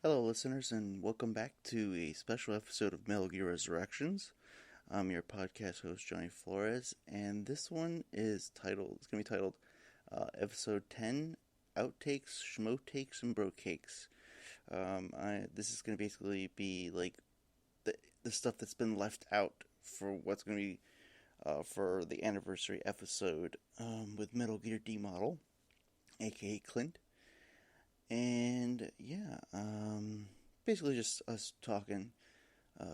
Hello, listeners, and welcome back to a special episode of Metal Gear Resurrections. I'm your podcast host, Johnny Flores, and this one is titled, it's going to be titled Episode 10, Outtakes, Schmotakes, and Brocakes. This is going to basically be like the stuff that's been left out for what's going to be for the anniversary episode with Metal Gear D Model, aka Clint. And yeah, basically just us talking,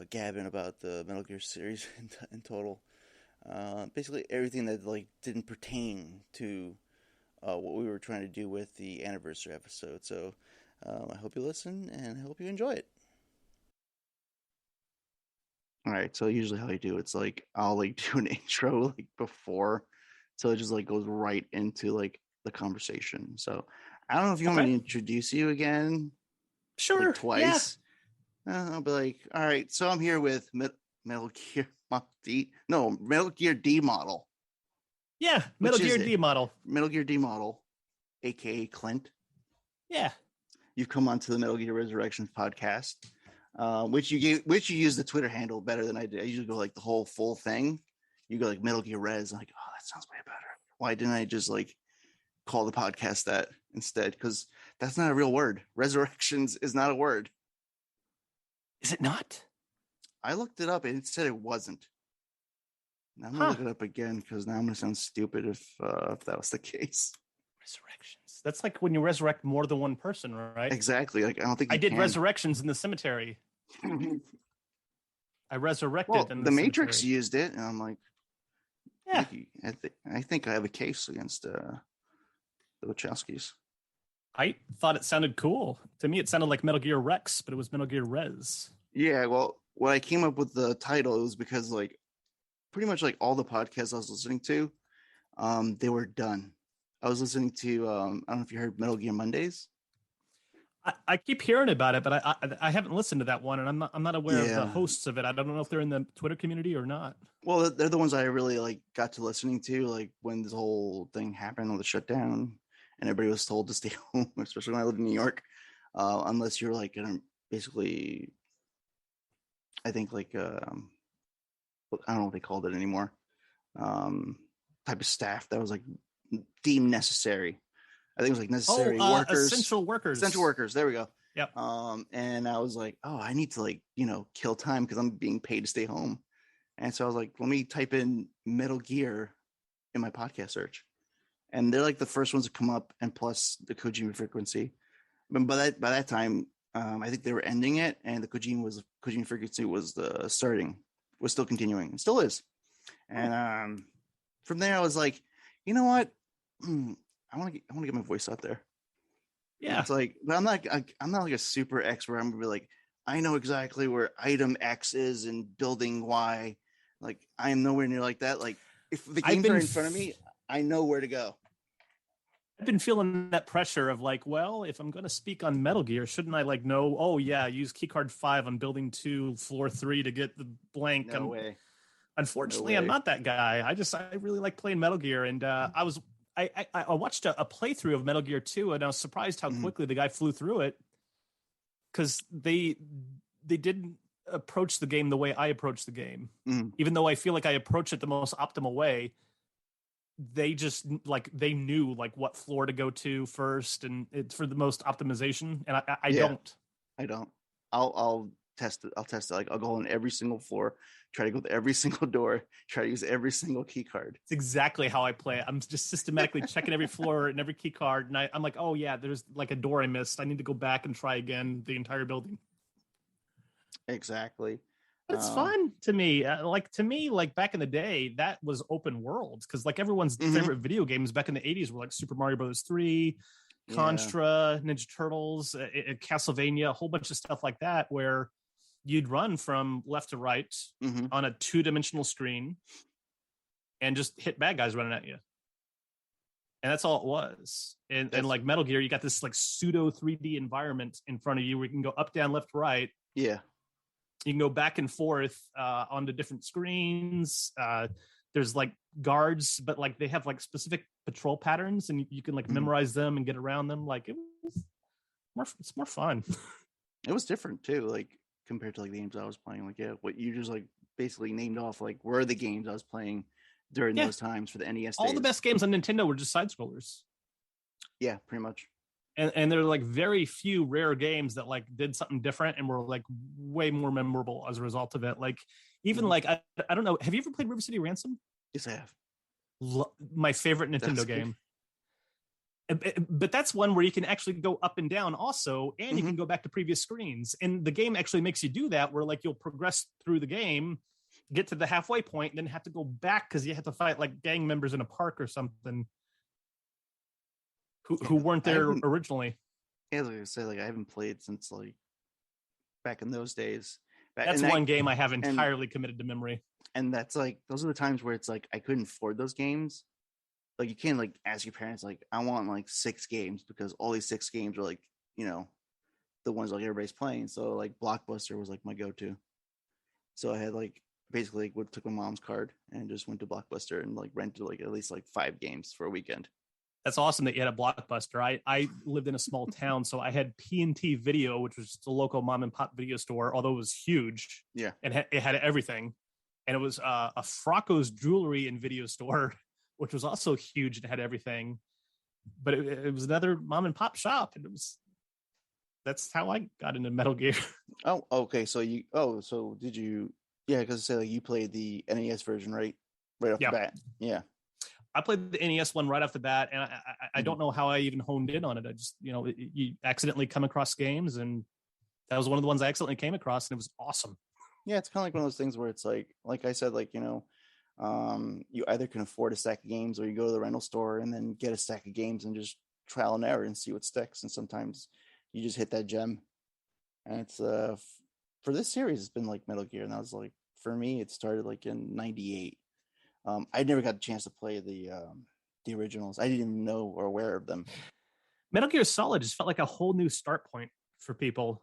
gabbing about the Metal Gear series in total. Basically everything that didn't pertain to what we were trying to do with the anniversary episode. So I hope you listen and I hope you enjoy it. All right, so usually how I do it's like I'll do an intro before, so it just goes right into the conversation. So I don't know if you want me Okay. to introduce you again, Sure. Yeah. twice. I'll be like, all right, so I'm here with Metal Gear Metal Gear D Model. Yeah. Which Metal Gear is D it? model. Metal Gear D Model, aka Clint. Yeah. You've come onto the Metal Gear Resurrections podcast, which you use the Twitter handle better than I did. I usually go the whole full thing. You go Metal Gear Res. I'm like, oh, that sounds way better. Why didn't I just call the podcast that instead? Because that's not a real word. Resurrections is not a word. Is it not? I looked it up and it said it wasn't. Now I'm gonna look it up again because now I'm gonna sound stupid if that was the case. Resurrections. That's like when you resurrect more than one person, right? Exactly. I don't think I did can. resurrections in the cemetery. I resurrected well, in the Matrix cemetery. used it, and I'm like, Yeah. I think I have a case against the Wachowskis. I thought it sounded cool. To me, it sounded like Metal Gear Rex, but it was Metal Gear Res. Yeah. Well, when I came up with the title, it was because pretty much all the podcasts I was listening to, they were done. I was listening to I don't know if you heard Metal Gear Mondays. I keep hearing about it, but I haven't listened to that one, and I'm not aware of the Yeah. hosts of it. I don't know if they're in the Twitter community or not. Well, they're the ones I really got to listening to when this whole thing happened with the shutdown, and everybody was told to stay home, especially when I lived in New York, unless you're gonna basically, I think I don't know what they called it anymore, type of staff that was deemed necessary. I think it was necessary workers, essential workers. Essential workers. There we go. Yep. And I was like, oh, I need to kill time because I'm being paid to stay home. And so I was like, let me type in Metal Gear in my podcast search. And they're the first ones to come up, and plus the Kojima frequency. But by that time, I think they were ending it, and the Kojima frequency was still continuing. It still is. And from there, I was like, you know what? I want to get my voice out there. Yeah. It's but I'm not a super expert. I'm gonna be I know exactly where item X is and building Y. I am nowhere near like that. If the games are in front of me, I know where to go. I've been feeling that pressure of well, if I'm going to speak on Metal Gear, shouldn't I know? Oh yeah, use keycard 5 on building 2, floor 3 to get the blank. No way. Unfortunately, I'm not that guy. I really like playing Metal Gear, and I watched a playthrough of Metal Gear 2, and I was surprised how quickly the guy flew through it, because they didn't approach the game the way I approach the game. Even though I feel like I approach it the most optimal way, they just they knew what floor to go to first, and it's for the most optimization. And I don't. I'll test it. I'll go on every single floor, try to go to every single door, try to use every single key card. It's exactly how I play it. I'm just systematically checking every floor and every key card, and I'm like, oh yeah, there's a door I missed. I need to go back and try again the entire building. Exactly. But it's fun to me. Back in the day, that was open worlds, because everyone's favorite video games back in the 80s were Super Mario Bros. 3, Contra, Ninja Turtles, Castlevania, a whole bunch of stuff like that, where you'd run from left to right on a 2-dimensional screen and just hit bad guys running at you. And that's all it was. And Metal Gear, you got this pseudo 3D environment in front of you where you can go up, down, left, right. Yeah. You can go back and forth onto different screens. There's guards, but they have specific patrol patterns, and you can memorize them and get around them. It's more fun. It was different too, like compared to like the games I was playing. Like, yeah, what you just like basically named off like were the games I was playing during Yeah, those times for the NES all the days. best games on Nintendo were just side scrollers. Yeah, pretty much. And there are like very few rare games that like did something different and were like way more memorable as a result of it. Like even like I don't know, have you ever played River City Ransom? Yes, I have. My favorite Nintendo game. But that's one where you can actually go up and down also, and you can go back to previous screens. And the game actually makes you do that, where like you'll progress through the game, get to the halfway point, and then have to go back because you have to fight like gang members in a park or something who weren't there originally. Yeah, like I say, like I haven't played since like back in those days. That's one game I have entirely committed to memory. And that's like those are the times where it's like I couldn't afford those games. Like you can't like ask your parents like I want like 6 games because all these 6 games are like, you know, the ones like everybody's playing. So like Blockbuster was like my go-to. So I had like basically like, took my mom's card and just went to Blockbuster and like rented like at least like 5 games for a weekend. That's awesome that you had a Blockbuster. I lived in a small town, so I had P&T Video, which was just a local mom and pop video store, although it was huge. Yeah. And it had everything. And it was a Frocco's jewelry and video store, which was also huge and had everything. But it was another mom and pop shop. And that's how I got into Metal Gear. Oh, okay. So did you, yeah, because say like you played the NES version, right? Right off the bat. Yeah. I played the NES one right off the bat, and I don't know how I even honed in on it. I just, you accidentally come across games, and that was one of the ones I accidentally came across, and it was awesome. Yeah, it's kind of like one of those things where it's like I said, like, you either can afford a stack of games or you go to the rental store and then get a stack of games and just trial and error and see what sticks. And sometimes you just hit that gem. And it's for this series, it's been like Metal Gear, and I was like, for me, it started like in '98. I never got a chance to play the originals. I didn't even know or aware of them. Metal Gear Solid just felt like a whole new start point for people.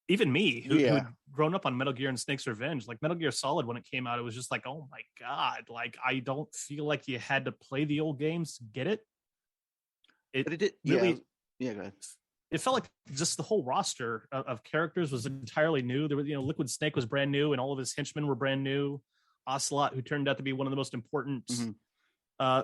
Even me, who had grown up on Metal Gear and Snake's Revenge, like Metal Gear Solid, when it came out, it was just like, oh my God, like I don't feel like you had to play the old games to get it. But it did, really, yeah, go ahead. It felt like just the whole roster of characters was entirely new. There was, Liquid Snake was brand new, and all of his henchmen were brand new. Ocelot, who turned out to be one of the most important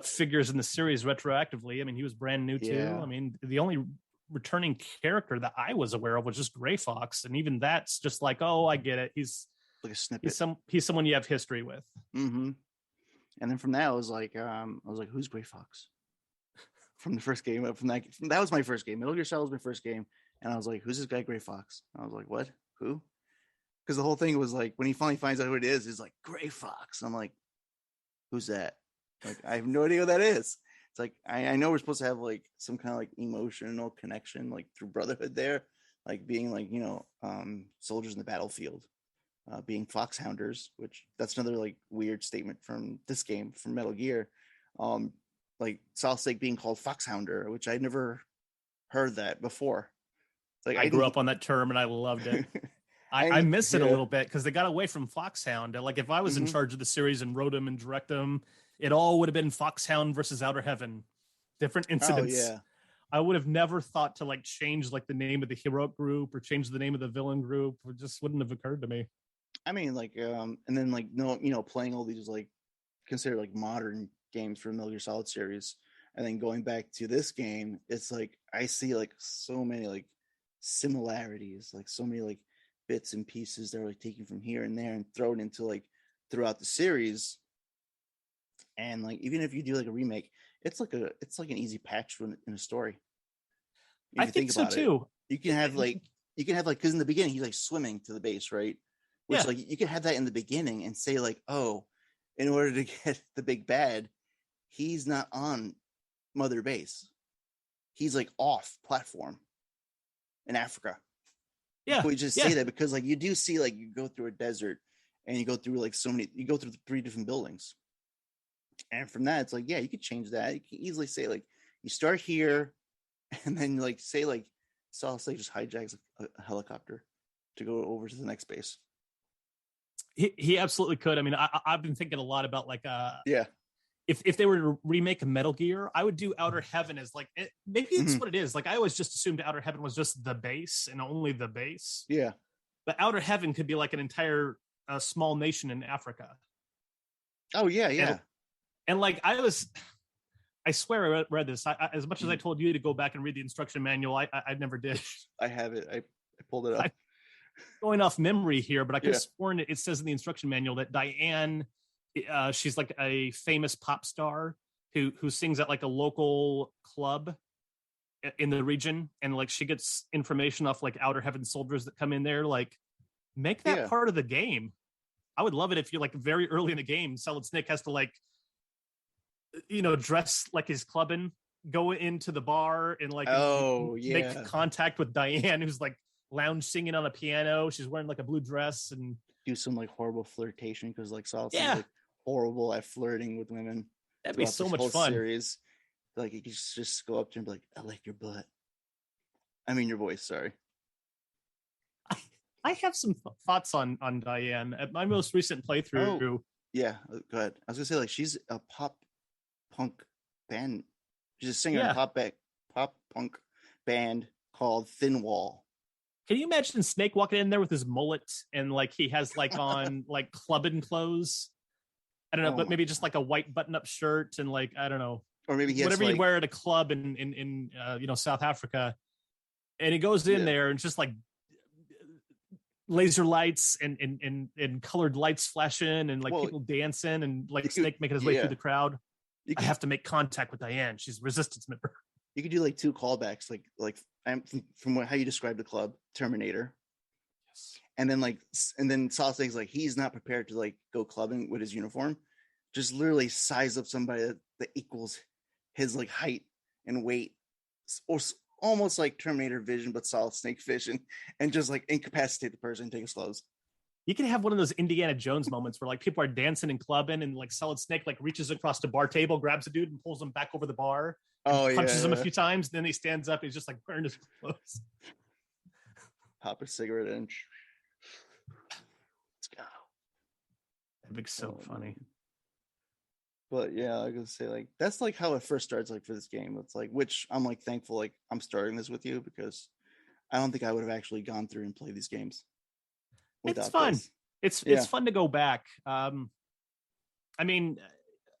figures in the series retroactively. I mean, he was brand new too. Yeah. I mean, the only returning character that I was aware of was just Gray Fox, and even that's just like, oh, I get it. He's like a snippet. He's someone you have history with. Mm-hmm. And then from that, I was like, who's Gray Fox? From the first game, that was my first game. Metal Gear Solid was my first game, and I was like, who's this guy, Gray Fox? And I was like, what? Who? Because the whole thing was like, when he finally finds out who it is, he's like, Gray Fox. I'm like, who's that? Like, I have no idea what that is. It's like, I know we're supposed to have like some kind of like emotional connection, like through brotherhood there, like being like, soldiers in the battlefield, being foxhounders, which that's another like weird statement from this game, from Metal Gear. Like Solid Snake being called Foxhounder, which I never heard that before. Like I grew up on that term and I loved it. I miss it a little bit because they got away from Foxhound. Like if I was in charge of the series and wrote them and direct them, it all would have been Foxhound versus Outer Heaven, different incidents. Oh, yeah. I would have never thought to like change like the name of the heroic group or change the name of the villain group. It just wouldn't have occurred to me. I mean, like, and then like, no, playing all these like considered like modern games for the Metal Gear Solid series, and then going back to this game, it's like I see like so many like similarities, like so many like bits and pieces that are like taken from here and there and thrown into like throughout the series. And like even if you do like a remake, it's like an easy patch in a story. I think so too. You can have like because in the beginning he's like swimming to the base, right? Which like you can have that in the beginning and say like, oh, in order to get the big bad, he's not on Mother Base. He's like off platform in Africa. Yeah. We just say that because like you do see like you go through a desert and you go through like you go through 3 different buildings. And from that, it's like, yeah, you could change that. You can easily say like you start here and then like say like Solid Snake just hijacks a helicopter to go over to the next base. He absolutely could. I mean, I've been thinking a lot about like if they were to remake Metal Gear, I would do Outer Heaven as like maybe it's what it is. Like I always just assumed Outer Heaven was just the base and only the base. Yeah, but Outer Heaven could be like an entire small nation in Africa. Oh yeah, yeah. And like I swear I read this. As much as I told you to go back and read the instruction manual, I never did. I have it. I pulled it up. Going off memory here, but I could have sworn it says in the instruction manual that Diane, she's like a famous pop star who sings at like a local club in the region, and like she gets information off like Outer Heaven soldiers that come in there. Like, make that part of the game. I would love it if you like very early in the game, Solid Snake has to like, dress like his clubbing, go into the bar and like make contact with Diane, who's like lounge singing on a piano. She's wearing like a blue dress and do some like horrible flirtation because like Solid Snake's like horrible at flirting with women. That'd be so much fun. Series. Like you could just go up to her and be like, I like your butt. I mean your voice, sorry. I have some thoughts on Diane. At my most recent playthrough. Go ahead. I was gonna say like she's a pop punk band. She's a singer in a pop punk band called Thin Wall. Can you imagine Snake walking in there with his mullet and like he has like on like clubbing clothes? I don't know, but maybe just like a white button-up shirt and like I don't know, or maybe he whatever you wear at a club in South Africa, and he goes in there and it's just like laser lights and colored lights flashing and like people dancing and like Snake making his way through the crowd. I have to make contact with Diane. She's a resistance member. You could do like two callbacks, like from how you described the club, Terminator. Yes. And then Solid Snake's like he's not prepared to like go clubbing with his uniform. Just literally size up somebody that equals his like height and weight, or almost like Terminator vision, but Solid Snake vision, and just like incapacitate the person and take his clothes. You can have one of those Indiana Jones moments where like people are dancing and clubbing and like Solid Snake like reaches across the bar table, grabs a dude and pulls him back over the bar. Punches him a few times. Then he stands up. He's just like wearing his clothes. Pop a cigarette in. Let's go. That'd be so funny. But yeah, I could say like that's like how it first starts. Like for this game, it's like which I'm like thankful like I'm starting this with you because I don't think I would have actually gone through and played these games. It's fun. It's fun to go back. I mean,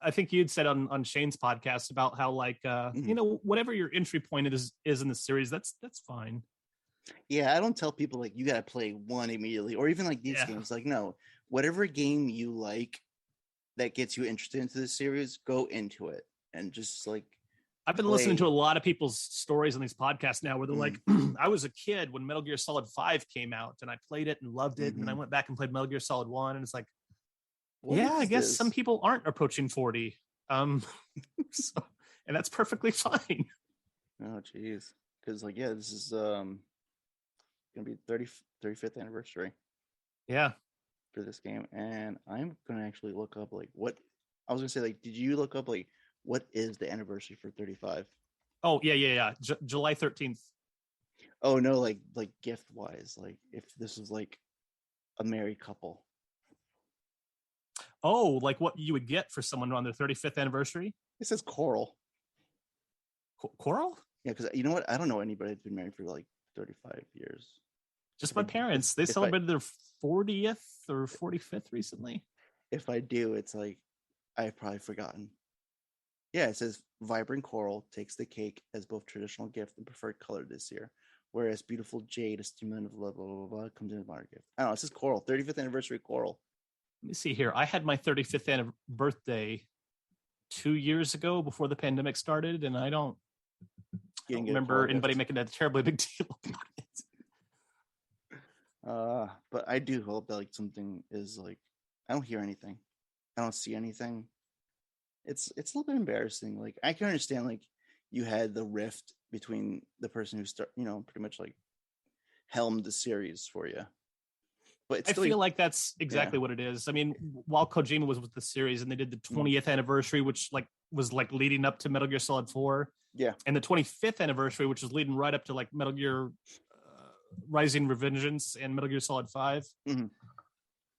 I think you'd said on Shane's podcast about how like whatever your entry point is in the series, that's fine. Yeah, I don't tell people like you got to play one immediately or even like these games. Like no, whatever game you like that gets you interested into the series, go into it and just like. I've been listening to a lot of people's stories on these podcasts now where they're like, I was a kid when Metal Gear Solid 5 came out and I played it and loved it. And I went back and played Metal Gear Solid 1 and it's like, I guess some people aren't approaching 40. And that's perfectly fine. Oh, geez. Because like, this is going to be 35th anniversary. Yeah. For this game. And I'm going to actually look up like what I was going to say, like, did you look up like, what is the anniversary for 35? Oh, yeah. July 13th. Oh, no, like gift wise, like if this is like a married couple. Oh, like what you would get for someone on their 35th anniversary? It says Coral. Coral? Yeah, because you know what? I don't know anybody that's been married for like 35 years. Just my parents. They celebrated their 40th or 45th recently. If I do, it's like I've probably forgotten. Yeah, it says Vibrant Coral takes the cake as both traditional gift and preferred color this year, whereas Beautiful Jade, a stimulant of love, blah, blah, blah, comes in as modern gift. I don't know, it says Coral, 35th anniversary Coral. Let me see here. I had my 35th birthday 2 years ago before the pandemic started, and I don't remember anybody making a terribly big deal about it. But I do hope that like something is like, I don't hear anything. I don't see anything. It's a little bit embarrassing. Like I can understand like you had the rift between the person who pretty much like helmed the series for you. But I feel like that's exactly what it is. I mean, while Kojima was with the series and they did the 20th anniversary, which like was like leading up to Metal Gear Solid 4. Yeah. And the 25th anniversary, which is leading right up to like Metal Gear Rising Revengeance and Metal Gear Solid 5.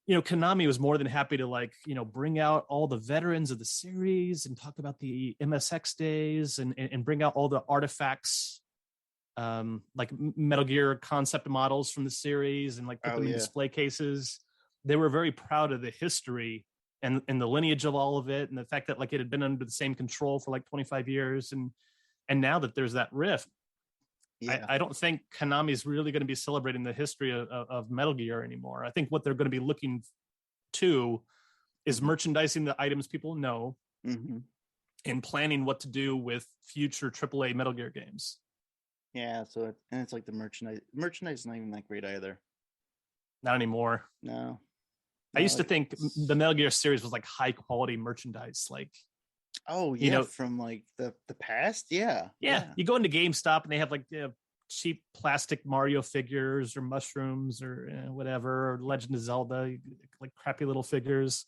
Konami was more than happy to bring out all the veterans of the series and talk about the MSX days and bring out all the artifacts, like Metal Gear concept models from the series and like put them in display cases. They were very proud of the history and the lineage of all of it, and the fact that like it had been under the same control for like 25 years, and now that there's that rift, I don't think Konami is really going to be celebrating the history of Metal Gear anymore. I think what they're going to be looking to is merchandising the items people know and planning what to do with future AAA Metal Gear games. Yeah, so it's like the merchandise. Merchandise is not even that great either. Not anymore. No. I used to think the Metal Gear series was like high quality merchandise, like. Oh yeah, from like the past, yeah. You go into GameStop and they have like cheap plastic Mario figures or mushrooms or whatever, or Legend of Zelda, like crappy little figures.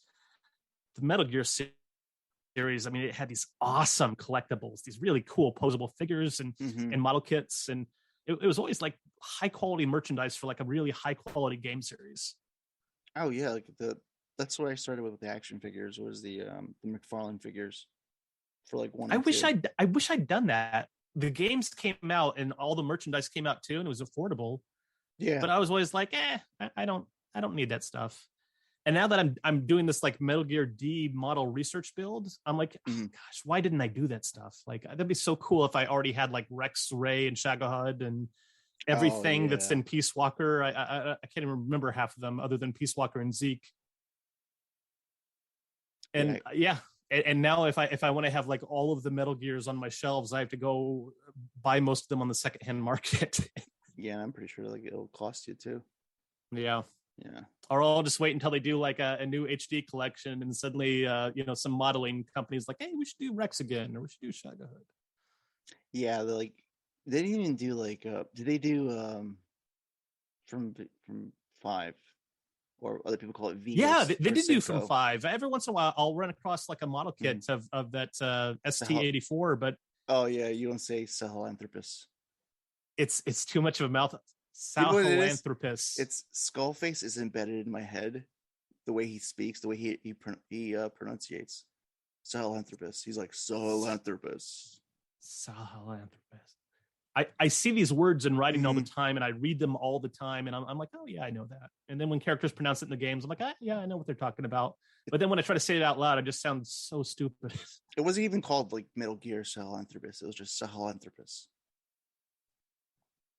The Metal Gear series, I mean, it had these awesome collectibles, these really cool posable figures and model kits, and it was always like high quality merchandise for like a really high quality game series. Oh yeah, like that's what I started with the action figures, was the McFarlane figures. For like one. I wish I'd done that. The games came out and all the merchandise came out too, and it was affordable. Yeah. But I was always like, I don't need that stuff. And now that I'm doing this like Metal Gear D model research build, I'm like, gosh, why didn't I do that stuff? Like that'd be so cool if I already had like Rex, Ray, and Shagahud and everything that's in Peace Walker. I can't even remember half of them other than Peace Walker and Zeke. And and now if I want to have like all of the Metal Gears on my shelves, I have to go buy most of them on the secondhand market. Yeah, I'm pretty sure like it'll cost you too. Yeah. Yeah. Or I'll just wait until they do like a new HD collection, and suddenly some modeling companies like, hey, we should do Rex again, or we should do Shagahud. Yeah, they didn't even do like did they do from 5? Or other people call it V. Yeah, they did do from 5. Every once in a while, I'll run across like a model kit of that ST-84, but oh yeah, you don't say Sahelanthropus. It's too much of a mouth. Sahelanthropus. It's Skullface is embedded in my head. The way he speaks, the way he pronunciates Sahelanthropus. He's like Sahelanthropus. Sahelanthropus. I see these words in writing all the time, and I read them all the time, and I'm like, oh yeah, I know that. And then when characters pronounce it in the games, I'm like, yeah, I know what they're talking about. But then when I try to say it out loud, I just sound so stupid. It wasn't even called like Metal Gear Sahelanthropus. It was just Sahelanthropus.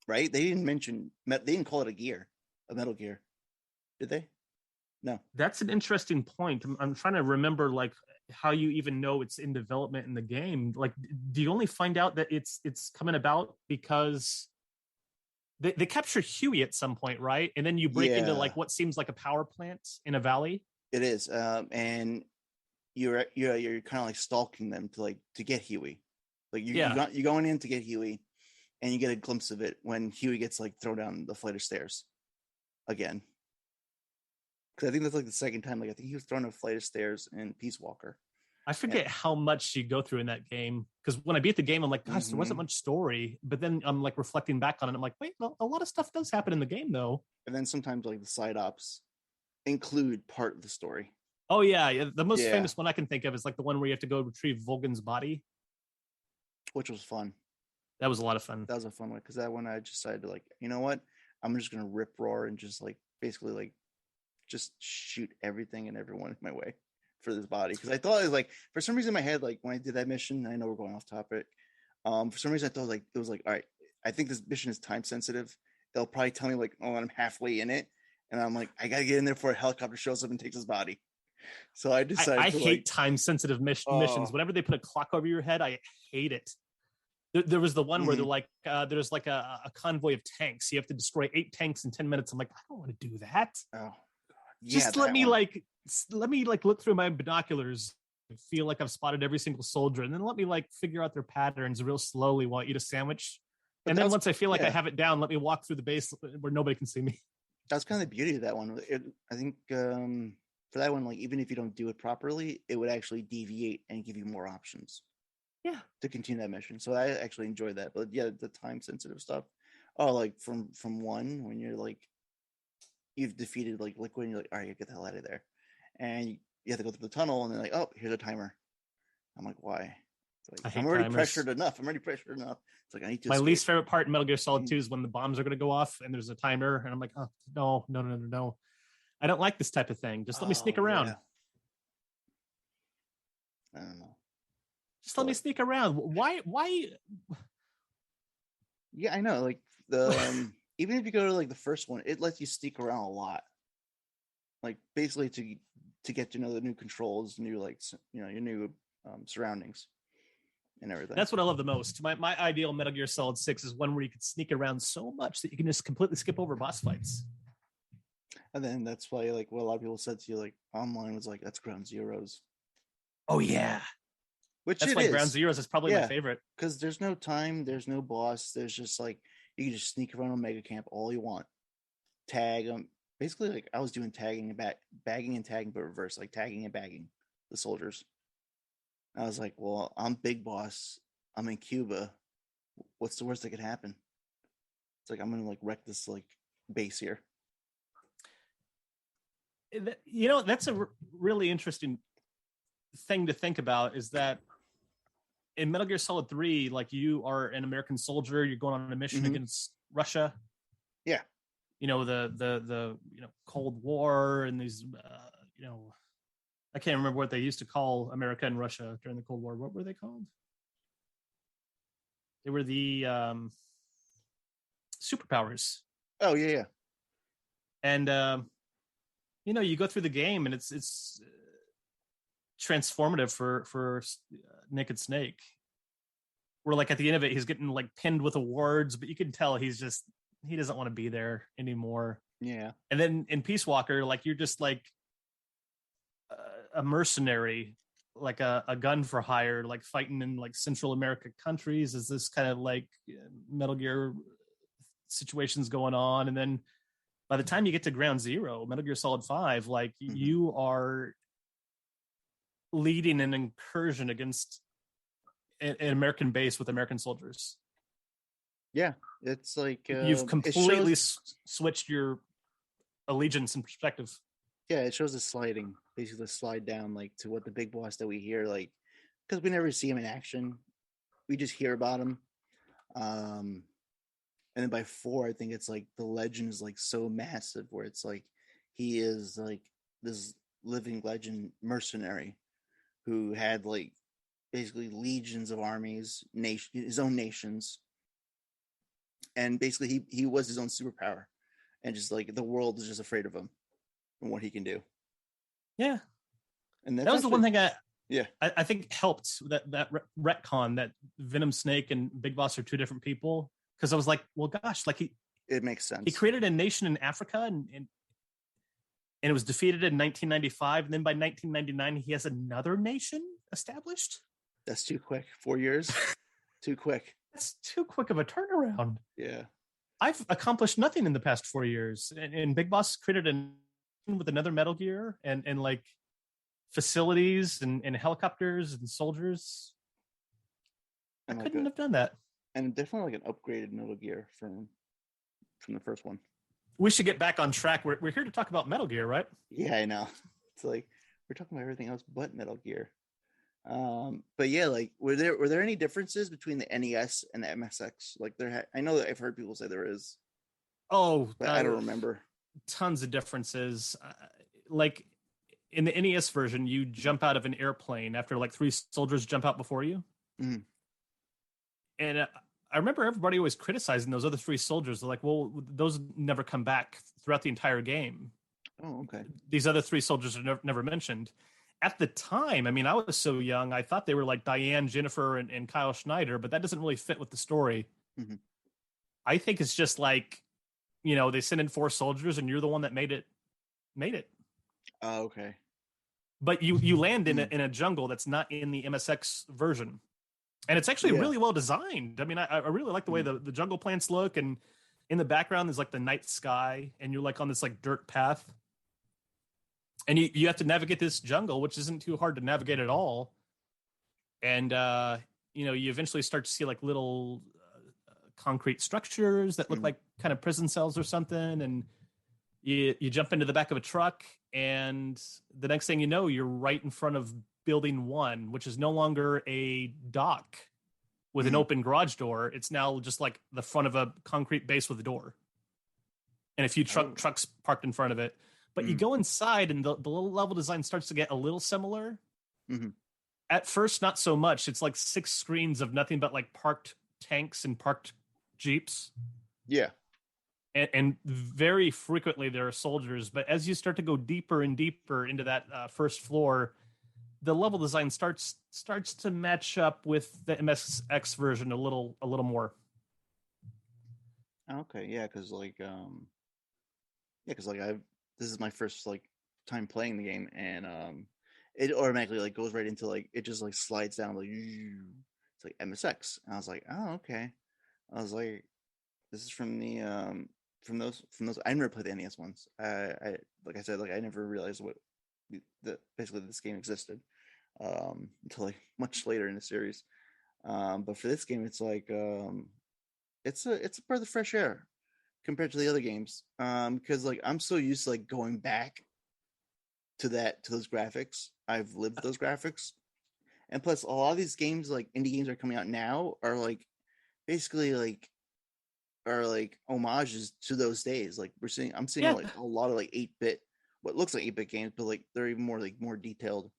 Right? They didn't call it a Metal Gear. Did they? No. That's an interesting point. I'm trying to remember like how you even know it's in development in the game. Like, do you only find out that it's coming about because they capture Huey at some point, right? And then you break into like what seems like a power plant in a valley. It is, and you're kind of like stalking them to get Huey. Like you're going in to get Huey, and you get a glimpse of it when Huey gets like thrown down the flight of stairs again. Because I think that's like the second time. Like I think he was thrown a flight of stairs in Peace Walker. I forget how much you go through in that game, because when I beat the game, I'm like, gosh, there wasn't much story. But then I'm like reflecting back on it. I'm like, wait, well, a lot of stuff does happen in the game though. And then sometimes like the side ops include part of the story. Oh yeah, the most famous one I can think of is like the one where you have to go retrieve Volgan's body, which was fun. That was a lot of fun. That was a fun one, because that one I decided to like, you know what, I'm just gonna rip roar and just like basically like just shoot everything and everyone in my way for this body, because I thought it was like, for some reason in my head, like when I did that mission, I know we're going off topic, for some reason I thought it was like all right, I think this mission is time sensitive. They'll probably tell me like, oh, I'm halfway in it, and I'm like, I gotta get in there before a helicopter shows up and takes his body. So I decided I hate time sensitive missions. Whenever they put a clock over your head, I hate it. There was the one where they're like, there's like a convoy of tanks. You have to destroy 8 tanks in 10 minutes. I'm like, I don't want to do that. Oh, God. Just let me look through my binoculars and feel like I've spotted every single soldier, and then let me like figure out their patterns real slowly while I eat a sandwich. And then once I feel like I have it down, let me walk through the base where nobody can see me. That's kind of the beauty of that one. I think for that one, like even if you don't do it properly, it would actually deviate and give you more options. Yeah, to continue that mission. So I actually enjoyed that. But yeah, the time sensitive stuff. Oh, like from 1 when you're like you've defeated like Liquid, and you're like, all right, you get the hell out of there, and you have to go through the tunnel, and they're like, oh, here's a timer. I'm like, why? It's I like, I'm hate already timers. pressured enough. It's like I need to. My least favorite part in Metal Gear Solid 2 is when the bombs are going to go off and there's a timer, and I'm like, oh no. I don't like this type of thing. Just let me sneak around. Yeah. I don't know. Just let me sneak around. Why? Yeah, I know. Like the even if you go to like the first one, it lets you sneak around a lot. Like basically to get to know the new controls, new like your new surroundings and everything. That's what I love the most. My ideal Metal Gear Solid 6 is one where you can sneak around so much that you can just completely skip over boss fights. And then that's why like what a lot of people said to you like online was like that's Ground Zeroes. Oh yeah. That's why Ground Zeroes is probably my favorite. Because there's no time, there's no boss, there's just like you can just sneak around Omega Camp all you want. Tag them. Basically, like I was doing tagging and bagging and tagging, but reverse, like tagging and bagging the soldiers. I was like, well, I'm Big Boss. I'm in Cuba. What's the worst that could happen? It's like I'm gonna like wreck this like base here. That's a really interesting thing to think about, is that in Metal Gear Solid 3, like you are an American soldier, you're going on a mission against Russia. Yeah. The Cold War and these I can't remember what they used to call America and Russia during the Cold War. What were they called? They were the superpowers. Oh yeah. And you go through the game and it's transformative for Naked Snake. Where like at the end of it, he's getting like pinned with awards, but you can tell he doesn't want to be there anymore. Yeah. And then in Peace Walker, like you're just like a mercenary, like a gun for hire, like fighting in like Central America countries. Is this kind of like Metal Gear situations going on? And then by the time you get to Ground Zero, Metal Gear Solid 5, like you are leading an incursion against an American base with American soldiers. Yeah, it's like you've completely switched your allegiance and perspective. Yeah, it shows the sliding, basically the slide down, like to what the big boss that we hear, like because we never see him in action, we just hear about him. And then by 4, I think it's like the legend is like so massive, where it's like he is like this living legend mercenary who had like basically legions of armies, his own nations. And basically he was his own superpower, and just like the world is just afraid of him and what he can do. Yeah. And that was the one thing I think helped that retcon that Venom Snake and Big Boss are two different people. Because I was like, well, gosh, like it makes sense. He created a nation in Africa and it was defeated in 1995. And then by 1999, he has another nation established. That's too quick. 4 years. Too quick. That's too quick of a turnaround. Yeah. I've accomplished nothing in the past 4 years. And Big Boss created with another Metal Gear and like facilities and helicopters and soldiers. I couldn't have done that. And definitely like an upgraded Metal Gear from the first one. We should get back on track. We're here to talk about Metal Gear, right? Yeah, I know. It's like we're talking about everything else but Metal Gear. But yeah, like were there any differences between the NES and the MSX? Like I know that I've heard people say there is. Oh, but I don't remember. Tons of differences. Like in the NES version, you jump out of an airplane after like 3 soldiers jump out before you. Mm-hmm. And I remember everybody always criticizing those other 3 soldiers. They're like, well, those never come back throughout the entire game. Oh, okay. These other 3 soldiers are never mentioned. At the time, I mean, I was so young, I thought they were like Diane, Jennifer, and Kyle Schneider, but that doesn't really fit with the story. Mm-hmm. I think it's just like, they sent in 4 soldiers and you're the one that made it. Oh, okay. But you land in a jungle that's not in the MSX version. And it's actually really well designed. I mean, I really like the way the jungle plants look, and in the background there's like the night sky, and you're like on this like dirt path. And you have to navigate this jungle, which isn't too hard to navigate at all. And, you eventually start to see like little concrete structures that look like kind of prison cells or something. And You jump into the back of a truck, and the next thing you know, you're right in front of building 1, which is no longer a dock with an open garage door. It's now just like the front of a concrete base with a door and a few trucks parked in front of it. But you go inside, and the level design starts to get a little similar. At first, not so much. It's like 6 screens of nothing but like parked tanks and parked jeeps. Yeah. And very frequently there are soldiers. But as you start to go deeper and deeper into that first floor, the level design starts to match up with the MSX version a little more. Okay, yeah, because this is my first like time playing the game, and it automatically like goes right into like it just like slides down like it's like MSX, and I was like, oh okay, I was like, this is from the from those I never played the NES ones. I like I said, like I never realized what basically this game existed until like much later in the series. But for this game, it's like it's a breath of fresh air compared to the other games. Because like I'm so used to like going back to those graphics. I've lived those graphics, and plus a lot of these games, like indie games, are coming out now are like basically like are like homages to those days. Like I'm seeing like a lot of like 8-bit, what looks like 8-bit games, but like they're even more detailed.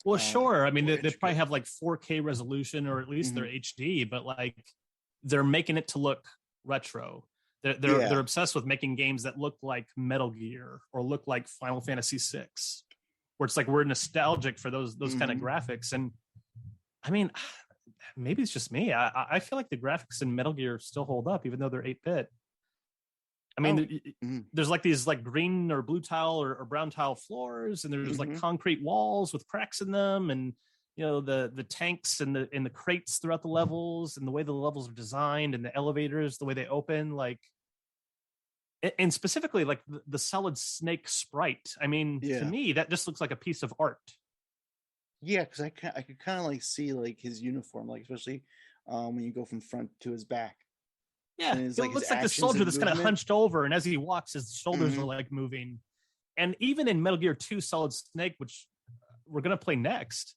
Well, sure. I mean, they probably have like 4K resolution, or at least they're HD, but like they're making it to look retro. They're obsessed with making games that look like Metal Gear or look like Final Fantasy VI, where it's like we're nostalgic for those kind of graphics. And I mean, maybe it's just me. I feel like the graphics in Metal Gear still hold up, even though they're 8-bit. I mean, there's like these like green or blue tile or brown tile floors, and there's like concrete walls with cracks in them, and you know the tanks and the crates throughout the levels, and the way the levels are designed, and the elevators, the way they open, like, and specifically like the Solid Snake sprite. I mean, to me, that just looks like a piece of art. Yeah, because I could kind of like see like his uniform, like especially when you go from front to his back. Yeah, it looks like the soldier that's kind of hunched over, and as he walks, his shoulders are like moving. And even in Metal Gear 2 Solid Snake, which we're going to play next,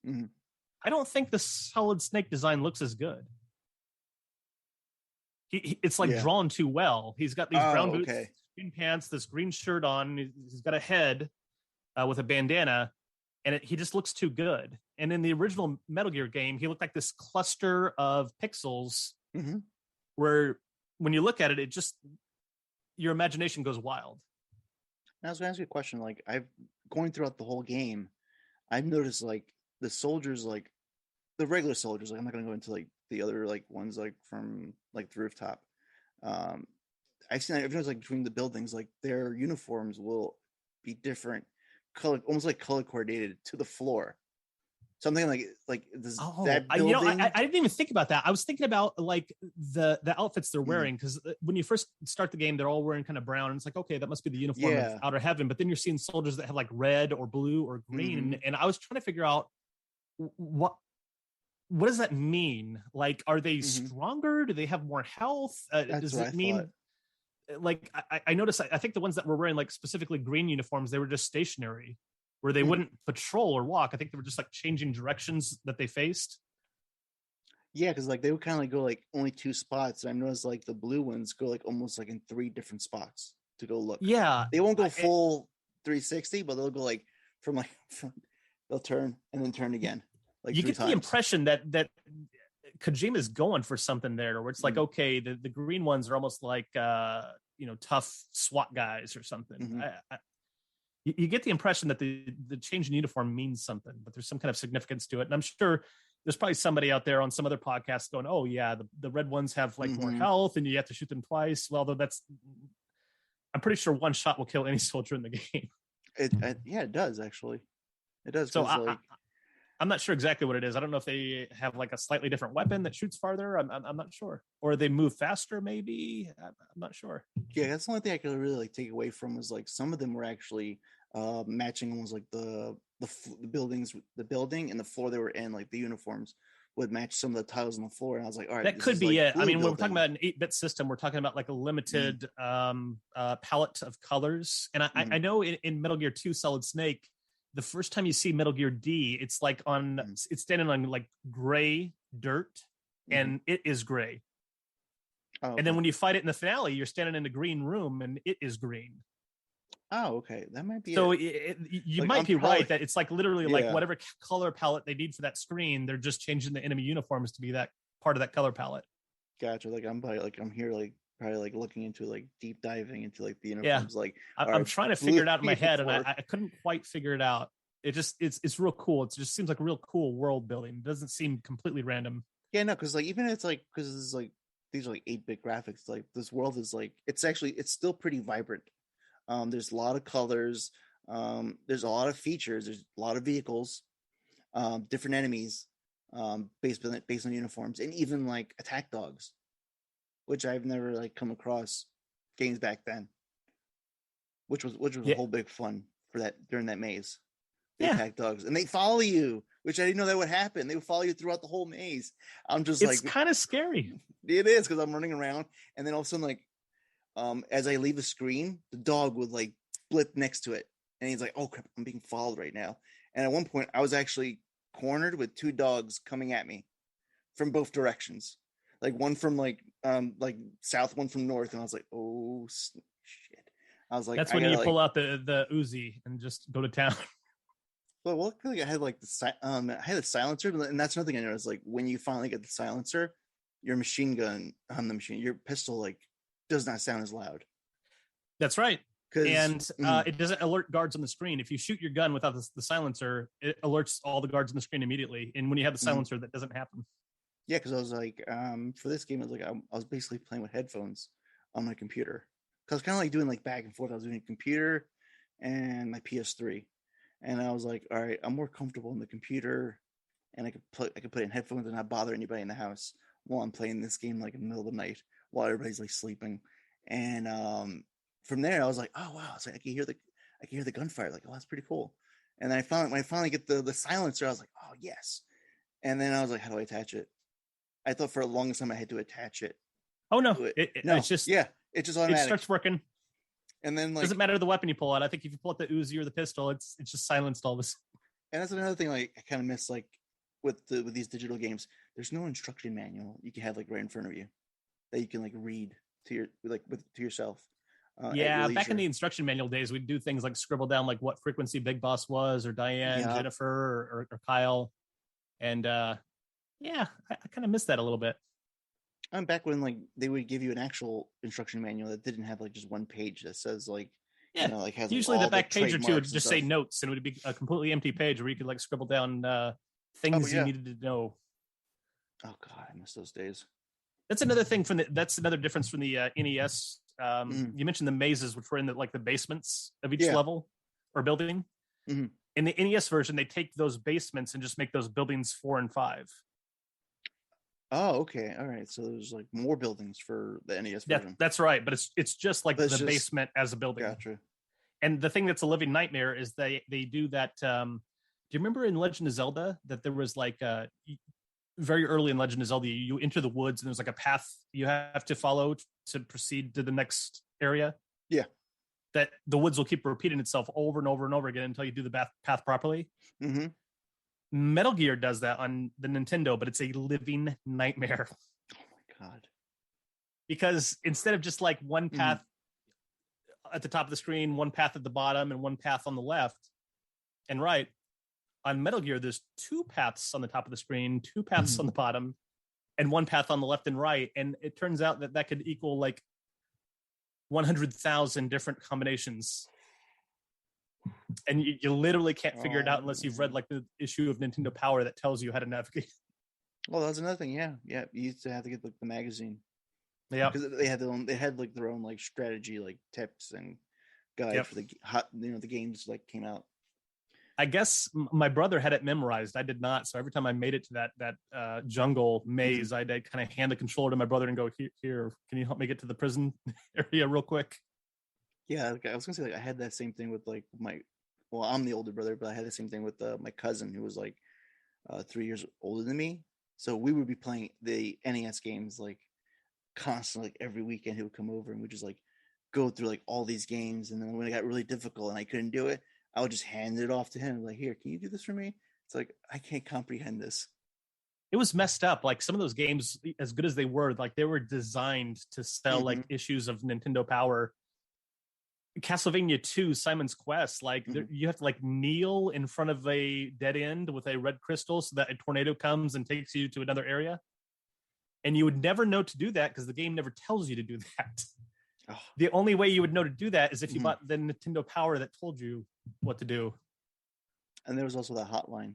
I don't think the Solid Snake design looks as good. It's like drawn too well. He's got these brown boots, green pants, this green shirt on. He's got a head with a bandana, and he just looks too good. And in the original Metal Gear game, he looked like this cluster of pixels where when you look at it, it just, your imagination goes wild. I was going to ask you a question. Like, going throughout the whole game, I've noticed like the soldiers, like the regular soldiers, like I'm not going to go into like the other like ones like from like the rooftop. I've noticed like between the buildings, like their uniforms will be different color, almost like color coordinated to the floor. Something like this. That building. I didn't even think about that. I was thinking about like the outfits they're wearing, because when you first start the game, they're all wearing kind of brown, and it's like, okay, that must be the uniform of Outer Heaven. But then you're seeing soldiers that have like red or blue or green, and I was trying to figure out what does that mean? Like, are they stronger? Do they have more health? Does it mean? Like, I noticed. I think the ones that were wearing like specifically green uniforms, they were just stationary, where they wouldn't patrol or walk. I think they were just like changing directions that they faced. Yeah, because like they would kind of like go like only 2 spots. And I noticed like the blue ones go like almost like in 3 different spots to go look. Yeah, they won't go full 360, but they'll go like from they'll turn and then turn again. Like you get the impression that Kojima's going for something there, where it's like, okay, the green ones are almost like tough SWAT guys or something. You get the impression that the change in uniform means something, but there's some kind of significance to it. And I'm sure there's probably somebody out there on some other podcast going, oh yeah, the red ones have like more health and you have to shoot them twice. Well, though I'm pretty sure one shot will kill any soldier in the game. It does actually. It does. So I'm not sure exactly what it is. I don't know if they have like a slightly different weapon that shoots farther. I'm not sure. Or they move faster, maybe. I'm not sure. Yeah, that's the only thing I could really like take away from was like some of them were actually matching almost like the buildings, the building and the floor they were in, like the uniforms would match some of the tiles on the floor, and I was like, all right, That this could is be like it. I glue mean, when we're talking building. about an 8-bit system, we're talking about like a limited palette of colors. And I know in Metal Gear 2 Solid Snake, the first time you see Metal Gear D, it's like it's standing on like gray dirt, and it is gray. Oh, okay. And then when you fight it in the finale, you're standing in a green room, and it is green. Oh, okay. That might be So you like, might be right that it's like literally like Yeah. whatever color palette they need for that screen, they're just changing the enemy uniforms to be that part of that color palette. Gotcha. Like I'm here like probably like looking into like deep diving into like the Yeah, uniforms. Like I'm trying to figure it out in my head, and uniform. I couldn't quite figure it out. It's real cool. It just seems like real cool world building. It doesn't seem completely random. Yeah, no, because like even it's like because it's like these are like 8-bit graphics. Like this world is like it's still pretty vibrant. There's a lot of colors. There's a lot of features. There's a lot of vehicles, different enemies, based on uniforms, and even like attack dogs, which I've never like come across games back then. Which was a whole big fun for that during that maze. The attack dogs, and they follow you, which I didn't know that would happen. They would follow you throughout the whole maze. I'm just it's kind of scary. It is because I'm running around, and then all of a sudden, like, as I leave the screen, the dog would like blip next to it, and he's like, "Oh crap, I'm being followed right now." And at one point, I was actually cornered with 2 dogs coming at me from both directions, like one from like south, one from north, and I was like, "Oh shit!" I was like, "That's when you pull out the Uzi and just go to town." Well, luckily I had like I had a silencer, and that's another thing I noticed. Like when you finally get the silencer, your machine gun on the machine, your pistol like does not sound as loud. That's right. And it doesn't alert guards on the screen. If you shoot your gun without the silencer, it alerts all the guards on the screen immediately. And when you have the silencer, that doesn't happen. Yeah, because I was like, for this game, I was like, I was basically playing with headphones on my computer. Because I was kind of like doing like back and forth. I was doing a computer and my PS3, and I was like, all right, I'm more comfortable in the computer, and I could put in headphones and not bother anybody in the house while I'm playing this game like in the middle of the night while everybody's like sleeping. And from there, I was like, oh wow, it's like I can hear the gunfire. Like, oh, that's pretty cool. And then when I finally get the silencer, I was like, oh yes. And then I was like, how do I attach it? I thought for the longest time I had to attach it. Oh no, it's just it's just automatic. It starts working. And then like doesn't matter the weapon you pull out. I think if you pull out the Uzi or the pistol, it's just silenced all this. And that's another thing like I kind of miss like with these digital games. There's no instruction manual you can have like right in front of you that you can like read to yourself. Back in the instruction manual days, we'd do things like scribble down like what frequency Big Boss was, or Diane, Jennifer, or Kyle, and I kind of miss that a little bit. I'm back when like they would give you an actual instruction manual that didn't have like just one page that says like like has usually like, the back page or two would just stuff. say notes, and it would be a completely empty page where you could like scribble down things you needed to know. Oh god, I miss those days. That's another thing that's another difference from the NES. You mentioned the mazes, which were in the basements of each level or building. In the NES version, they take those basements and just make those buildings 4 and 5. Oh, okay, all right. So there's like more buildings for the NES version. Yeah, that's right, but it's just like the basement as a building. Gotcha. And the thing that's a living nightmare is they do that. Do you remember in Legend of Zelda that there was like very early in Legend of Zelda, you enter the woods and there's like a path you have to follow to proceed to the next area? Yeah. That the woods will keep repeating itself over and over and over again until you do the path properly. Mm-hmm. Metal Gear does that on the Nintendo, but it's a living nightmare. Oh my god. Because instead of just like one path at the top of the screen, one path at the bottom, and one path on the left and right, on Metal Gear, there's 2 paths on the top of the screen, 2 paths on the bottom, and 1 path on the left and right. And it turns out that could equal like 100,000 different combinations. And you literally can't figure it out unless you've read like the issue of Nintendo Power that tells you how to navigate. Well, that's another thing. Yeah. You used to have to get like the magazine. Yeah, because they had their own like strategy like tips and guide for the the games like came out. I guess my brother had it memorized. I did not. So every time I made it to that jungle maze, I'd kind of hand the controller to my brother and go, here, can you help me get to the prison area real quick? Yeah, I was gonna say like I had that same thing with like I'm the older brother, but I had the same thing with my cousin who was like 3 years older than me. So we would be playing the NES games like constantly. Like every weekend, he would come over and we just like go through like all these games. And then when it got really difficult and I couldn't do it, I would just hand it off to him. Like, here, can you do this for me? It's like I can't comprehend this. It was messed up. Like some of those games, as good as they were, like they were designed to sell like issues of Nintendo Power. Castlevania 2, Simon's Quest, like you have to like kneel in front of a dead end with a red crystal so that a tornado comes and takes you to another area. And you would never know to do that because the game never tells you to do that. Oh. The only way you would know to do that is if you bought the Nintendo Power that told you what to do. And there was also that hotline.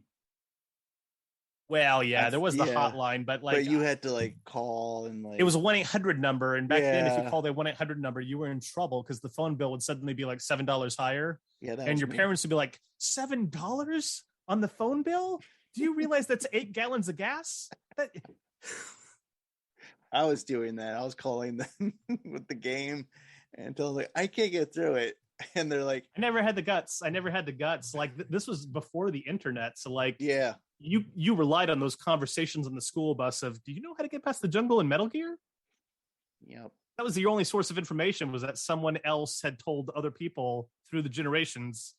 Well, yeah, there was the hotline, but like, but you had to like call and like it was a 1-800 number, and back then, if you called a 1-800 number, you were in trouble because the phone bill would suddenly be like $7 higher. Yeah, and your parents would be like, $7 on the phone bill? Do you realize that's 8 gallons of gas? I was doing that. I was calling them with the game and telling them, like, I can't get through it. And they're like, I never had the guts. Like this was before the internet. So like, yeah, you relied on those conversations on the school bus of, do you know how to get past the jungle in Metal Gear? Yep. That was your only source of information, was that someone else had told other people through the generations.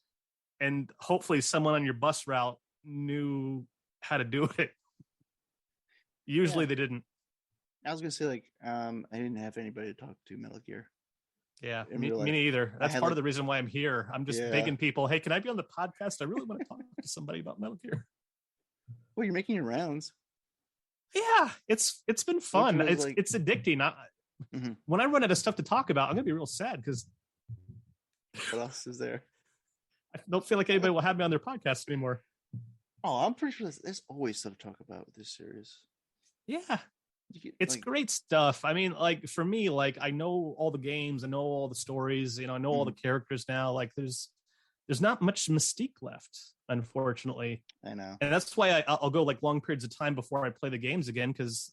And hopefully someone on your bus route knew how to do it. Usually they didn't. I was going to say, like, I didn't have anybody to talk to Metal Gear. Yeah, me neither. That's part of the reason why I'm here. I'm just begging people, hey, can I be on the podcast? I really want to talk to somebody about Metal Gear. Well, you're making your rounds. Yeah, it's been fun. It's addicting. When I run out of stuff to talk about, I'm going to be real sad because what else is there? I don't feel like anybody will have me on their podcast anymore. Oh, I'm pretty sure there's always stuff to talk about with this series. Yeah. It's like, great stuff. I mean, like for me, like I know all the games, I know all the stories, I know all the characters now. Like there's not much mystique left, unfortunately. I know, and that's why I'll go like long periods of time before I play the games again, because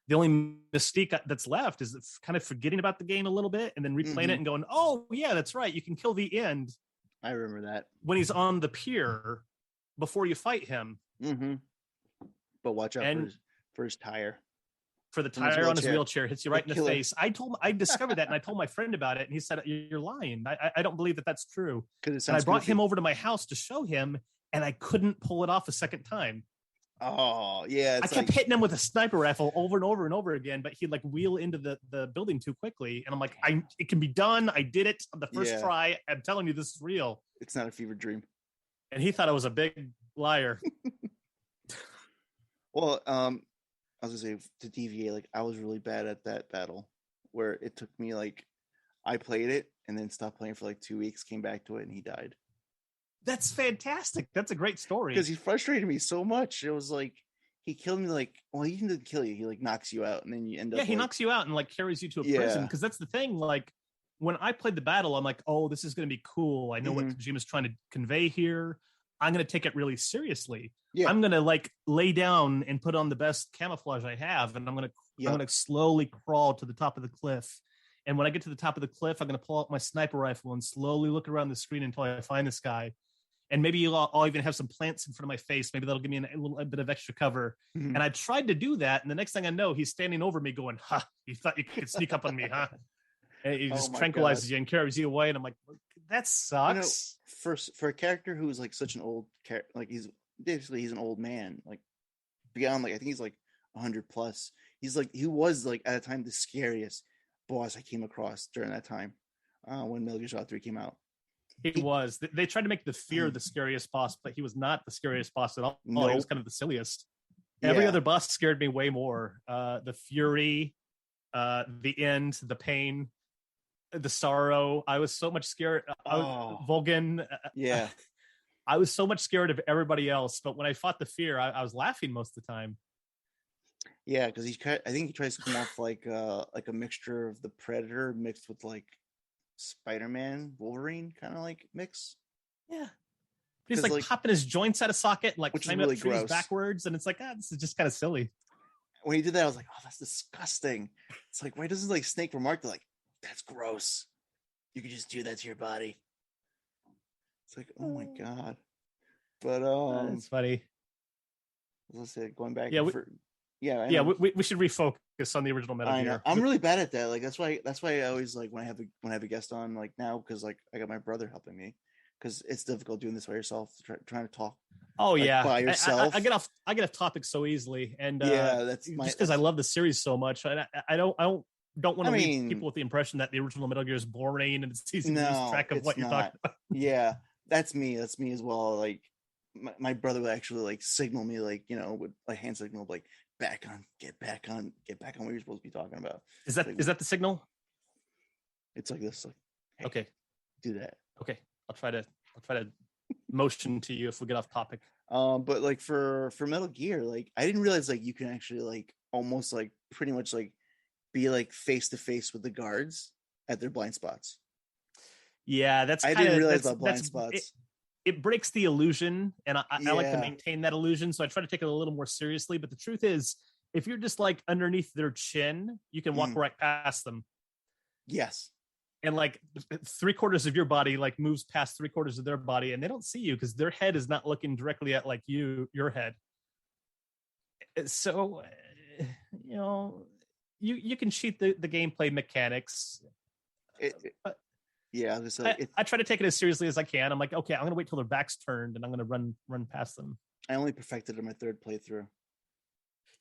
the only mystique that's left is kind of forgetting about the game a little bit and then replaying it and going, oh yeah, that's right, you can kill the end. I remember that when he's on the pier before you fight him. But watch out for his tire. For the tire on his wheelchair, hits you right in the face. I discovered that, and I told my friend about it, and he said, "You're lying. I don't believe that that's true." And I brought him over to my house to show him, and I couldn't pull it off a second time. Oh yeah, I kept hitting him with a sniper rifle over and over and over again, but he'd like wheel into the building too quickly, and I'm like, it can be done. I did it on the first try. I'm telling you, this is real. It's not a fever dream. And he thought I was a big liar. Well, I was gonna say, to deviate, like I was really bad at that battle where it took me like, I played it and then stopped playing for like 2 weeks, came back to it, and he died. That's fantastic. That's a great story. Because he frustrated me so much. It was like, he killed me like, well, he didn't kill you. He like knocks you out and then you end up. Yeah, he knocks you out and like carries you to a prison. Because that's the thing. Like when I played the battle, I'm like, oh, this is going to be cool. I know what Kojima's trying to convey here. I'm going to take it really seriously. Yeah. I'm going to like lay down and put on the best camouflage I have. And I'm going to slowly crawl to the top of the cliff. And when I get to the top of the cliff, I'm going to pull out my sniper rifle and slowly look around the screen until I find this guy. And maybe I'll even have some plants in front of my face. Maybe that'll give me a little bit of extra cover. And I tried to do that. And the next thing I know, he's standing over me going, ha, you thought you could sneak up on me, huh? And he just tranquilizes you and carries you away. And I'm like, that sucks. For a character who's like such an old character, like he's an old man, like beyond, like I think he's like 100 plus. He was like at a time the scariest boss I came across during that time when Metal Gear Solid 3 came out. He was. They tried to make the Fear the scariest boss, but he was not the scariest boss at all. Nope. He was kind of the silliest. Every other boss scared me way more. The Fury, the End, the Pain, the Sorrow. I was so much scared. Vulcan. Yeah. I was so much scared of everybody else. But when I fought the Fear, I was laughing most of the time. Yeah, because I think he tries to come off like a mixture of the Predator mixed with like Spider-Man, Wolverine kind of like mix. Yeah, he's like popping his joints out of socket, like climbing really up trees backwards, and it's like, this is just kind of silly. When he did that, I was like, oh, that's disgusting. It's like, why doesn't like Snake remark like, that's gross? You could just do that to your body. It's like, oh my god. But it's funny. let's say going back Yeah, for yeah, I yeah, know. we should refocus on the original Metal I know. Gear. I'm really bad at that. Like that's why I always like when I have a guest on like now because like I got my brother helping me because it's difficult doing this by yourself trying to talk Oh like yeah, by yourself. I get off topics so easily, and Yeah, that's my just because I love the series so much, I don't want I to leave people mean, with the impression that the original Metal Gear is boring and it's easy to lose no, track of it's what you're talking not. about. Yeah, that's me. That's me as well. Like my brother would actually like signal me like would like hand signal like get back on what you're supposed to be talking about. Is that the signal? It's like this like hey Okay, do that. okay, I'll try to motion to you if we get off topic. But like for Metal Gear, like I didn't realize like you can actually like almost like pretty much like be like face to face with the guards at their blind spots. Yeah, I didn't realize about blind that's spots. it breaks the illusion, and I like to Yeah. maintain that illusion, so I try to take it a little more seriously. But the truth is, if you're just like underneath their chin, you can walk right past them, Yes. and like 3/4 of your body like moves past 3/4 of their body, and they don't see you because their head is not looking directly at like your head. So, you know, you can cheat the gameplay mechanics. But Yeah, I was like, I try to take it as seriously as I can. I'm like, okay, I'm gonna wait till their back's turned and I'm gonna run past them. I only perfected it in my third playthrough.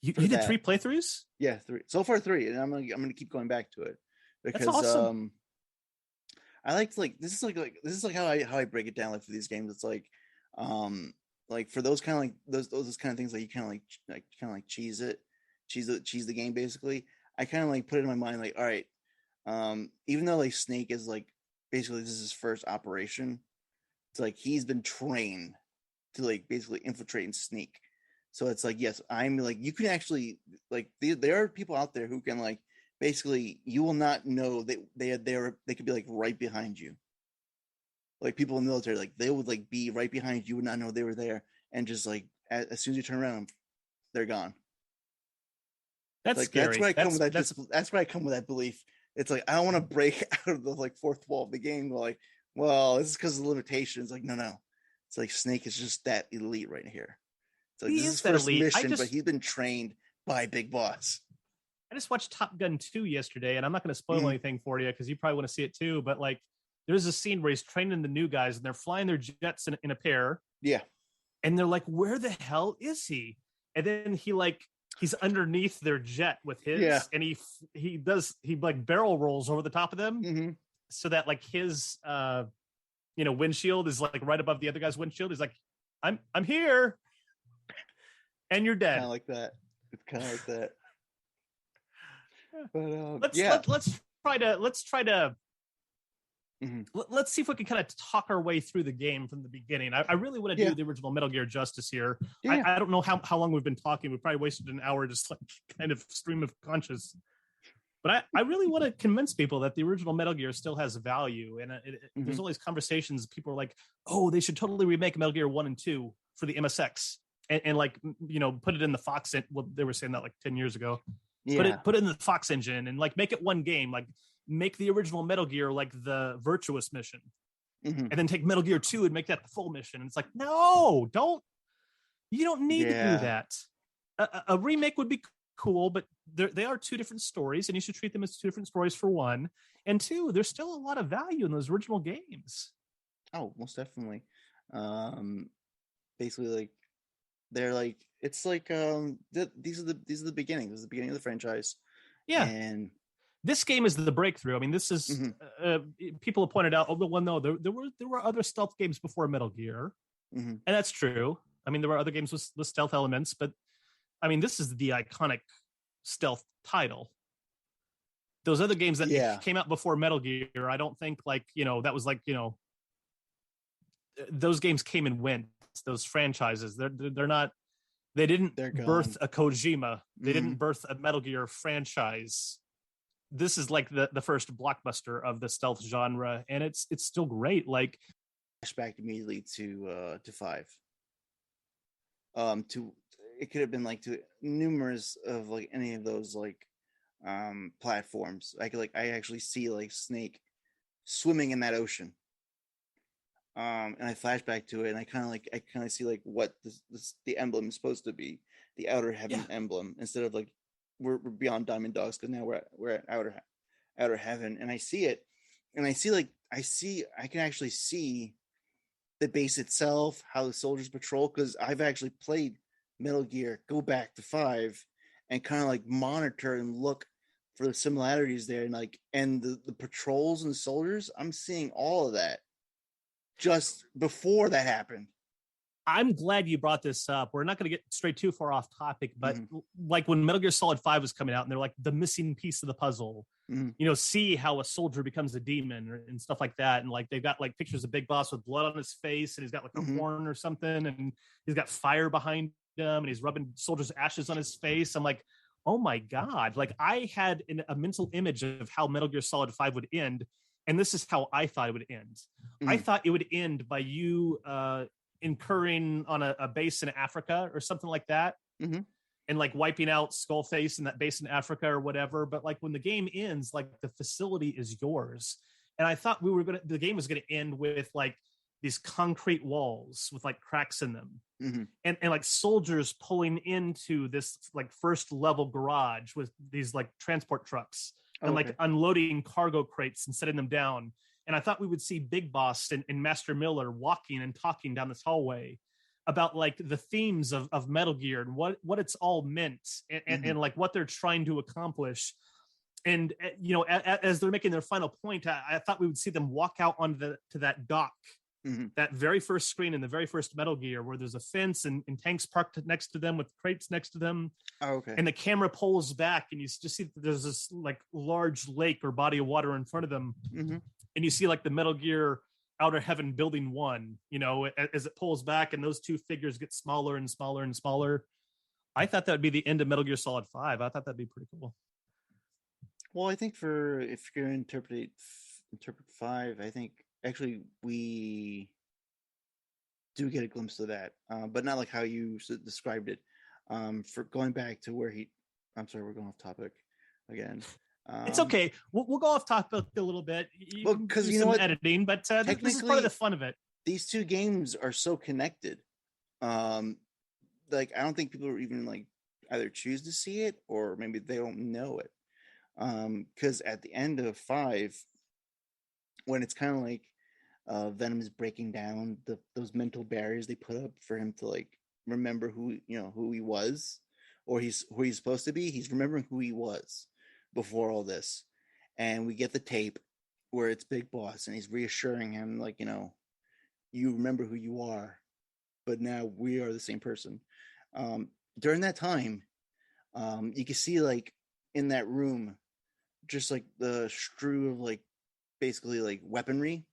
You did 3 playthroughs? Yeah, 3. So far 3, and I'm gonna keep going back to it because That's awesome. I like this is like how I break it down like for these games. It's like for those kind of like those kind of things that you kind of like cheese the game basically. I kind of like put it in my mind like all right, even though like Snake is like basically this is his first operation, it's like he's been trained to like basically infiltrate and sneak. So it's like yes, I'm like you can actually like there are people out there who can like basically you will not know they could be like right behind you. Like people in the military, like they would like be right behind you, would not know they were there, and just like as soon as you turn around, they're gone. That's Like scary. that's where I come with that belief. It's like I don't want to break out of the like fourth wall of the game. Like, well, this is because of the limitations. Like, no. It's like Snake is just that elite right here. It's like He this is is his that first elite. mission, but he's been trained by Big Boss. I just watched Top Gun 2 yesterday, and I'm not going to spoil Mhm. anything for you because you probably want to see it too. But like, there's a scene where he's training the new guys, and they're flying their jets in a pair, Yeah. and they're like, "Where the hell is he?" And then he's underneath their jet with his, Yeah. and he like barrel rolls over the top of them, Mm-hmm. so that like his windshield is like right above the other guy's windshield. He's like, I'm here, and you're dead. Kind of like that. It's kind of like that. But let's try to mm-hmm. let's see if we can kind of talk our way through the game from the beginning. I really want to do the original Metal Gear justice here. Yeah. I don't know how long we've been talking. We probably wasted an hour just like kind of stream of conscious. But I really want to convince people that the original Metal Gear still has value. And there's all these conversations. People are like, oh, they should totally remake Metal Gear 1 and 2 for the MSX. And like, put it in the Fox. Well, they were saying that like 10 years ago. Yeah. Put it in the Fox engine and like make it one game. Like make the original Metal Gear like the Virtuous mission. And then take Metal Gear 2 and make that the full mission. And it's like, no, you don't need to do that. A remake would be cool, but they are two different stories, and you should treat them as two different stories for one. And two, there's still a lot of value in those original games. Oh, most definitely. Basically, like they're like it's like these are the beginnings. This is the beginning of the franchise. Yeah, and this game is the breakthrough. I mean, this is people have pointed out. Oh, well, no, there were other stealth games before Metal Gear, and that's true. I mean, there were other games with stealth elements, but I mean, this is the iconic stealth title. Those other games that came out before Metal Gear, I don't think like, that was like, those games came and went. Those franchises, they're not, they didn't birth a Kojima. They didn't birth a Metal Gear franchise. This is like the first blockbuster of the stealth genre, and it's still great. Like, flashback immediately to 5. It could have been like to numerous of like any of those like platforms. I actually see like Snake swimming in that ocean. And I flash back to it, and I kind of see like what the emblem is supposed to be. the Outer Heaven emblem instead of like we're beyond Diamond Dogs because now we're at Outer Heaven, and I see it, and I can actually see the base itself, how the soldiers patrol, because I've actually played Metal Gear, go back to 5, and kind of like monitor and look for the similarities there, and like the patrols and the soldiers, I'm seeing all of that just before that happened. I'm glad you brought this up. We're not going to get straight too far off topic, but like when Metal Gear Solid 5 was coming out and they're like the missing piece of the puzzle, see how a soldier becomes a demon and stuff like that. And like, they've got like pictures of Big Boss with blood on his face and he's got like a horn or something and he's got fire behind him and he's rubbing soldiers' ashes on his face. I'm like, oh my God. Like I had a mental image of how Metal Gear Solid 5 would end. And this is how I thought it would end. I thought it would end by you, incurring on a base in Africa or something like that, and like wiping out Skullface in that base in Africa or whatever. But like when the game ends, like the facility is yours. And I thought the game was gonna end with like these concrete walls with like cracks in them, and like soldiers pulling into this like first level garage with these like transport trucks and like unloading cargo crates and setting them down. And I thought we would see Big Boss and Master Miller walking and talking down this hallway about like the themes of Metal Gear and what it's all meant and like what they're trying to accomplish. And, as they're making their final point, I thought we would see them walk out onto that dock, that very first screen in the very first Metal Gear where there's a fence and tanks parked next to them with crates next to them. And the camera pulls back and you just see that there's this like large lake or body of water in front of them. And you see like the Metal Gear Outer Heaven Building 1, as it pulls back and those two figures get smaller and smaller and smaller. I thought that would be the end of Metal Gear Solid 5. I thought that'd be pretty cool. Well, I think if you're going to interpret 5, I think actually we do get a glimpse of that, but not like how you described it. For going back to I'm sorry, we're going off topic again. It's okay. We'll go off topic a little bit. Because you know what, editing, but this is part of the fun of it. These two games are so connected. Like I don't think people are even like either choose to see it or maybe they don't know it. Because at the end of 5, when it's kind of like Venom is breaking down those mental barriers they put up for him to like remember who he was, or who he's supposed to be. He's remembering who he was before all this, and we get the tape where it's Big Boss and he's reassuring him like, you remember who you are, but now we are the same person. During that time, you can see like in that room just like the strew of like basically like weaponry,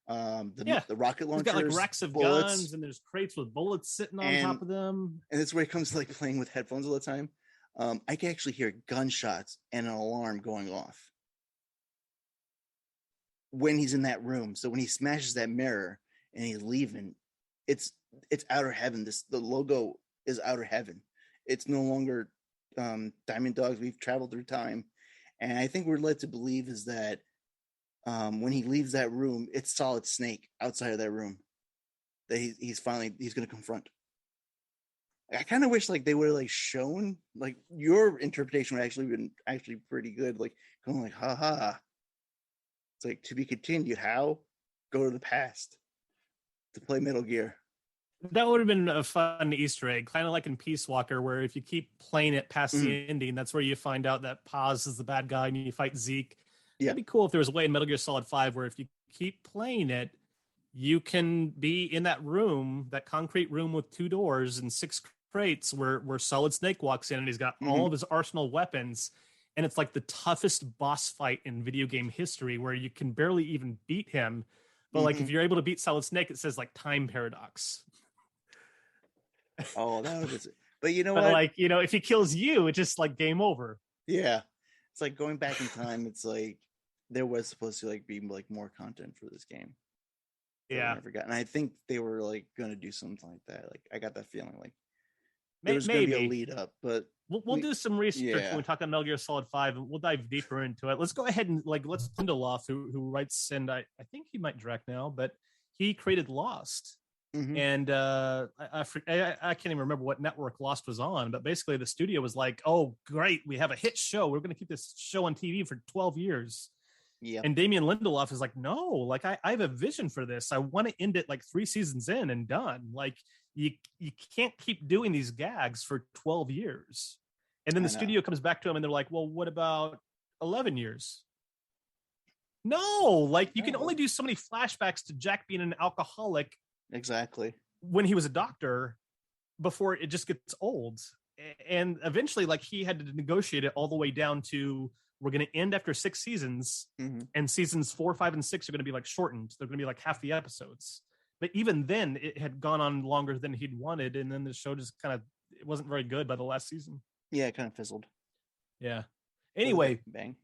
the rocket launchers, got like racks of bullets, guns, and there's crates with bullets sitting on top of them, and it's where it comes to like playing with headphones all the time. I can actually hear gunshots and an alarm going off when he's in that room. So when he smashes that mirror and he's leaving, it's Outer Heaven. The logo is Outer Heaven. It's no longer Diamond Dogs. We've traveled through time, and I think we're led to believe is that when he leaves that room, it's Solid Snake outside of that room that he's going to confront. I kind of wish like they would have like shown like your interpretation would actually been pretty good. Like going like, haha. It's like to be continued. How? Go to the past to play Metal Gear. That would have been a fun Easter egg, kind of like in Peace Walker, where if you keep playing it past the ending, that's where you find out that Paz is the bad guy and you fight Zeke. Yeah. It'd be cool if there was a way in Metal Gear Solid 5 where if you keep playing it, you can be in that room, that concrete room with 2 doors and 6 crates where Solid Snake walks in and he's got all of his arsenal weapons. And it's like the toughest boss fight in video game history where you can barely even beat him. But like if you're able to beat Solid Snake, it says like time paradox. Oh, that was it. But you know what? Like, if he kills you, it's just like game over. Yeah. It's like going back in time. It's like there was supposed to like be like more content for this game. Yeah. I forgot. And I think they were like going to do something like that. Like I got that feeling like there's going to be a lead up, but we'll do some research when we talk on Metal Gear Solid 5 and we'll dive deeper into it. Let's go ahead and let's Lindelof, who writes, and I think he might direct now, but he created Lost. Mm-hmm. And I can't even remember what network Lost was on, but basically the studio was like, "Oh, great, we have a hit show. We're going to keep this show on TV for 12 years." Yeah. And Damien Lindelof is like, "No, like I have a vision for this. I want to end it like 3 seasons in and done. Like you can't keep doing these gags for 12 years." And then the studio comes back to him and they're like, "Well, what about 11 years?" No, like you can only do so many flashbacks to Jack being an alcoholic. Exactly. When he was a doctor before it just gets old. And eventually, like, he had to negotiate it all the way down to, we're going to end after 6 seasons, and seasons 4, 5, and 6 are going to be like shortened. They're going to be like half the episodes. But even then, it had gone on longer than he'd wanted, and then the show just kind of, it wasn't very good by the last season. Yeah, it kind of fizzled. Yeah. Anyway, bang.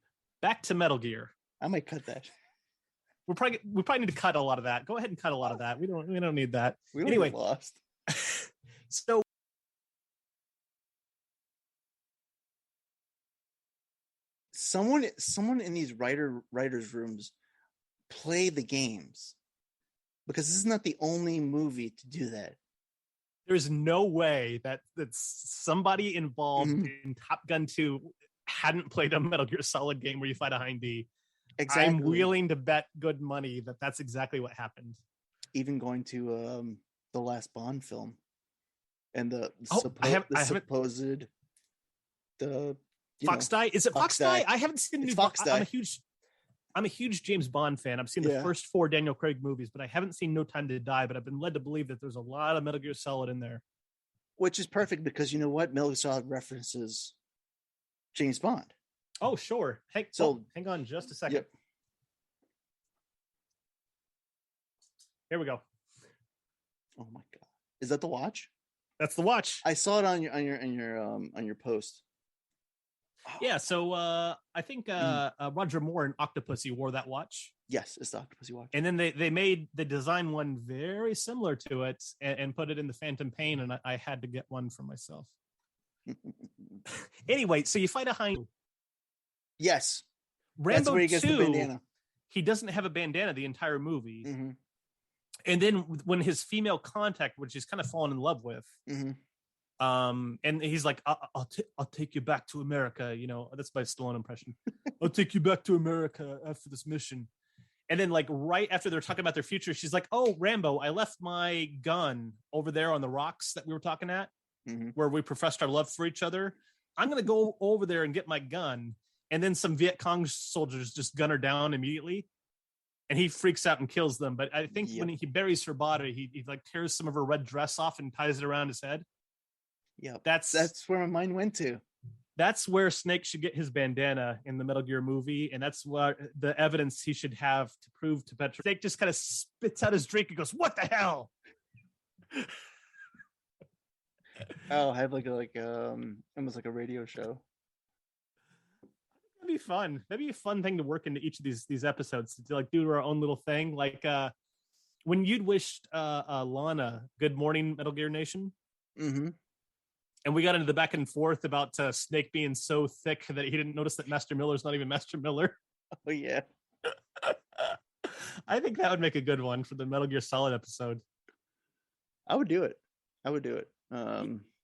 Back to Metal Gear. I might cut that. We probably need to cut a lot of that. Go ahead and cut a lot of that. We don't need that. We don't anyway, get lost. So someone in these writers' rooms play the games, because this is not the only movie to do that. There's no way that somebody involved in Top Gun 2 hadn't played a Metal Gear Solid game where you fight a Hind D. Exactly. I'm willing to bet good money that that's exactly what happened. Even going to the last Bond film, and the supposed Fox Die. Is it Fox Die? I haven't seen the new Fox Die. I'm a huge James Bond fan. I've seen the first 4 Daniel Craig movies, but I haven't seen No Time to Die. But I've been led to believe that there's a lot of Metal Gear Solid in there, which is perfect because you know what, Metal Gear Solid references James Bond. Oh, sure. Hang on just a second. Yep. Here we go. Oh my god. Is that the watch? That's the watch. I saw it on your post. Yeah, so I think Roger Moore and Octopussy wore that watch. Yes, it's the Octopussy watch. And then they designed one very similar to it and put it in the Phantom Pain, and I had to get one for myself. Anyway, so you fight a Hind. Yes. Rambo That's where he gets 2, the bandana. He doesn't have a bandana the entire movie. Mm-hmm. And then when his female contact, which he's kind of fallen in love with, and he's like, I'll take you back to America. You know, that's my Stallone impression. I'll take you back to America after this mission. And then like right after they're talking about their future, she's like, oh, Rambo, I left my gun over there on the rocks that we were talking at, where we professed our love for each other. I'm going to go over there and get my gun. And then some Viet Cong soldiers just gun her down immediately. And he freaks out and kills them. But I think when he buries her body, he like tears some of her red dress off and ties it around his head. Yeah, that's where my mind went to. That's where Snake should get his bandana in the Metal Gear movie. And that's what the evidence he should have to prove to Petra. Snake just kind of spits out his drink and goes, what the hell? Oh, have like almost like a radio show. That'd be fun. That'd be a fun thing to work into each of these episodes to like do our own little thing. Like when you'd wished Lana good morning, Metal Gear Nation. Mm-hmm. And we got into the back and forth about Snake being so thick that he didn't notice that Master Miller's not even Master Miller. Oh yeah. I think that would make a good one for the Metal Gear Solid episode. I would do it.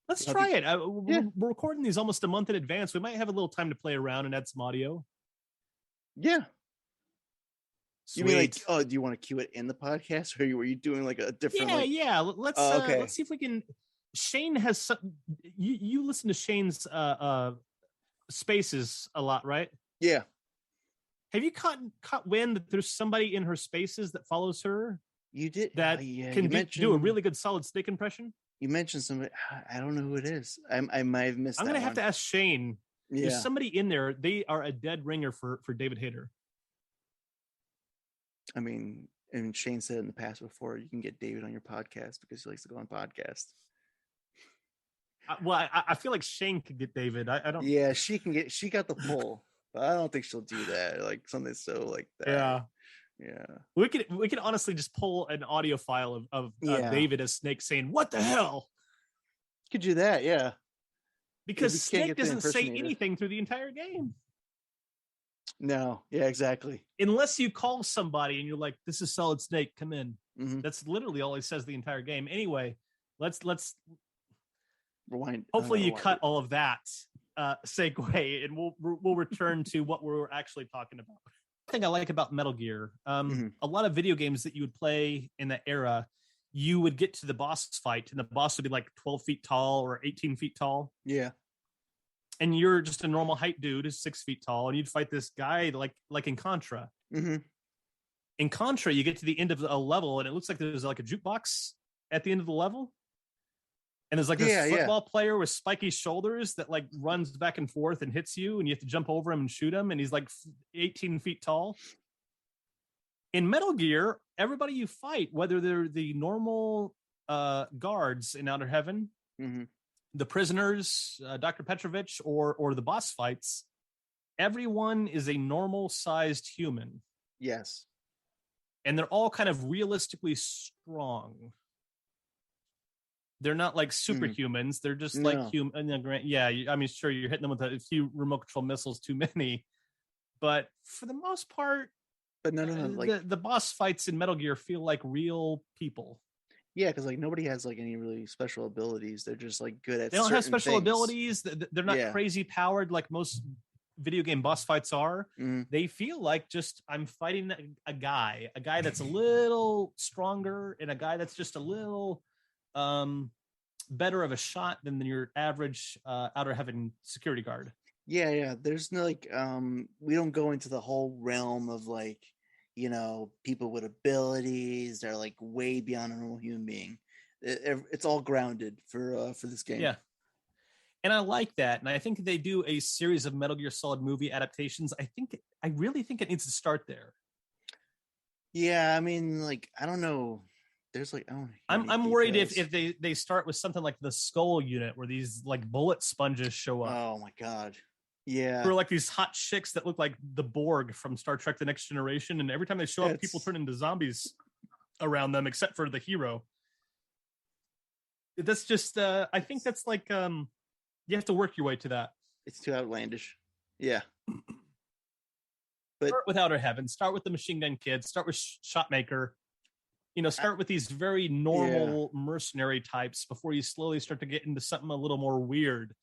Let's try it. We're recording these almost a month in advance. We might have a little time to play around and add some audio. Yeah. Sweet. You mean like, oh, do you want to cue it in the podcast, or were you doing like a different? Yeah. Let's see if we can. Shane has some. You listen to Shane's spaces a lot, right? Yeah. Have you caught wind that there's somebody in her spaces that follows her? You did that can do a really good solid Snake impression. You mentioned somebody. I don't know who it is. I might have missed. I'm gonna have to ask Shane. Yeah. There's somebody in there. They are a dead ringer for David Hayter. I mean, and Shane said in the past before, you can get David on your podcast because he likes to go on podcasts. I feel like Shane could get David. I don't. Yeah, she got the pull, but I don't think she'll do that. Like something so like that. Yeah. We could honestly just pull an audio file of David as Snake saying, "What the hell?" Could do that, yeah. Because Snake doesn't say anything through the entire game. No, yeah, exactly. Unless you call somebody and you're like, "This is Solid Snake, come in." Mm-hmm. That's literally all he says the entire game. Anyway, let's rewind. hopefully you Rewind cut it. all of that segue, and we'll return to what we're actually talking about. The thing I like about Metal Gear, a lot of video games that you would play in that era, you would get to the boss fight, and the boss would be like 12 feet tall or 18 feet tall. Yeah. And you're just a normal height dude who's 6 feet tall, and you'd fight this guy like in Contra. Mm-hmm. In Contra, you get to the end of a level, and it looks like there's like a jukebox at the end of the level. And there's like this football player with spiky shoulders that like runs back and forth and hits you, and you have to jump over him and shoot him. And he's like 18 feet tall. In Metal Gear, everybody you fight, whether they're the normal guards in Outer Heaven, the prisoners, Dr. Petrovich, or the boss fights, everyone is a normal sized human. Yes. And they're all kind of realistically strong. They're not like superhumans. They're just like human. Yeah, I mean, sure, you're hitting them with a few remote control missiles too many, but for the most part, but none of them like the boss fights in Metal Gear feel like real people. Yeah, because like nobody has like any really special abilities. They're just like good at. They don't have special things. abilities. They're not crazy powered like most video game boss fights are. They feel like just I'm fighting a guy that's a little stronger and a guy that's just a little better of a shot than your average Outer Heaven security guard. Yeah. There's no like we don't go into the whole realm of like, you know, people with abilities. They're like way beyond a normal human being. It's all grounded for this game. Yeah. And I like that. And I think they do a series of Metal Gear Solid movie adaptations. I really think it needs to start there. Yeah, I mean, like, I don't know. There's like, I'm worried if they start with something like the Skull Unit, where these like bullet sponges show up. Oh my god, yeah. Or like these hot chicks that look like the Borg from Star Trek: The Next Generation, and every time they show up, people turn into zombies around them, except for the hero. That's just, I think that's like, you have to work your way to that. It's too outlandish. Yeah. But start with Outer Heaven. Start with the Machine Gun Kid. Start with Shotmaker. You know, start with these very normal mercenary types before you slowly start to get into something a little more weird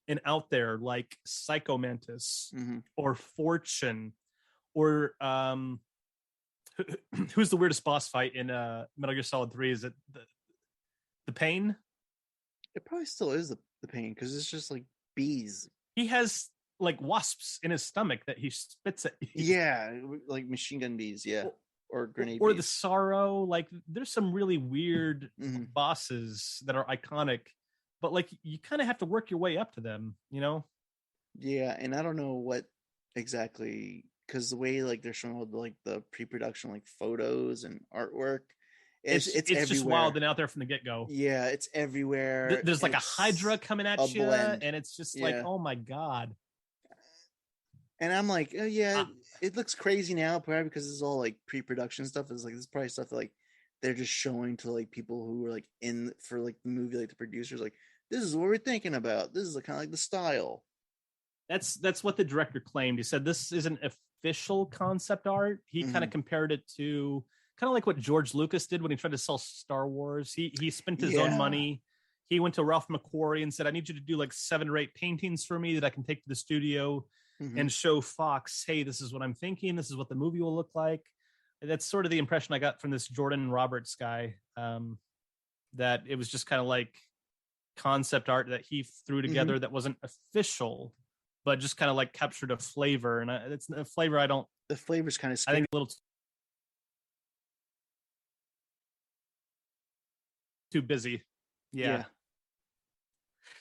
and out there, like Psycho Mantis or Fortune, or who's the weirdest boss fight in Metal Gear Solid 3? Is it the Pain? It probably still is the Pain, because it's just like bees. He has like wasps in his stomach that he spits at you. Yeah, like machine gun bees. Yeah. Or grenade or bees. the Sorrow. Like there's some really weird bosses that are iconic, but like you kind of have to work your way up to them, you know? Yeah, and I don't know what exactly, because the way like they're showing all the, like the pre-production like photos and artwork, it's just wild and out there from the get-go. Yeah, it's everywhere. There's like a Hydra coming at you, blend. And it's just like, oh my god. And I'm like, oh yeah, it looks crazy now, probably because it's all like pre-production stuff. It's like this is probably stuff that, like they're just showing to like people who are like in for like the movie, like the producers, like this is what we're thinking about. This is like, kind of like the style. That's what the director claimed. He said this isn't official concept art. He kind of compared it to kind of like what George Lucas did when he tried to sell Star Wars. He spent his own money. He went to Ralph McQuarrie and said, I need you to do like 7 or 8 paintings for me that I can take to the studio and show Fox, hey, this is what I'm thinking. This is what the movie will look like. And that's sort of the impression I got from this Jordan Roberts guy, that it was just kind of like concept art that he threw together that wasn't official, but just kind of like captured a flavor. And it's a flavor the flavor's kind of scary. I think a little too busy. Yeah.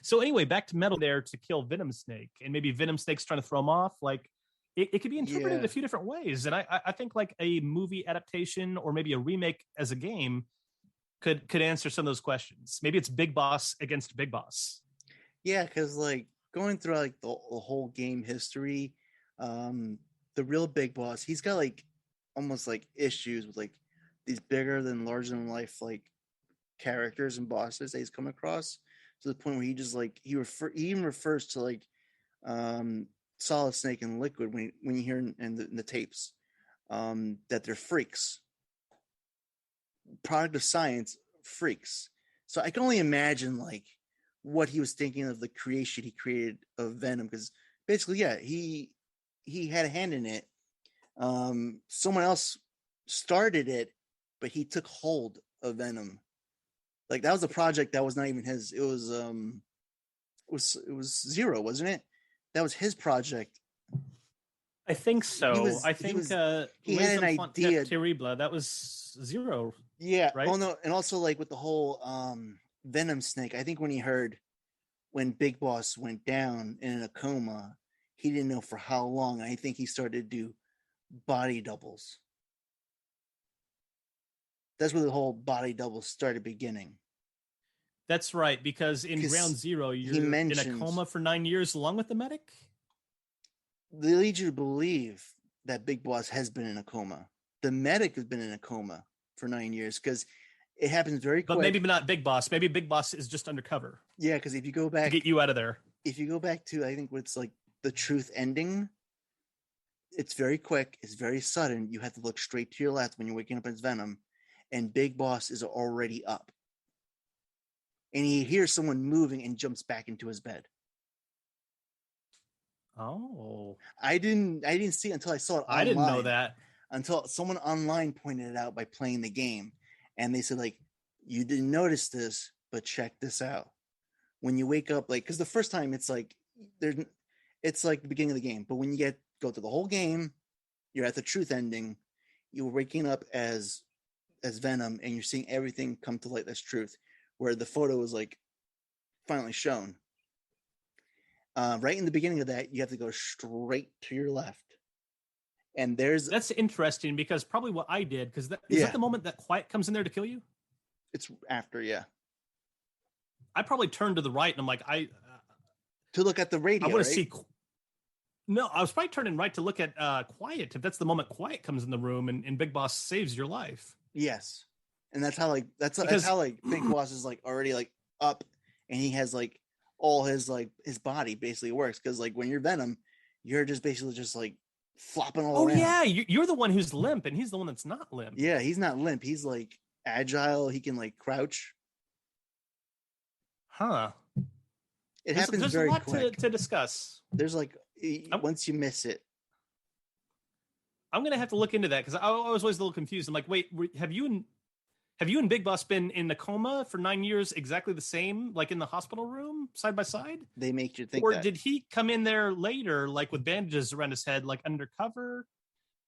So anyway, back to Metal there to kill Venom Snake, and maybe Venom Snake's trying to throw him off. Like it could be interpreted a few different ways. And I think like a movie adaptation or maybe a remake as a game could answer some of those questions. Maybe it's Big Boss against Big Boss. Yeah, because like going through like the whole game history, the real Big Boss, he's got like almost like issues with like these bigger than larger than life like characters and bosses that he's come across, to the point where he just like he even refers to like Solid Snake and Liquid when you hear in the tapes that they're freaks. product of science freaks. So I can only imagine like what he was thinking of the creation he created of Venom, because basically, yeah, he had a hand in it. Someone else started it, but he took hold of Venom. Like that was a project that was not even his. It was Zero, wasn't it? That was his project. I think so. I think he had an idea. Terrible. That was Zero. Yeah. Right. Oh no, and also like with the whole Venom snake. I think when he heard when Big Boss went down in a coma, he didn't know for how long. I think he started to do body doubles. That's where the whole body doubles started beginning. That's right, because in Ground Zero, you're in a coma for 9 years along with the medic. They lead you to believe that Big Boss has been in a coma. The medic has been in a coma for 9 years because it happens very quick. But maybe not Big Boss. Maybe Big Boss is just undercover. Yeah, because if you go back to get you out of there, if you go back to I think what's like the truth ending, it's very quick. It's very sudden. You have to look straight to your left when you're waking up as Venom, and Big Boss is already up. And he hears someone moving and jumps back into his bed. Oh, I didn't see it until I saw it online. I didn't know that until someone online pointed it out by playing the game, and they said like, you didn't notice this, but check this out. When you wake up, like, because the first time it's like it's like the beginning of the game, but when you go through the whole game, you're at the truth ending. You're waking up as Venom, and you're seeing everything come to light. That's truth. Where the photo is like finally shown. Right in the beginning of that, you have to go straight to your left. And that's interesting because probably what I did, because is that the moment that Quiet comes in there to kill you? It's after, yeah. I probably turned to the right and I'm like, to look at the radio. I want to see. No, I was probably turning right to look at Quiet. If that's the moment Quiet comes in the room and Big Boss saves your life. Yes. And that's how like Big Boss is like already like up, and he has like all his body basically works, because like when you're Venom, you're just basically just like flopping all around. Oh yeah, you're the one who's limp, and he's the one that's not limp. Yeah, he's not limp. He's like agile. He can like crouch. Huh. Happens there's very a lot quick. to discuss. There's like once you miss it. I'm gonna have to look into that because I was always a little confused. I'm like, wait, have you and Big Boss been in a coma for 9 years exactly the same, like in the hospital room, side by side? They make you think or did he come in there later, like with bandages around his head, like undercover?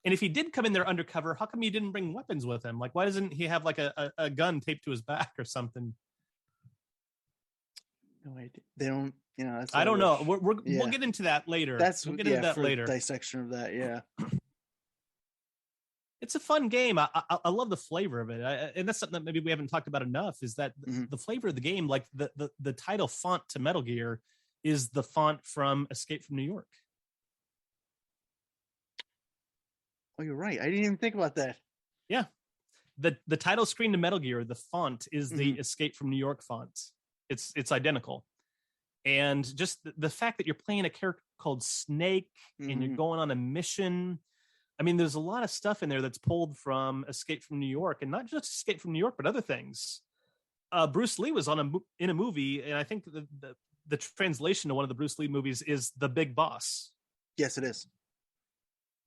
And if he did come in there undercover, how come he didn't bring weapons with him? Like, why doesn't he have like a gun taped to his back or something? No, they don't, that's I don't know. We'll get into that later. We'll get into that later. Dissection of that, yeah. It's a fun game. I love the flavor of it, and that's something that maybe we haven't talked about enough. Is that the flavor of the game? Like the title font to Metal Gear is the font from Escape from New York. Oh, you're right. I didn't even think about that. Yeah, the title screen to Metal Gear, the font is the Escape from New York font. It's identical, and just the fact that you're playing a character called Snake and you're going on a mission. I mean, there's a lot of stuff in there that's pulled from Escape from New York, and not just Escape from New York, but other things. Bruce Lee was in a movie, and I think the translation to one of the Bruce Lee movies is The Big Boss. Yes, it is.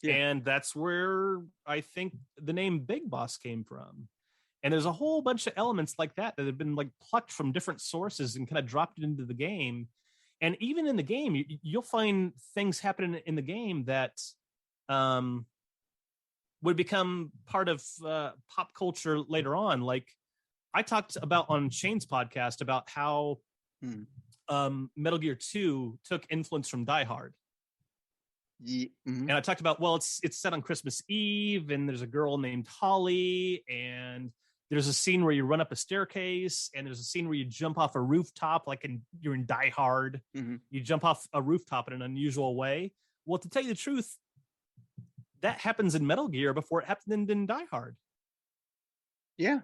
Yeah. And that's where I think the name Big Boss came from. And there's a whole bunch of elements like that have been like plucked from different sources and kind of dropped into the game. And even in the game, you'll find things happening in the game that would become part of pop culture later on. Like I talked about on Shane's podcast about how Metal Gear 2 took influence from Die Hard. Yeah. And I talked about, well, it's set on Christmas Eve, and there's a girl named Holly, and there's a scene where you run up a staircase, and there's a scene where you jump off a rooftop, like you're in Die Hard. You jump off a rooftop in an unusual way. Well, to tell you the truth, that happens in Metal Gear before it happened in Die Hard. Yeah.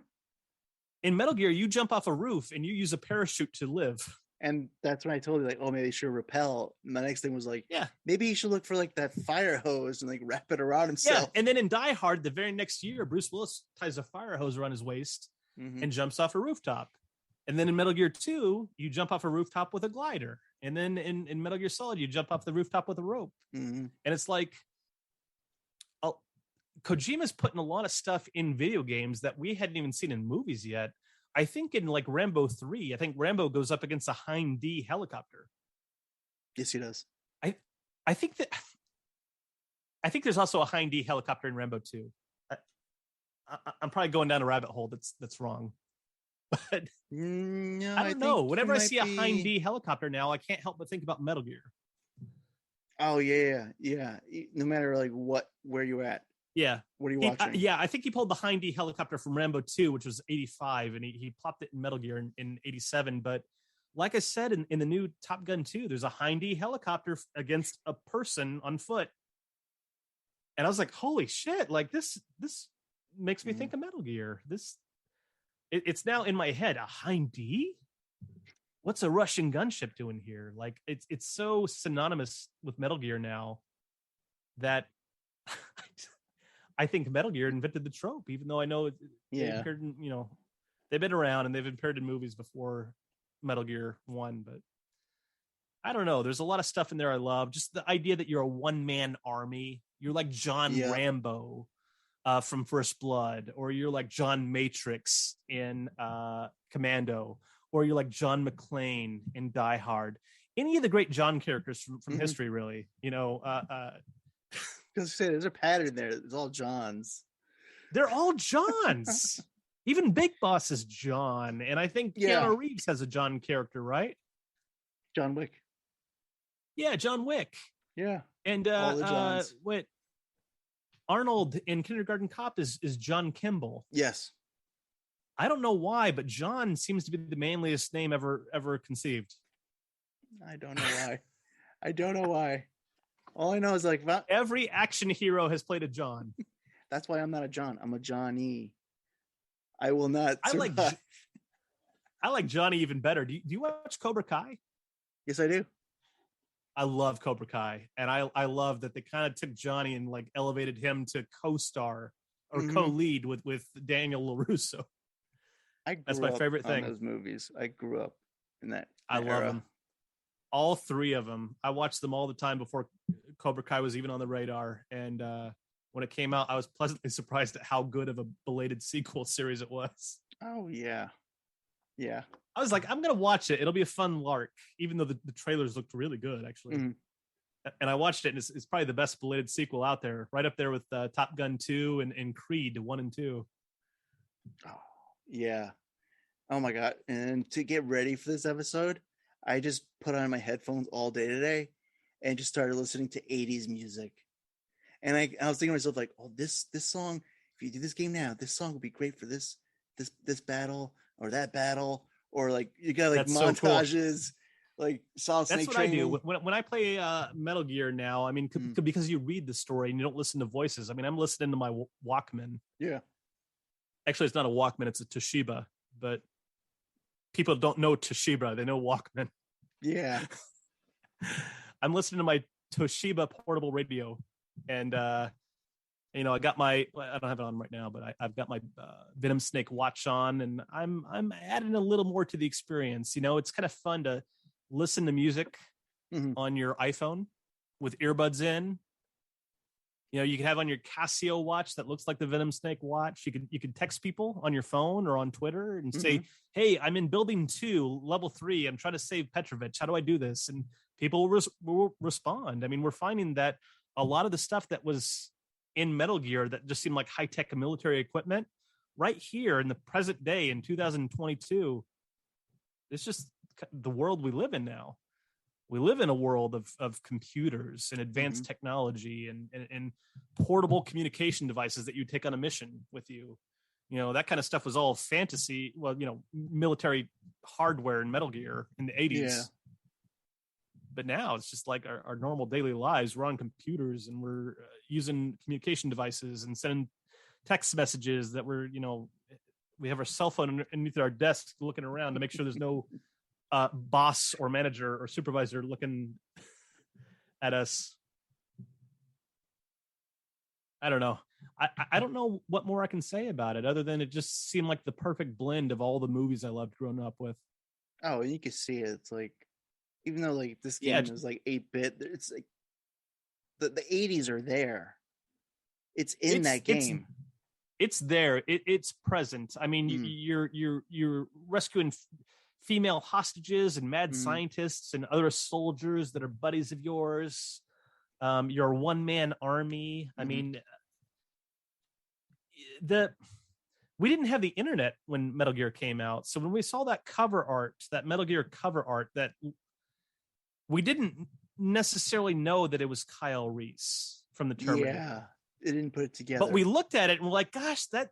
In Metal Gear, you jump off a roof and you use a parachute to live. And that's when I told you, like, oh, maybe he should repel. And the next thing was like, Yeah. maybe he should look for like that fire hose and like wrap it around himself. Yeah. And then in Die Hard, the very next year, Bruce Willis ties a fire hose around his waist and jumps off a rooftop. And then in Metal Gear 2, you jump off a rooftop with a glider. And then in Metal Gear Solid, you jump off the rooftop with a rope. And it's like, Kojima's putting a lot of stuff in video games that we hadn't even seen in movies yet. I think in like Rambo 3, I think Rambo goes up against a Hind D helicopter. Yes, he does. I think there's also a Hind D helicopter in Rambo 2. I'm probably going down a rabbit hole that's wrong. But no, I don't know. Whenever I see a Hind D helicopter now, I can't help but think about Metal Gear. Oh yeah. No matter like where you're at. Yeah. What are you watching? I think he pulled the Hind D helicopter from Rambo 2, which was 85, and he plopped it in Metal Gear in 87. But like I said, in the new Top Gun 2, there's a Hind D helicopter against a person on foot. And I was like, holy shit, like this makes me think of Metal Gear. It's now in my head, a Hind D? What's a Russian gunship doing here? Like it's so synonymous with Metal Gear now that I think Metal Gear invented the trope, even though I know they've been around and they've appeared in movies before Metal Gear 1, but I don't know. There's a lot of stuff in there I love. Just the idea that you're a one-man army. You're like John Rambo from First Blood, or you're like John Matrix in Commando, or you're like John McClane in Die Hard. Any of the great John characters from history, really. Because there's a pattern there. It's all Johns. They're all Johns. Even Big Boss is John. And I think Keanu Reeves has a John character, right? John Wick. Yeah, John Wick. Yeah. And all the Johns. Arnold in Kindergarten Cop is John Kimball. Yes. I don't know why, but John seems to be the manliest name ever conceived. I don't know why. All I know is like every action hero has played a John. That's why I'm not a John. I'm a Johnny. I will not survive. I like Johnny even better. Do you watch Cobra Kai? Yes, I do. I love Cobra Kai, and I love that they kind of took Johnny and like elevated him to co-star or co-lead with Daniel LaRusso. That's my favorite thing. Those movies. I grew up in that. I love them. All three of them. I watched them all the time before Cobra Kai was even on the radar. And when it came out, I was pleasantly surprised at how good of a belated sequel series it was. Oh, yeah. Yeah. I was like, I'm going to watch it. It'll be a fun lark, even though the trailers looked really good, actually. And I watched it, and it's probably the best belated sequel out there, right up there with Top Gun 2 and Creed 1 and 2. Oh, yeah. Oh, my God. And to get ready for this episode, I just put on my headphones all day today and just started listening to 80s music. And I was thinking to myself, like, oh, this song, if you do this game now, this song would be great for this battle or that battle. Or like you got like That's montages, so cool. Like Solid Snake. That's what training. I do when I play Metal Gear now. I mean, because you read the story and you don't listen to voices. I mean, I'm listening to my Walkman. Yeah. Actually, it's not a Walkman; it's a Toshiba. But people don't know Toshiba; they know Walkman. Yeah. I'm listening to my Toshiba portable radio, and I got I don't have it on right now, but I've got my Venom Snake watch on, and I'm adding a little more to the experience. It's kind of fun to listen to music on your iPhone with earbuds in. You can have on your Casio watch that looks like the Venom Snake watch. You could text people on your phone or on Twitter and say, "Hey, I'm in building 2, level 3. I'm trying to save Petrovich. How do I do this?" And people will respond. I mean, we're finding that a lot of the stuff that was in Metal Gear that just seemed like high-tech military equipment, right here in the present day in 2022, it's just the world we live in now. We live in a world of computers and advanced technology and portable communication devices that you take on a mission with you. That kind of stuff was all fantasy. Well, military hardware in Metal Gear in the 80s. Yeah. But now it's just like our normal daily lives. We're on computers and we're using communication devices and sending text messages that we have our cell phone underneath our desk looking around to make sure there's no boss or manager or supervisor looking at us. I don't know. I don't know what more I can say about it other than it just seemed like the perfect blend of all the movies I loved growing up with. Oh, and you can see it. It's like, even though like this Yeah, game is like 8-bit, it's like the 80s are there. It's in that game. It's there. It's present. I mean, Mm. you're rescuing female hostages and mad Mm. scientists and other soldiers that are buddies of yours. You're a one-man army. I mean, we didn't have the internet when Metal Gear came out, so when we saw that cover art, that Metal Gear cover art, that we didn't necessarily know that it was Kyle Reese from the Terminator. Yeah, it didn't put it together. But we looked at it and we're like, gosh, that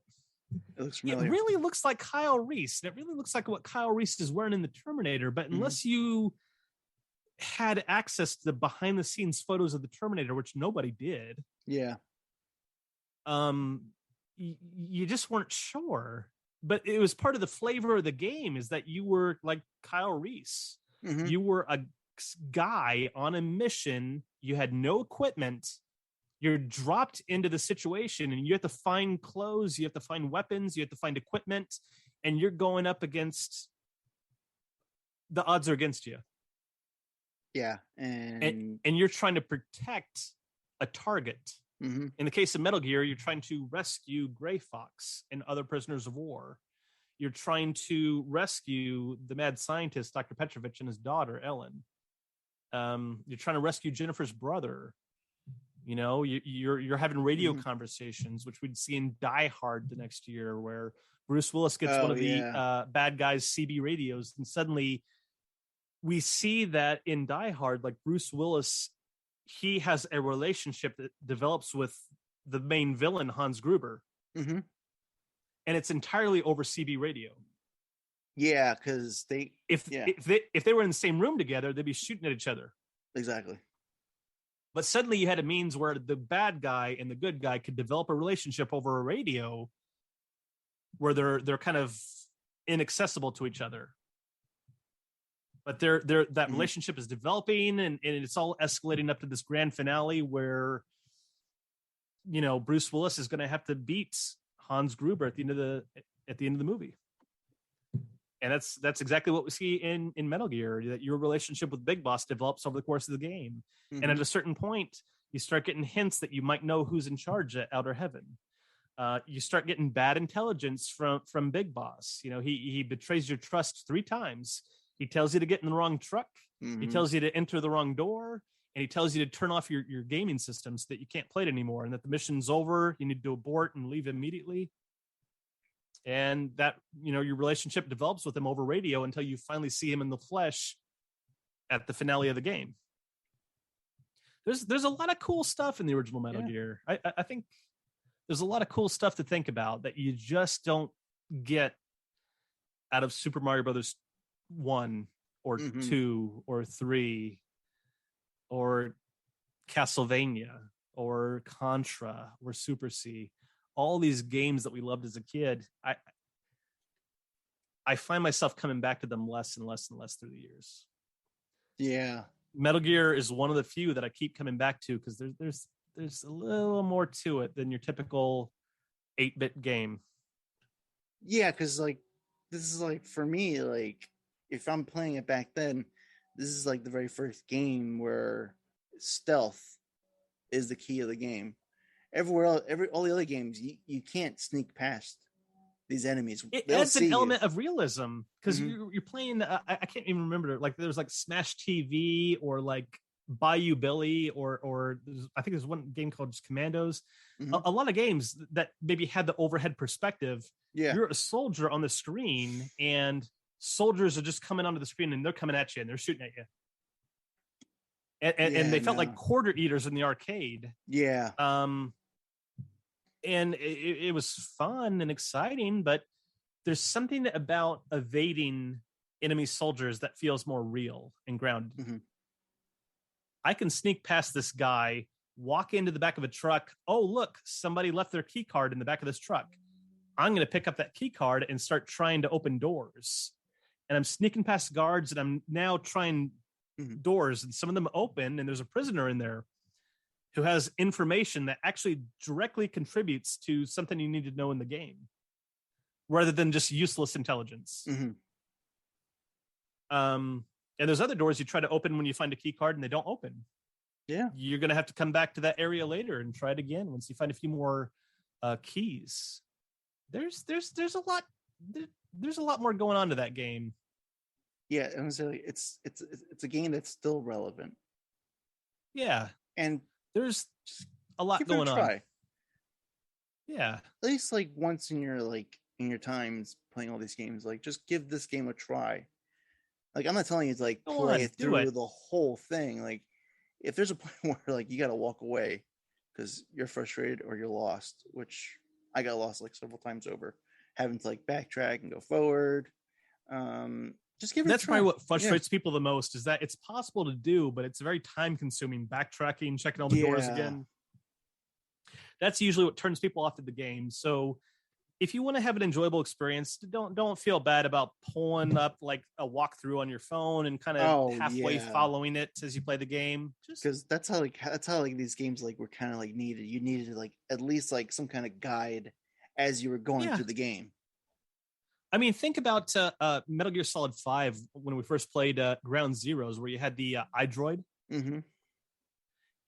it really looks like Kyle Reese. And it really looks like what Kyle Reese is wearing in the Terminator. But unless you had access to the behind the scenes photos of the Terminator, which nobody did. Yeah. You just weren't sure. But it was part of the flavor of the game is that you were like Kyle Reese. You were a guy on a mission. You had no equipment. You're dropped into the situation and you have to find clothes, you have to find weapons, you have to find equipment, and you're going up against the odds are against you. Yeah. And you're trying to protect a target. In the case of Metal Gear, you're trying to rescue Gray Fox and other prisoners of war. You're trying to rescue the mad scientist, Dr. Petrovich, and his daughter, Ellen. You're trying to rescue Jennifer's brother. You know, you're having radio conversations, which we'd see in Die Hard the next year, where Bruce Willis gets one of the bad guys' CB radios, and suddenly we see that in Die Hard, like Bruce Willis, he has a relationship that develops with the main villain, Hans Gruber, and it's entirely over CB radio. Yeah, because if they were in the same room together, they'd be shooting at each other. Exactly. But suddenly you had a means where the bad guy and the good guy could develop a relationship over a radio where they're kind of inaccessible to each other. But that relationship is developing and it's all escalating up to this grand finale where, you know, Bruce Willis is going to have to beat Hans Gruber at the end of the movie. And that's exactly what we see in Metal Gear, that your relationship with Big Boss develops over the course of the game. And at a certain point, you start getting hints that you might know who's in charge at Outer Heaven. You start getting bad intelligence from Big Boss. You know, he betrays your trust 3 times. He tells you to get in the wrong truck. He tells you to enter the wrong door. And he tells you to turn off your gaming system so that you can't play it anymore. And that the mission's over. You need to abort and leave immediately. And that, you know, your relationship develops with him over radio until you finally see him in the flesh at the finale of the game. There's a lot of cool stuff in the original Metal Gear. I think there's a lot of cool stuff to think about that you just don't get out of Super Mario Brothers 1 or 2 or 3 or Castlevania or Contra or Super C. All these games that we loved as a kid, I find myself coming back to them less and less and less through the years. Yeah. Metal Gear is one of the few that I keep coming back to because there's a little more to it than your typical 8-bit game. Yeah, because like this is like for me, like if I'm playing it back then, this is like the very first game where stealth is the key of the game. Everywhere else, all the other games, you can't sneak past these enemies. It adds an element of realism because you're playing. I can't even remember. Like there's like Smash TV or like Bayou Billy or I think there's one game called just Commandos. A lot of games that maybe had the overhead perspective. Yeah, you're a soldier on the screen and soldiers are just coming onto the screen and they're coming at you and they're shooting at you. And they felt like quarter eaters in the arcade. Yeah. And it was fun and exciting, but there's something about evading enemy soldiers that feels more real and grounded. I can sneak past this guy, walk into the back of a truck. Oh, look, somebody left their key card in the back of this truck. I'm going to pick up that key card and start trying to open doors. and I'm sneaking past guards, and I'm now trying doors, and some of them open, and there's a prisoner in there who has information that actually directly contributes to something you need to know in the game, rather than just useless intelligence. And there's other doors you try to open when you find a key card and they don't open. Yeah. You're going to have to come back to that area later and try it again once you find a few more keys. There's a lot more going on to that game. Yeah, and it's a game that's still relevant. Yeah. And there's a lot going on. Yeah. At least like once in your times playing all these games, like just give this game a try. Like, I'm not telling you to like play it through the whole thing. Like, if there's a point where like you got to walk away because you're frustrated or you're lost, which I got lost like several times over, having to like backtrack and go forward. Just give it. That's probably what frustrates people the most, is that it's possible to do, but it's very time consuming. Backtracking, checking all the doors again. That's usually what turns people off to the game. So if you want to have an enjoyable experience, don't feel bad about pulling up like a walkthrough on your phone and kind of halfway following it as you play the game. Because that's how these games like were kind of like needed. You needed like at least like some kind of guide as you were going through the game. I mean, think about Metal Gear Solid 5 when we first played Ground Zeroes, where you had the iDroid, and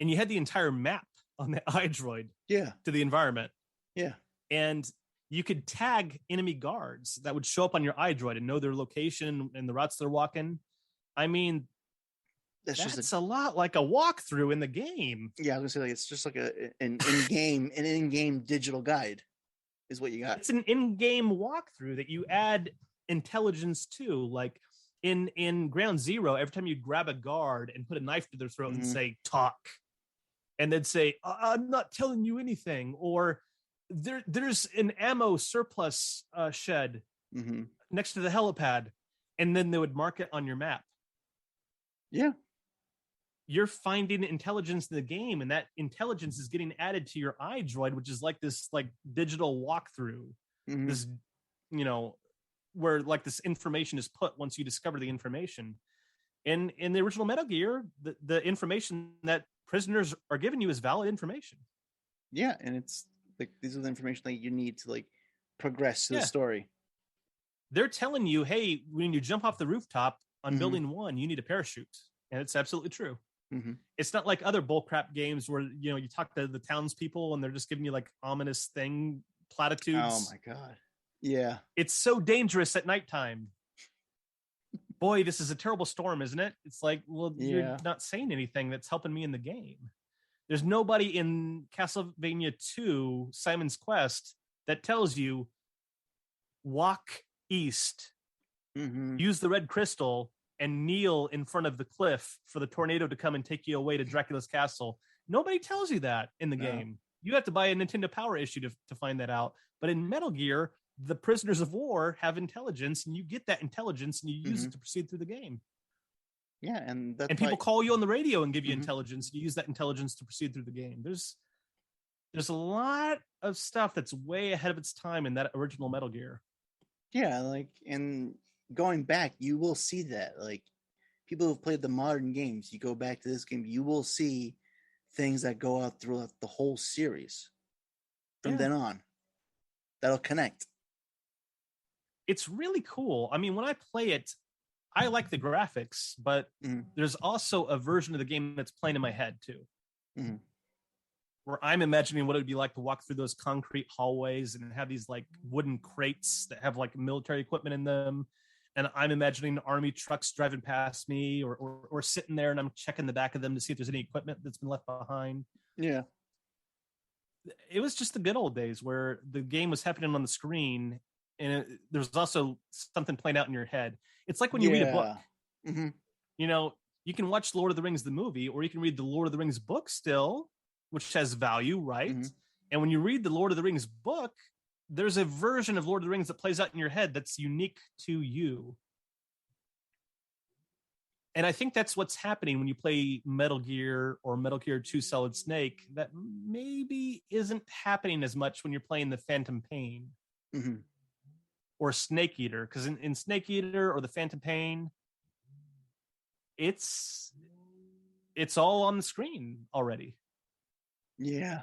you had the entire map on the iDroid to the environment. Yeah. And you could tag enemy guards that would show up on your iDroid and know their location and the routes they're walking. I mean, that's just a lot like a walkthrough in the game. Yeah, I was gonna say like it's just like an in-game digital guide is what you got. It's an in-game walkthrough that you add intelligence to. Like in Ground Zero, every time you grab a guard and put a knife to their throat and say "talk," and they'd say, "I'm not telling you anything," or there's an ammo surplus shed next to the helipad, and then they would mark it on your map. Yeah. You're finding intelligence in the game, and that intelligence is getting added to your iDroid, which is like this like digital walkthrough. This, where like this information is put once you discover the information. And in the original Metal Gear, the information that prisoners are giving you is valid information. Yeah, and it's like these are the information that you need to like progress the story. They're telling you, hey, when you jump off the rooftop on building 1, you need a parachute, and it's absolutely true. It's not like other bullcrap games where you talk to the townspeople and they're just giving you like ominous platitudes. Oh my god! Yeah, it's so dangerous at nighttime. Boy, this is a terrible storm, isn't it? It's like, well, you're not saying anything that's helping me in the game. There's nobody in Castlevania 2, Simon's Quest, that tells you walk east, use the red crystal, and kneel in front of the cliff for the tornado to come and take you away to Dracula's castle. Nobody tells you that in the game. You have to buy a Nintendo Power issue to find that out. But in Metal Gear, the prisoners of war have intelligence, and you get that intelligence and you use it to proceed through the game. Yeah, and people call you on the radio and give you intelligence. You use that intelligence to proceed through the game. There's a lot of stuff that's way ahead of its time in that original Metal Gear. Yeah, like, and going back, you will see that. Like, people who've played the modern games, you go back to this game, you will see things that go out throughout the whole series from then on. That'll connect. It's really cool. I mean, when I play it, I like the graphics, but there's also a version of the game that's playing in my head too. Where I'm imagining what it would be like to walk through those concrete hallways and have these like wooden crates that have like military equipment in them. And I'm imagining army trucks driving past me or sitting there and I'm checking the back of them to see if there's any equipment that's been left behind. Yeah. It was just the good old days where the game was happening on the screen and there was also something playing out in your head. It's like when you read a book. You can watch Lord of the Rings, the movie, or you can read the Lord of the Rings book still, which has value, right? And when you read the Lord of the Rings book, there's a version of Lord of the Rings that plays out in your head that's unique to you. And I think that's what's happening when you play Metal Gear or Metal Gear 2 Solid Snake that maybe isn't happening as much when you're playing the Phantom Pain. or Snake Eater, because in Snake Eater or the Phantom Pain, it's all on the screen already. Yeah,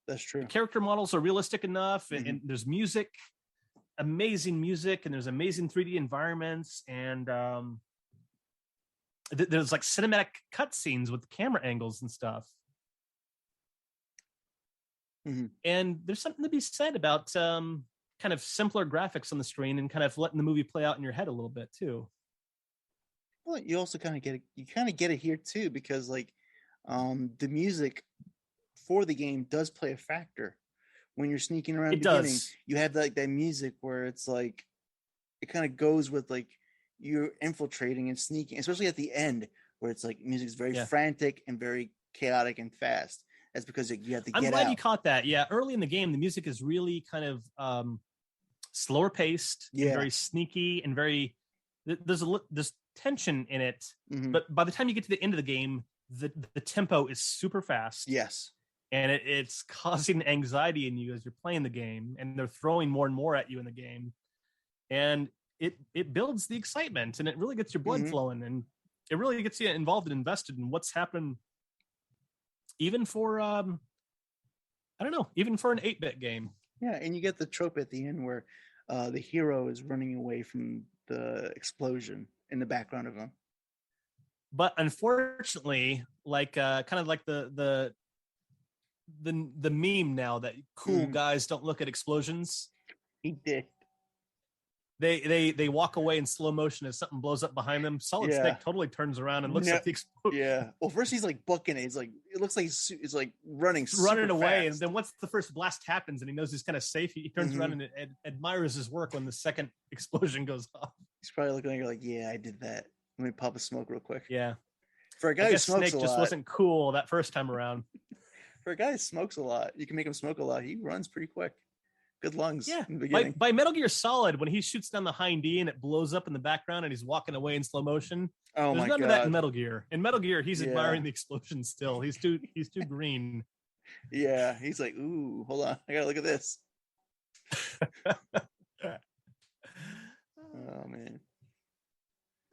that's true. The character models are realistic enough, and there's music, amazing music, and there's amazing 3D environments, and there's like cinematic cutscenes with camera angles and stuff. And there's something to be said about kind of simpler graphics on the screen and kind of letting the movie play out in your head a little bit too. Well, you also kind of get it here too, because like the music for the game does play a factor. When you're sneaking around, you have that music where it's like it kind of goes with like you're infiltrating and sneaking, especially at the end where it's like music is very frantic and very chaotic and fast. That's because you have to get out. I'm glad you caught that. Yeah, early in the game, the music is really kind of slower paced, and very sneaky, and very there's tension in it. But by the time you get to the end of the game, the tempo is super fast. Yes. And it's causing anxiety in you as you're playing the game, and they're throwing more and more at you in the game. And it builds the excitement, and it really gets your blood flowing, and it really gets you involved and invested in what's happening. Even for even for an 8-bit game. Yeah, and you get the trope at the end where the hero is running away from the explosion in the background of him. But unfortunately, like kind of like the meme now that cool guys don't look at explosions. He did. They walk away in slow motion as something blows up behind them. Solid Snake totally turns around and looks at the explosion. Yeah. Well, first he's like booking it. He's like, it looks like he's like running away. Fast. And then once the first blast happens and he knows he's kind of safe, he turns around and admires his work when the second explosion goes off. He's probably looking at you like, yeah, I did that. Let me pop a smoke real quick. Yeah. For a guy who smokes Snake just wasn't cool that first time around. For a guy who smokes a lot, you can make him smoke a lot. He runs pretty quick. Good lungs. Yeah. In the beginning. By Metal Gear Solid, when he shoots down the Hind D and it blows up in the background and he's walking away in slow motion. Oh, there's none of that in Metal Gear. In Metal Gear, he's admiring the explosion still. He's too green. Yeah. He's like, ooh, hold on. I gotta look at this. Oh man.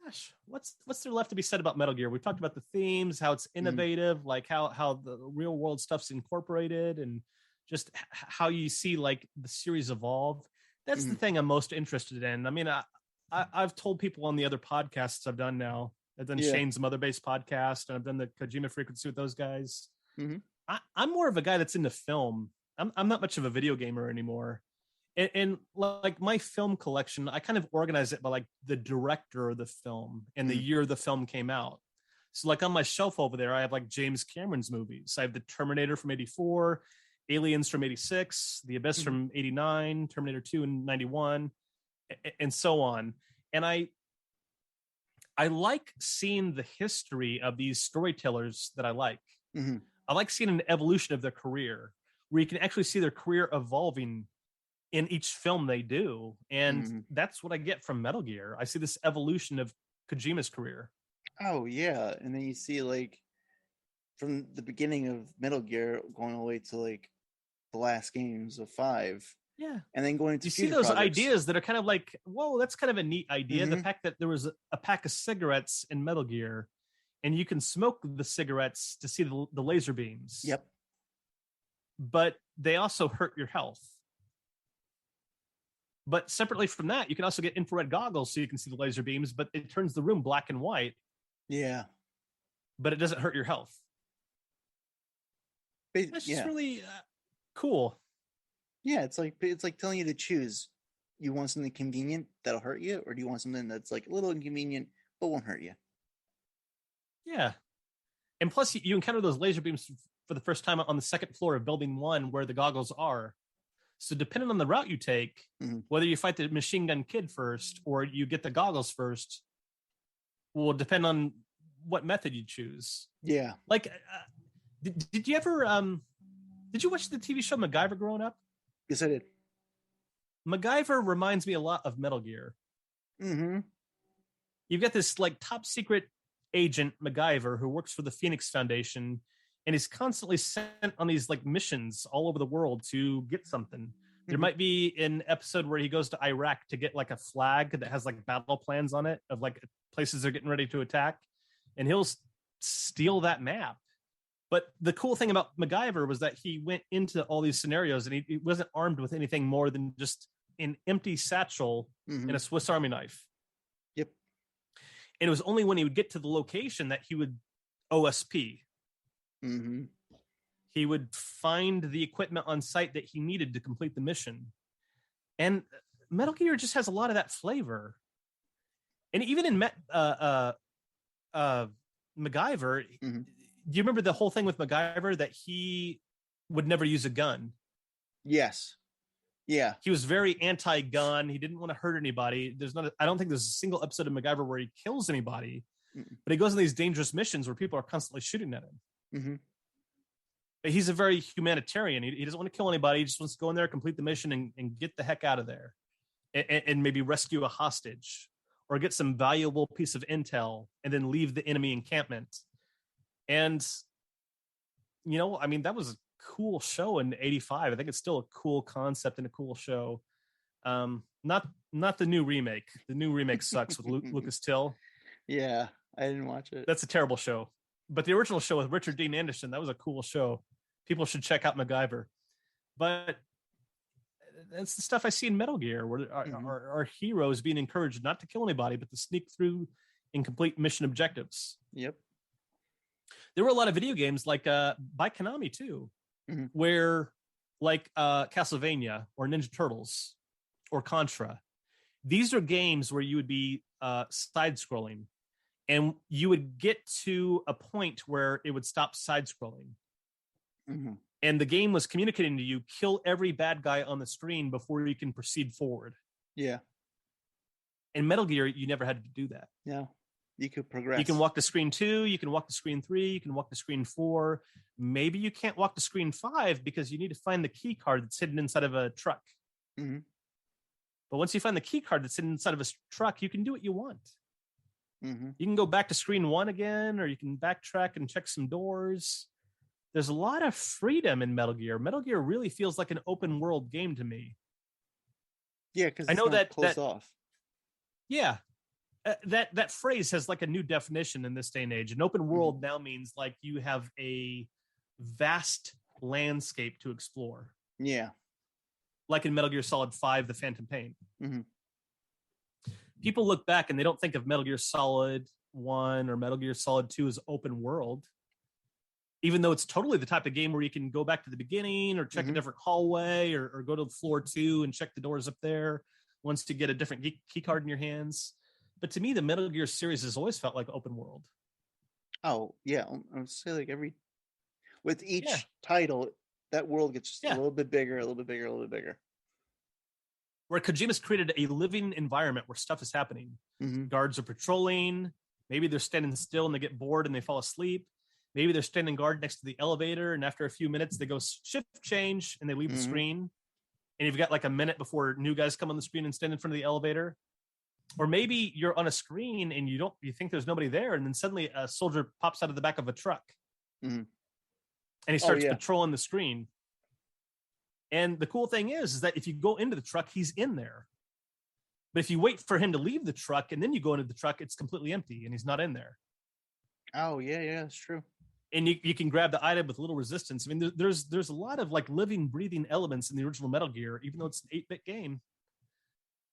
Gosh, what's there left to be said about Metal Gear? We've talked about the themes, how it's innovative, like how the real world stuff's incorporated, and just how you see like the series evolve. That's the thing I'm most interested in. I mean, I've told people on the other podcasts I've done now. I've done Shane's Mother-Based podcast, and I've done the Kojima Frequency with those guys. I'm more of a guy that's into film. I'm not much of a video gamer anymore. And like my film collection, I kind of organize it by like the director of the film and the year the film came out. So like on my shelf over there, I have like James Cameron's movies. I have the Terminator from '84, Aliens from '86, The Abyss from '89, Terminator 2 in '91, and so on. And I like seeing the history of these storytellers that I like. I like seeing an evolution of their career, where you can actually see their career evolving in each film they do. And that's what I get from Metal Gear. I see this evolution of Kojima's career. Oh yeah. And then you see like from the beginning of Metal Gear going all the way to like the last games of 5. Yeah. And then going to you see those ideas that are kind of like, whoa, that's kind of a neat idea. The fact that there was a pack of cigarettes in Metal Gear and you can smoke the cigarettes to see the laser beams. Yep. But they also hurt your health. But separately from that, you can also get infrared goggles so you can see the laser beams, but it turns the room black and white. Yeah. But it doesn't hurt your health. That's just really cool. Yeah, it's like telling you to choose. You want something convenient that'll hurt you, or do you want something that's like a little inconvenient but won't hurt you? Yeah. And plus, you encounter those laser beams for the first time on the second floor of Building 1 where the goggles are. So depending on the route you take, whether you fight the machine gun kid first or you get the goggles first, will depend on what method you choose. Yeah. Like, did you ever, did you watch the TV show MacGyver growing up? Yes, I did. MacGyver reminds me a lot of Metal Gear. You've got this like top secret agent MacGyver who works for the Phoenix Foundation, and he's constantly sent on these like missions all over the world to get something. There might be an episode where he goes to Iraq to get like a flag that has like battle plans on it of like places they're getting ready to attack, and he'll steal that map. But the cool thing about MacGyver was that he went into all these scenarios and he wasn't armed with anything more than just an empty satchel and a Swiss Army knife. Yep. And it was only when he would get to the location that he would OSP. He would find the equipment on site that he needed to complete the mission. And Metal Gear just has a lot of that flavor. And even in MacGyver, do you remember the whole thing with MacGyver that he would never use a gun? Yes. Yeah. He was very anti-gun. He didn't want to hurt anybody. I don't think there's a single episode of MacGyver where he kills anybody, but he goes on these dangerous missions where people are constantly shooting at him. But he's a very humanitarian. He doesn't want to kill anybody. He just wants to go in there, complete the mission, and get the heck out of there, and maybe rescue a hostage or get some valuable piece of intel and then leave the enemy encampment. And, you know, I mean, that was a cool show in '85. I think it's still a cool concept and a cool show. Not the new remake. The new remake sucks with Lucas Till. Yeah, I didn't watch it. That's a terrible show. But the original show with Richard Dean Anderson, that was a cool show. People should check out MacGyver. But that's the stuff I see in Metal Gear, where our heroes being encouraged not to kill anybody, but to sneak through and complete mission objectives. Yep. There were a lot of video games like by Konami too, where like Castlevania or Ninja Turtles or Contra. These are games where you would be side-scrolling, and you would get to a point where it would stop side-scrolling. And the game was communicating to you, kill every bad guy on the screen before you can proceed forward. Yeah. In Metal Gear, you never had to do that. Yeah. You could progress. You can walk to screen 2, you can walk to screen 3, you can walk to screen 4. Maybe you can't walk to screen 5 because you need to find the key card that's hidden inside of a truck. But once you find the key card that's hidden inside of a truck, you can do what you want. You can go back to screen 1 again, or you can backtrack and check some doors. There's a lot of freedom in Metal Gear. Metal Gear really feels like an open world game to me. Yeah, because I know that closed off. Yeah. That phrase has like a new definition in this day and age. An open world now means like you have a vast landscape to explore. Yeah. Like in Metal Gear Solid 5, The Phantom Pain. People look back and they don't think of Metal Gear Solid 1 or Metal Gear Solid 2 as open world, even though it's totally the type of game where you can go back to the beginning or check a different hallway or go to floor 2 and check the doors up there once to get a different key card in your hands. But to me, the Metal Gear series has always felt like open world. Oh, yeah. I would say like with each title, that world gets just a little bit bigger, a little bit bigger, a little bit bigger. Where Kojima's created a living environment where stuff is happening. Guards are patrolling. Maybe they're standing still and they get bored and they fall asleep. Maybe they're standing guard next to the elevator, and after a few minutes, they go shift change and they leave the screen. And you've got like a minute before new guys come on the screen and stand in front of the elevator. Or maybe you're on a screen and you think there's nobody there, and then suddenly a soldier pops out of the back of a truck. And he starts patrolling the screen. And the cool thing is that if you go into the truck, he's in there. But if you wait for him to leave the truck and then you go into the truck, it's completely empty and he's not in there. Oh, yeah, that's true. And you can grab the item with little resistance. I mean, there's a lot of like living, breathing elements in the original Metal Gear, even though it's an 8-bit game,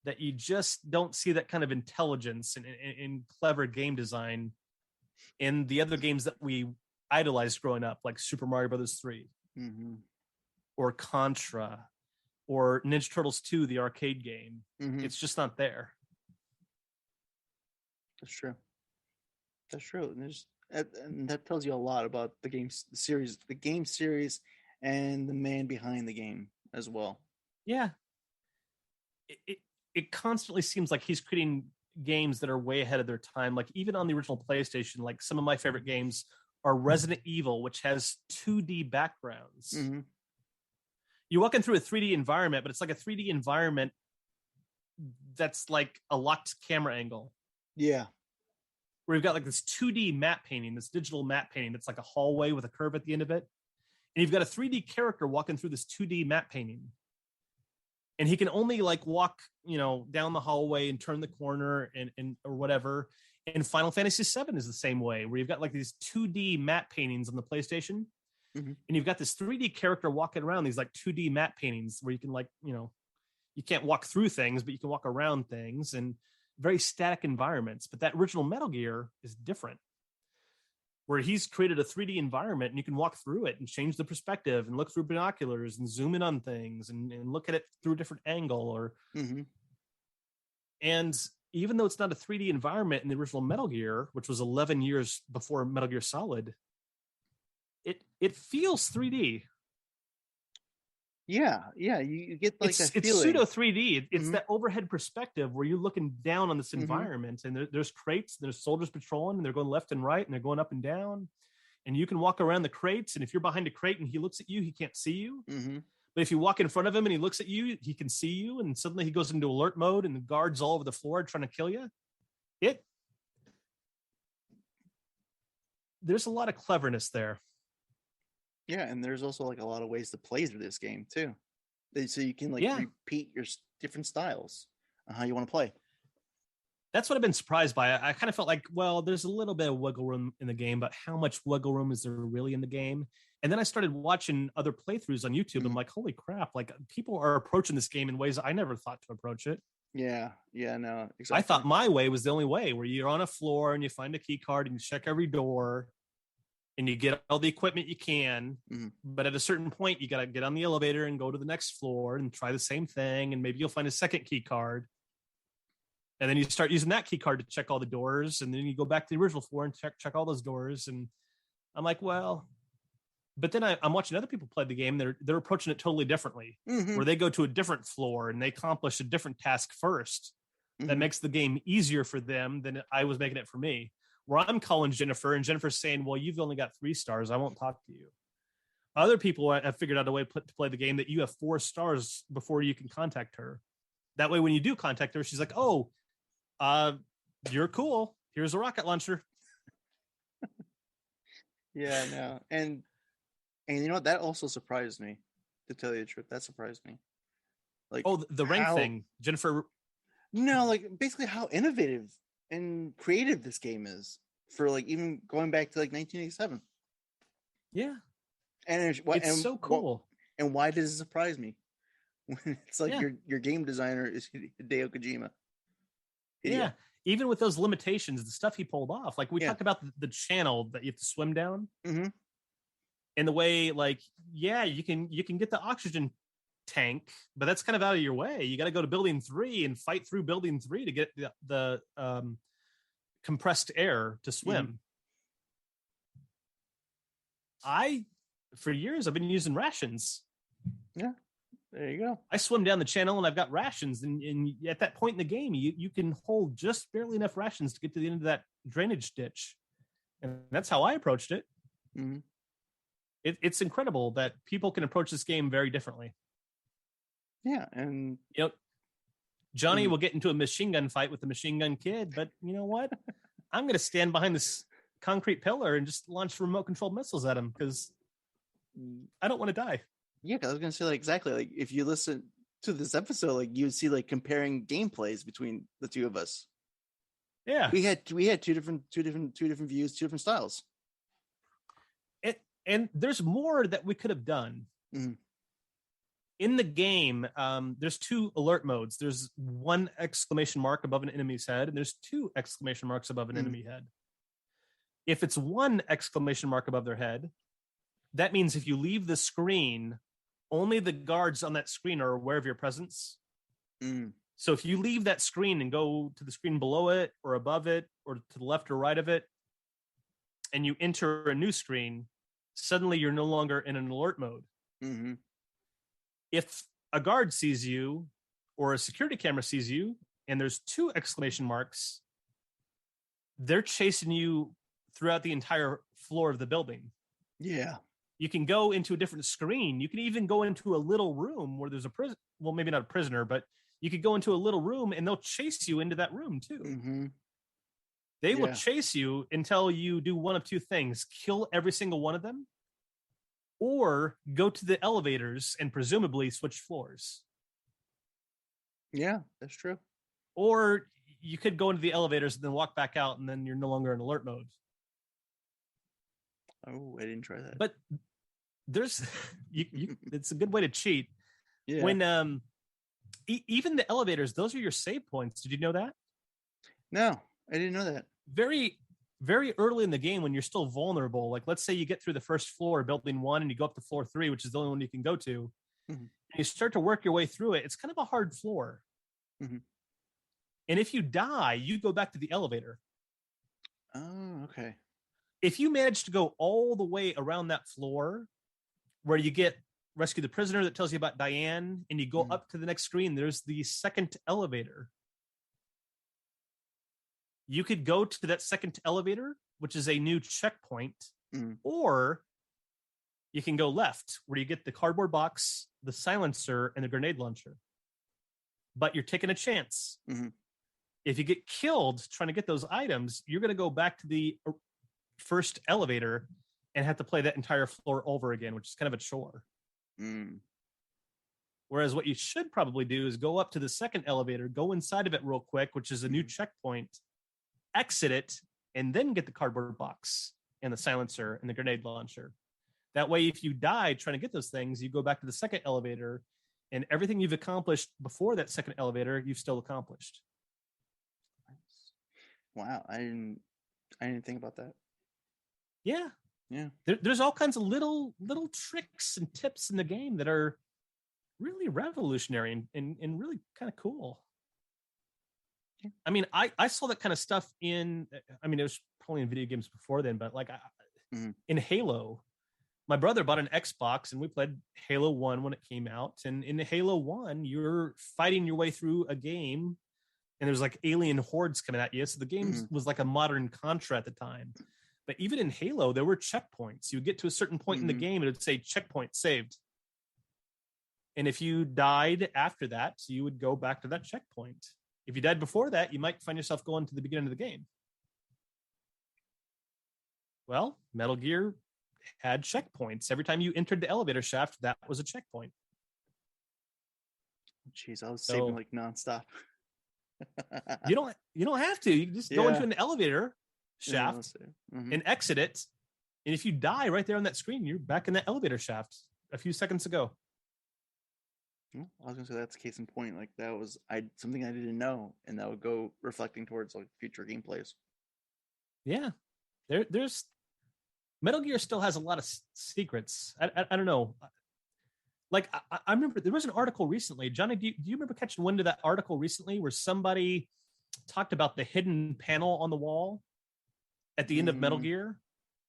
that you just don't see that kind of intelligence and clever game design in the other games that we idolized growing up, like Super Mario Brothers 3 or Contra or Ninja Turtles 2, the arcade game. It's just not there. That's true. And that tells you a lot about the game series and the man behind the game as well. Yeah. It constantly seems like he's creating games that are way ahead of their time. Like even on the original PlayStation, like some of my favorite games are Resident Evil, which has 2D backgrounds. You're walking through a 3D environment, but it's like a 3D environment that's like a locked camera angle. Yeah. Where you've got like this 2D map painting, this digital map painting that's like a hallway with a curve at the end of it. And you've got a 3D character walking through this 2D map painting. and he can only like walk, down the hallway and turn the corner and or whatever. And Final Fantasy VII is the same way, where you've got like these 2D matte paintings on the PlayStation, and you've got this 3D character walking around these like 2D matte paintings where you can like, you can't walk through things, but you can walk around things, and very static environments. But that original Metal Gear is different, where he's created a 3D environment and you can walk through it and change the perspective and look through binoculars and zoom in on things and look at it through a different angle. Or and even though it's not a 3D environment in the original Metal Gear, which was 11 years before Metal Gear Solid, it feels 3D. Yeah, you get like it's feeling. Pseudo 3D. It's that overhead perspective where you're looking down on this environment, and there's crates, and there's soldiers patrolling, and they're going left and right, and they're going up and down, and you can walk around the crates. And if you're behind a crate and he looks at you, he can't see you. But if you walk in front of him and he looks at you, he can see you. And suddenly he goes into alert mode, and the guards all over the floor trying to kill you. There's a lot of cleverness there. Yeah, and there's also like a lot of ways to play through this game too, so you can repeat your different styles on how you want to play. That's what I've been surprised by. I kind of felt like, well, there's a little bit of wiggle room in the game, but how much wiggle room is there really in the game? And then I started watching other playthroughs on YouTube. And I'm like, holy crap! Like, people are approaching this game in ways I never thought to approach it. Yeah, no, exactly. I thought my way was the only way, where you're on a floor and you find a key card and you check every door, and you get all the equipment you can. But at a certain point, you got to get on the elevator and go to the next floor and try the same thing. And maybe you'll find a second key card. And then you start using that key card to check all the doors. And then you go back to the original floor and check all those doors. And I'm like, well, but then I'm watching other people play the game. They're approaching it totally differently, where they go to a different floor and they accomplish a different task first. That makes the game easier for them than I was making it for me. Where I'm calling Jennifer, and Jennifer's saying, well, you've only got 3 stars. I won't talk to you. Other people have figured out a way to play the game that you have 4 stars before you can contact her. That way, when you do contact her, she's like, oh, you're cool. Here's a rocket launcher. Yeah, no. And you know what? That also surprised me, to tell you the truth. That surprised me. Like, the rank thing. Jennifer. No, like basically how innovative and creative this game is, for like even going back to like 1987. Yeah, and it's so cool. And why does it surprise me when it's like your game designer is Hideo Kojima? Yeah, even with those limitations, the stuff he pulled off, like we talked about the channel that you have to swim down, and the way, like, you can get the oxygen tank, but that's kind of out of your way. You got to go to building 3 and fight through building 3 to get the compressed air to swim. For years I've been using rations. Yeah, there you go. I swim down the channel and I've got rations, and at that point in the game you can hold just barely enough rations to get to the end of that drainage ditch, and that's how I approached it. It's incredible that people can approach this game very differently. Yeah, and Johnny will get into a machine gun fight with the machine gun kid, but you know what? I'm going to stand behind this concrete pillar and just launch remote controlled missiles at him, because I don't want to die. Yeah, because I was going to say, like, exactly, like if you listen to this episode, like you would see like comparing gameplays between the two of us. Yeah, we had two different views, 2 different styles. And there's more that we could have done. In the game, there's 2 alert modes. There's 1 exclamation mark above an enemy's head, and there's 2 exclamation marks above an enemy head. If it's 1 exclamation mark above their head, that means if you leave the screen, only the guards on that screen are aware of your presence. So if you leave that screen and go to the screen below it or above it or to the left or right of it, and you enter a new screen, suddenly you're no longer in an alert mode. If a guard sees you or a security camera sees you and there's 2 exclamation marks, they're chasing you throughout the entire floor of the building. Yeah. You can go into a different screen. You can even go into a little room where there's a prison. Well, maybe not a prisoner, but you could go into a little room and they'll chase you into that room too. They will chase you until you do one of 2 things: kill every single one of them, or go to the elevators and presumably switch floors. Yeah, that's true. Or you could go into the elevators and then walk back out, and then you're no longer in alert mode. Oh, I didn't try that. But there's it's a good way to cheat. Yeah. When even the elevators, those are your save points. Did you know that? No, I didn't know that. Very, very early in the game when you're still vulnerable, like let's say you get through the first floor, building 1, and you go up to floor 3, which is the only one you can go to. Mm-hmm. And you start to work your way through it. It's kind of a hard floor. Mm-hmm. And if you die, you go back to the elevator. Oh, okay. If you manage to go all the way around that floor where you get rescue the prisoner that tells you about Diane, and you go up to the next screen, there's the second elevator. You could go to that second elevator, which is a new checkpoint, or you can go left where you get the cardboard box, the silencer, and the grenade launcher. But you're taking a chance. Mm-hmm. If you get killed trying to get those items, you're going to go back to the first elevator and have to play that entire floor over again, which is kind of a chore. Whereas what you should probably do is go up to the second elevator, go inside of it real quick, which is a new checkpoint, exit it, and then get the cardboard box and the silencer and the grenade launcher. That way, if you die trying to get those things, you go back to the second elevator, and everything you've accomplished before that second elevator, you've still accomplished. Wow, I didn't think about that. Yeah. Yeah. There's all kinds of little tricks and tips in the game that are really revolutionary and really kind of cool. Yeah. I mean, I saw that kind of stuff it was probably in video games before then, but like in Halo, my brother bought an Xbox and we played Halo 1 when it came out. And in Halo 1, you're fighting your way through a game and there's like alien hordes coming at you. So the game was like a modern Contra at the time. But even in Halo, there were checkpoints. You would get to a certain point in the game, and it would say checkpoint saved. And if you died after that, you would go back to that checkpoint. If you died before that, you might find yourself going to the beginning of the game. Well, Metal Gear had checkpoints. Every time you entered the elevator shaft, that was a checkpoint. Jeez, I was saving like nonstop. You don't have to. You can just go into an elevator shaft and exit it. And if you die right there on that screen, you're back in that elevator shaft a few seconds ago. I was gonna say that's case in point. Like that was something I didn't know, and that would go reflecting towards like future gameplays. Yeah, there's Metal Gear still has a lot of secrets. I don't know. Like I remember there was an article recently. Johnny, do you remember catching wind of that article recently where somebody talked about the hidden panel on the wall at the end of Metal Gear,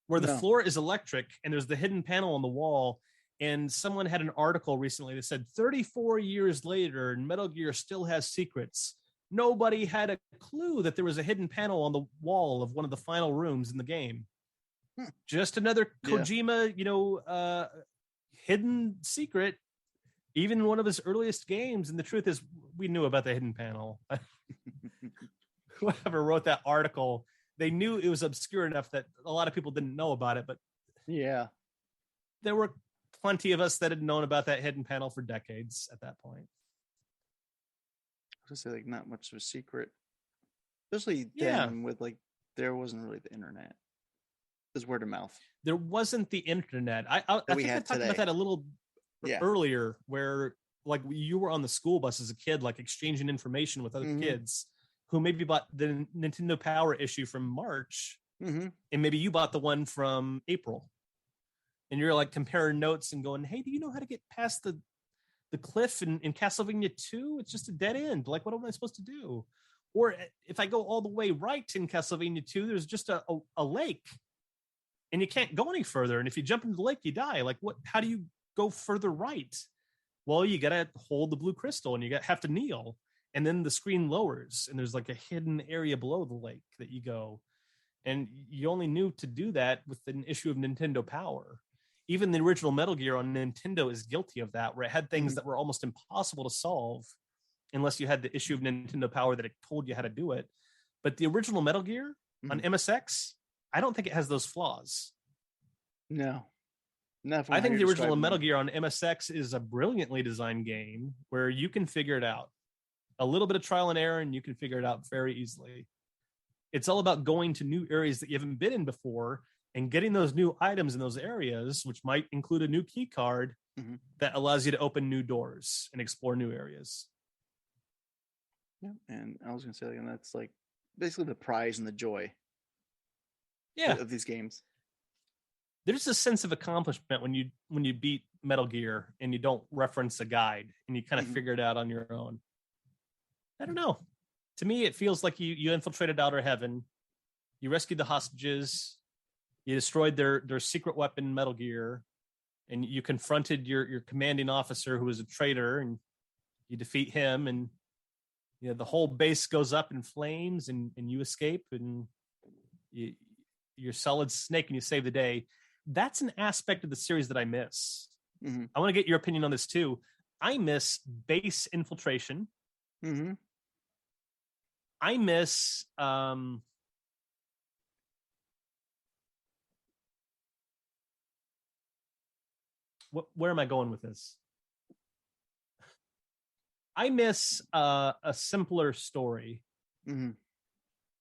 where the floor is electric and there's the hidden panel on the wall? And someone had an article recently that said 34 years later, Metal Gear still has secrets. Nobody had a clue that there was a hidden panel on the wall of one of the final rooms in the game. Just another Kojima, hidden secret, even one of his earliest games. And the truth is, we knew about the hidden panel. Whoever wrote that article, they knew it was obscure enough that a lot of people didn't know about it. But yeah, there were plenty of us that had known about that hidden panel for decades at that point. I was gonna say, like, not much of a secret, especially then with like there wasn't really the internet. It was word of mouth. There wasn't the internet. I think I talked about that a little earlier, where like you were on the school bus as a kid, like exchanging information with other kids who maybe bought the Nintendo Power issue from March, and maybe you bought the one from April. And you're like comparing notes and going, hey, do you know how to get past the cliff in Castlevania 2? It's just a dead end. Like, what am I supposed to do? Or if I go all the way right in Castlevania 2, there's just a lake. And you can't go any further. And if you jump into the lake, you die. Like, how do you go further right? Well, you got to hold the blue crystal and you have to kneel. And then the screen lowers. And there's like a hidden area below the lake that you go. And you only knew to do that with an issue of Nintendo Power. Even the original Metal Gear on Nintendo is guilty of that, where it had things that were almost impossible to solve unless you had the issue of Nintendo Power that it told you how to do it. But the original Metal Gear on MSX, I don't think it has those flaws. No. I think the original Metal Gear on MSX is a brilliantly designed game where you can figure it out. A little bit of trial and error, and you can figure it out very easily. It's all about going to new areas that you haven't been in before and getting those new items in those areas, which might include a new key card that allows you to open new doors and explore new areas. Yeah, and I was going to say, and that's like basically the prize and the joy of these games. There's a sense of accomplishment when you beat Metal Gear and you don't reference a guide and you kind of figure it out on your own. I don't know. To me, it feels like you infiltrated Outer Heaven, you rescued the hostages, you destroyed their secret weapon, Metal Gear, and you confronted your commanding officer who was a traitor, and you defeat him, and the whole base goes up in flames, and you escape, and you're Solid Snake, and you save the day. That's an aspect of the series that I miss. I want to get your opinion on this too. I miss base infiltration. I miss where am I going with this? I miss a simpler story. In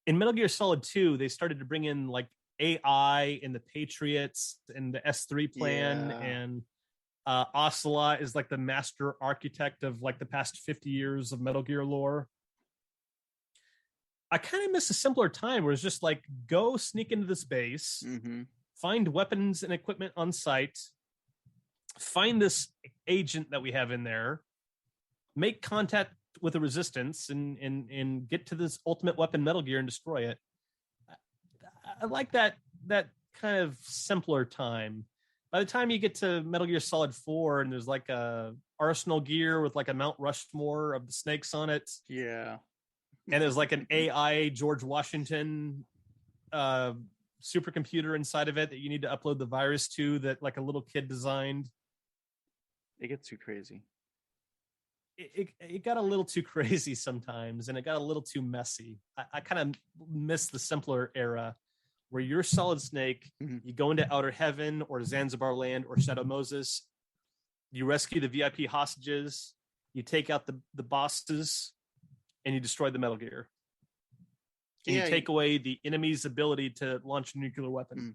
Metal Gear Solid 2, they started to bring in like AI and the Patriots and the S3 plan, and Ocelot is like the master architect of like the past 50 years of Metal Gear lore. I kind of miss a simpler time where it's just like, go sneak into this base, find weapons and equipment on site, find this agent that we have in there, make contact with the resistance, and get to this ultimate weapon, Metal Gear, and destroy it. I like that kind of simpler time. By the time you get to Metal Gear Solid 4 and there's like a Arsenal gear with like a Mount Rushmore of the snakes on it. Yeah. And there's like an AI George Washington supercomputer inside of it that you need to upload the virus to, that like a little kid designed. It gets too crazy. It got a little too crazy sometimes, and it got a little too messy. I kind of miss the simpler era where you're Solid Snake, you go into Outer Heaven or Zanzibar Land or Shadow Moses, you rescue the VIP hostages, you take out the bosses, and you destroy the Metal Gear. And you take away the enemy's ability to launch a nuclear weapon.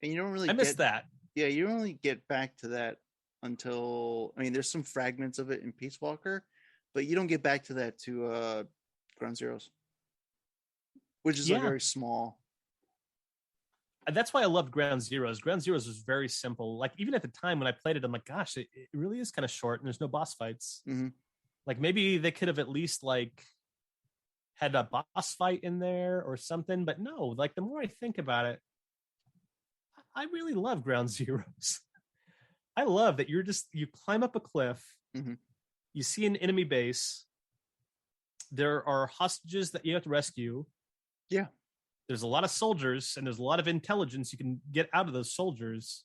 And you don't really miss that. Yeah, you don't really get back to that until, I mean, there's some fragments of it in Peace Walker, but you don't get back to that to Ground Zeroes, which is like very small. That's why I loved Ground Zeroes. Ground Zeroes was very simple. Like, even at the time when I played it, I'm like, gosh, it really is kind of short, and there's no boss fights. Like, maybe they could have at least like had a boss fight in there or something, but no, like the more I think about it, I really love Ground Zeroes. I love that you climb up a cliff, you see an enemy base, there are hostages that you have to rescue. Yeah. There's a lot of soldiers, and there's a lot of intelligence you can get out of those soldiers.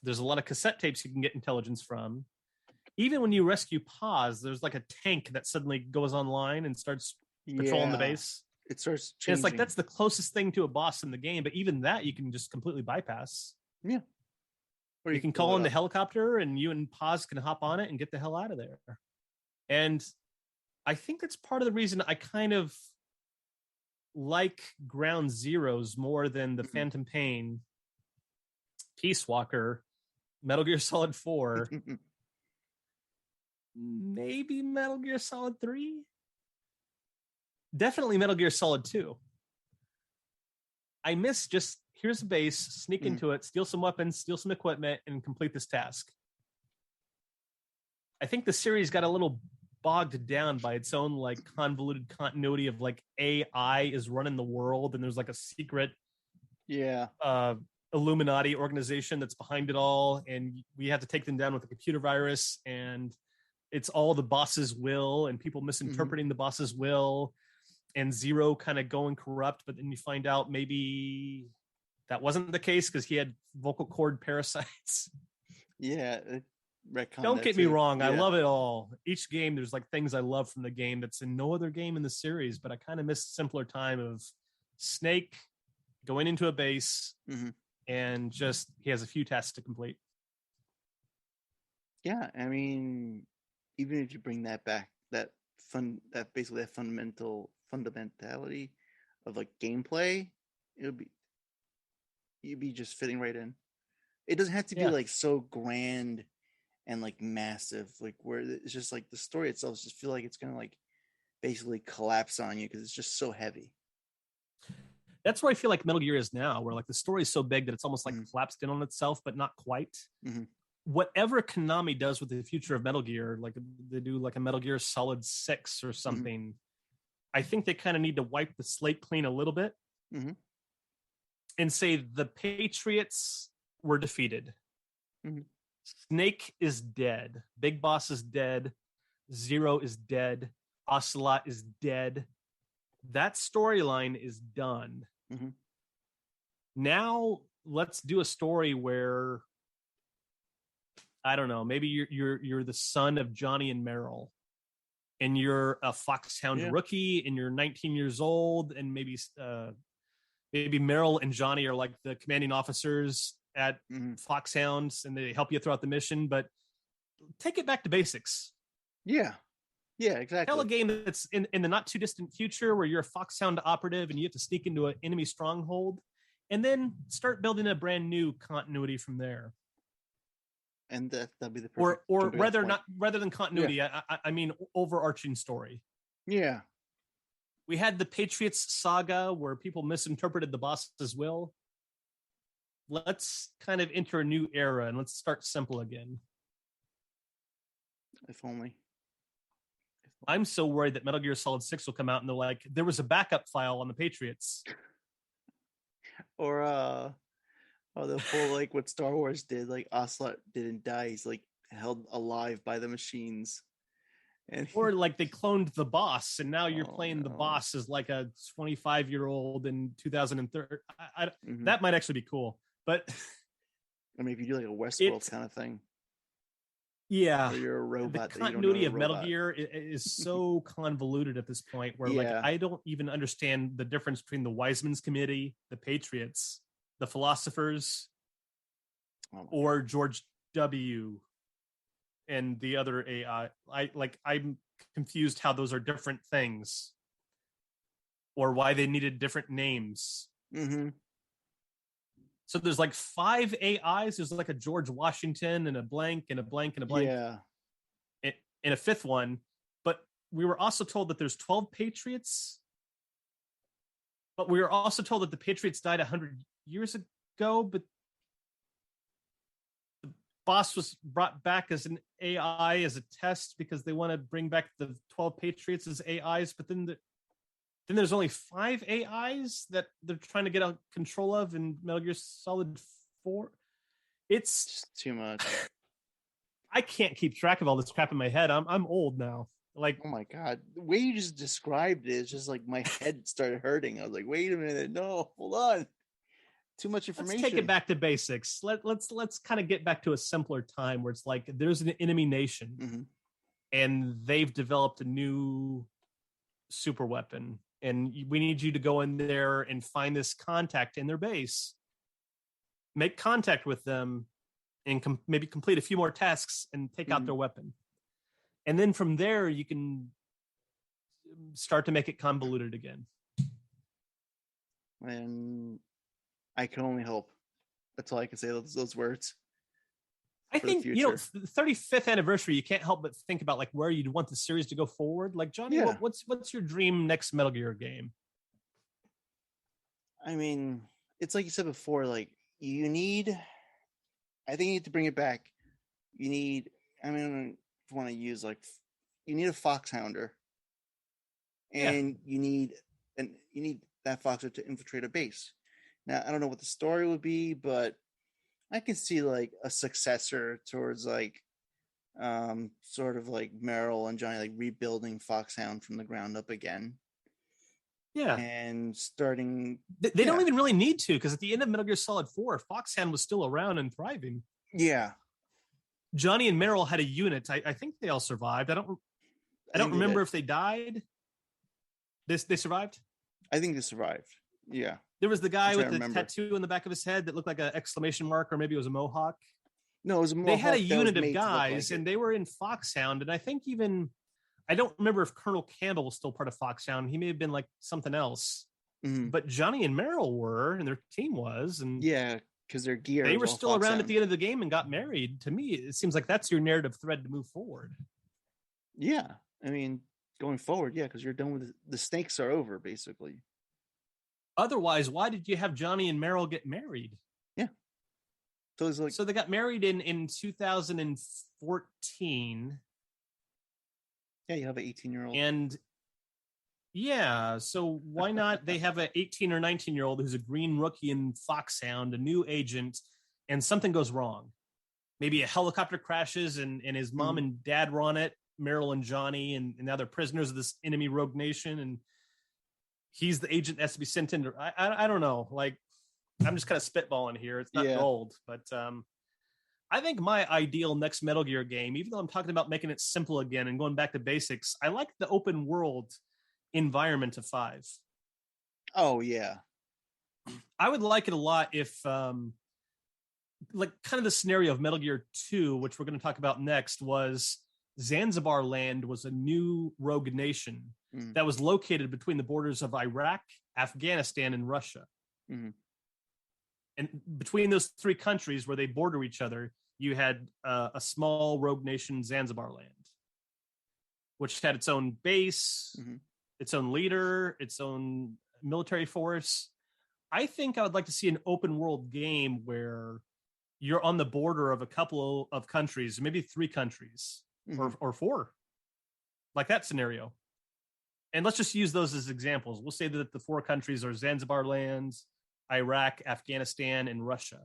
There's a lot of cassette tapes you can get intelligence from. Even when you rescue Paz, there's like a tank that suddenly goes online and starts patrolling the base. It starts changing. And it's like, that's the closest thing to a boss in the game, but even that you can just completely bypass. Yeah. Or you can call in the helicopter, and you and Paz can hop on it and get the hell out of there. And I think that's part of the reason I kind of like Ground Zeroes more than the Phantom Pain, Peace Walker, Metal Gear Solid 4, maybe Metal Gear Solid 3, definitely Metal Gear Solid 2. I miss just, here's a base, sneak into it, steal some weapons, steal some equipment, and complete this task. I think the series got a little bogged down by its own like convoluted continuity of like AI is running the world, and there's like a secret Illuminati organization that's behind it all, and we have to take them down with a computer virus, and it's all the boss's will, and people misinterpreting the boss's will, and Zero kind of going corrupt, but then you find out maybe that wasn't the case because he had vocal cord parasites. Don't get me wrong, I love it all. Each game, there's like things I love from the game that's in no other game in the series, but I kind of miss simpler time of Snake going into a base and just he has a few tasks to complete. Yeah, I mean, even if you bring that back that basically that fundamentality of like gameplay, you'd be just fitting right in. It doesn't have to be Yeah. like so grand and like massive, like where it's just like the story itself just feel like it's gonna like basically collapse on you because it's just so heavy. That's where I feel like Metal Gear is now, where like the story is so big that it's almost like Mm-hmm. collapsed in on itself, but not quite. Mm-hmm. Whatever Konami does with the future of Metal Gear, like they do like a Metal Gear Solid 6 or something, mm-hmm. I think they kind of need to wipe the slate clean a little bit mm-hmm. and say the Patriots were defeated. Mm-hmm. Snake is dead. Big Boss is dead. Zero is dead. Ocelot is dead. That storyline is done. Mm-hmm. Now let's do a story where I don't know, maybe you're the son of Johnny and Meryl, and you're a Foxhound rookie, and you're 19 years old, and maybe Meryl and Johnny are like the commanding officers at mm-hmm. Foxhounds, and they help you throughout the mission. But take it back to basics. Yeah, exactly. Tell a game that's in the not too distant future where you're a Foxhound operative and you have to sneak into an enemy stronghold, and then start building a brand new continuity from there. And that'd be the perfect or rather than continuity. Yeah. I mean overarching story. Yeah, we had the Patriots saga where people misinterpreted the boss's will. Let's kind of enter a new era and let's start simple again. If only. I'm so worried that Metal Gear Solid 6 will come out and they're like, there was a backup file on the Patriots. Or the whole like what Star Wars did, like Ocelot didn't die, he's like held alive by the machines. And or like they cloned the boss and now you're playing the boss as like a 25-year-old in 2003. Mm-hmm. That might actually be cool. But I mean, if you do like a Westworld kind of thing. Yeah. Or you're a robot. The continuity of Metal Gear is so convoluted at this point where like I don't even understand the difference between the Wiseman's Committee, the Patriots, the Philosophers, or George W. and the other AI. I'm confused how those are different things or why they needed different names. Mm-hmm. So there's like 5 AIs. There's like a George Washington and a blank and a blank and a blank. Yeah. And a 5th one. But we were also told that there's 12 Patriots. But we were also told that the Patriots died 100 years ago, but the boss was brought back as an AI as a test because they want to bring back the 12 Patriots as AIs. But then there's only 5 AIs that they're trying to get out control of in Metal Gear Solid 4. It's just too much. I can't keep track of all this crap in my head. I'm old now. Like, oh my god, the way you just described it is just like my head started hurting. I was like, wait a minute, no, hold on, too much information. Let's take it back to basics. Let's kind of get back to a simpler time where it's like there's an enemy nation, mm-hmm. and they've developed a new super weapon, and we need you to go in there and find this contact in their base, make contact with them, and maybe complete a few more tasks and take out their weapon. And then from there, you can start to make it convoluted again. And I can only hope. That's all I can say. Those words. I think, the 35th anniversary, you can't help but think about like where you'd want the series to go forward. Like, Johnny, what's your dream next Metal Gear game? I mean, it's like you said before, like I think you need to bring it back. You need, want to use like you need a Foxhounder, and you need that Foxhounder to infiltrate a base. Now I don't know what the story would be, but I can see like a successor towards like sort of like Meryl and Johnny like rebuilding Foxhound from the ground up again. Yeah, and starting they don't even really need to, because at the end of Metal Gear Solid 4, Foxhound was still around and thriving. Yeah. Johnny and Meryl had a unit. I think they all survived. I don't remember if they died. They survived? I think they survived. Yeah. There was the guy with the tattoo in the back of his head that looked like an exclamation mark, or maybe it was a mohawk. No, it was a mohawk. They had a unit of guys, and they were in Foxhound. And I think I don't remember if Colonel Campbell was still part of Foxhound. He may have been like something else. But Johnny and Meryl were, and their team was, and yeah, because their gear they were all still around Foxhound. at the end of the game and got married. To me, it seems like that's your narrative thread to move forward. Yeah, I mean, going forward, yeah, because you're done with the snakes are over, basically. Otherwise, why did you have Johnny and Meryl get married? Yeah. So it's like, so they got married in 2014. Yeah, you have an 18-year-old. And yeah, so why not? They have an 18 or 19-year-old who's a green rookie in Foxhound, a new agent, and something goes wrong. Maybe a helicopter crashes and his mom and dad were on it, Meryl and Johnny, and now they're prisoners of this enemy rogue nation. And he's the agent that has to be sent in. I don't know. Like, I'm just kind of spitballing here. It's not gold, but I think my ideal next Metal Gear game, even though I'm talking about making it simple again and going back to basics, I like the open world environment of 5. Oh, yeah. I would like it a lot if, like, kind of the scenario of Metal Gear 2, which we're going to talk about next, was Zanzibar land was a new rogue nation that was located between the borders of Iraq, Afghanistan, and Russia. And between those 3 countries where they border each other, you had a small rogue nation, Zanzibar land, which had its own base, its own leader, its own military force. I think I would like to see an open world game where you're on the border of a couple of countries, maybe 3 countries or 4, like that scenario. And let's just use those as examples. We'll say that the 4 countries are Zanzibar lands, Iraq, Afghanistan, and Russia.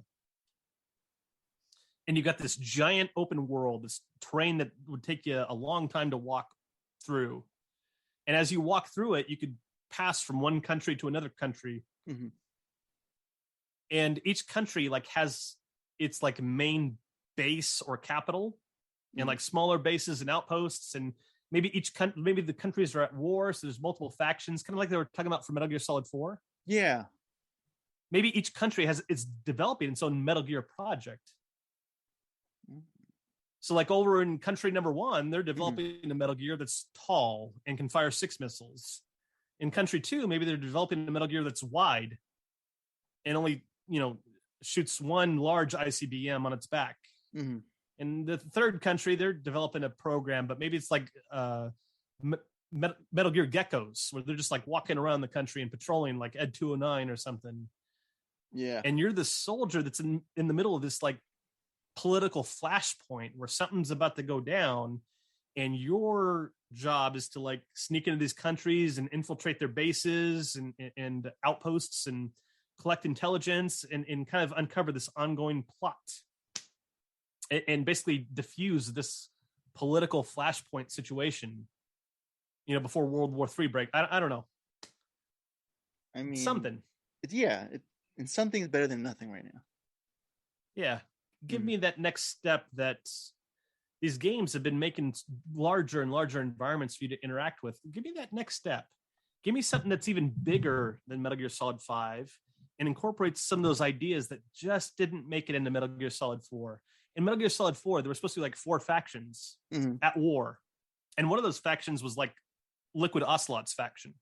And you got this giant open world, this terrain that would take you a long time to walk through. And as you walk through it, you could pass from one country to another country. And each country like has its like main base or capital, and like smaller bases and outposts. And maybe maybe the countries are at war, so there's multiple factions, kind of like they were talking about for Metal Gear Solid 4. Yeah. Maybe each country is developing its own Metal Gear project. So like over in country number 1, they're developing a Metal Gear that's tall and can fire 6 missiles. In country 2, maybe they're developing a Metal Gear that's wide and only, shoots 1 large ICBM on its back. In the 3rd country, they're developing a program, but maybe it's like Metal Gear Geckos, where they're just like walking around the country and patrolling like Ed 209 or something. Yeah. And you're the soldier that's in the middle of this like political flashpoint where something's about to go down, and your job is to like sneak into these countries and infiltrate their bases and outposts and collect intelligence and kind of uncover this ongoing plot and basically diffuse this political flashpoint situation, before World War III break. I don't know. I mean, something. And something's better than nothing right now. Yeah. Give me that next step that these games have been making larger and larger environments for you to interact with. Give me that next step. Give me something that's even bigger than Metal Gear Solid 5 and incorporates some of those ideas that just didn't make it into Metal Gear Solid 4. In Metal Gear Solid 4, there were supposed to be like 4 factions at war. And one of those factions was like Liquid Ocelot's faction.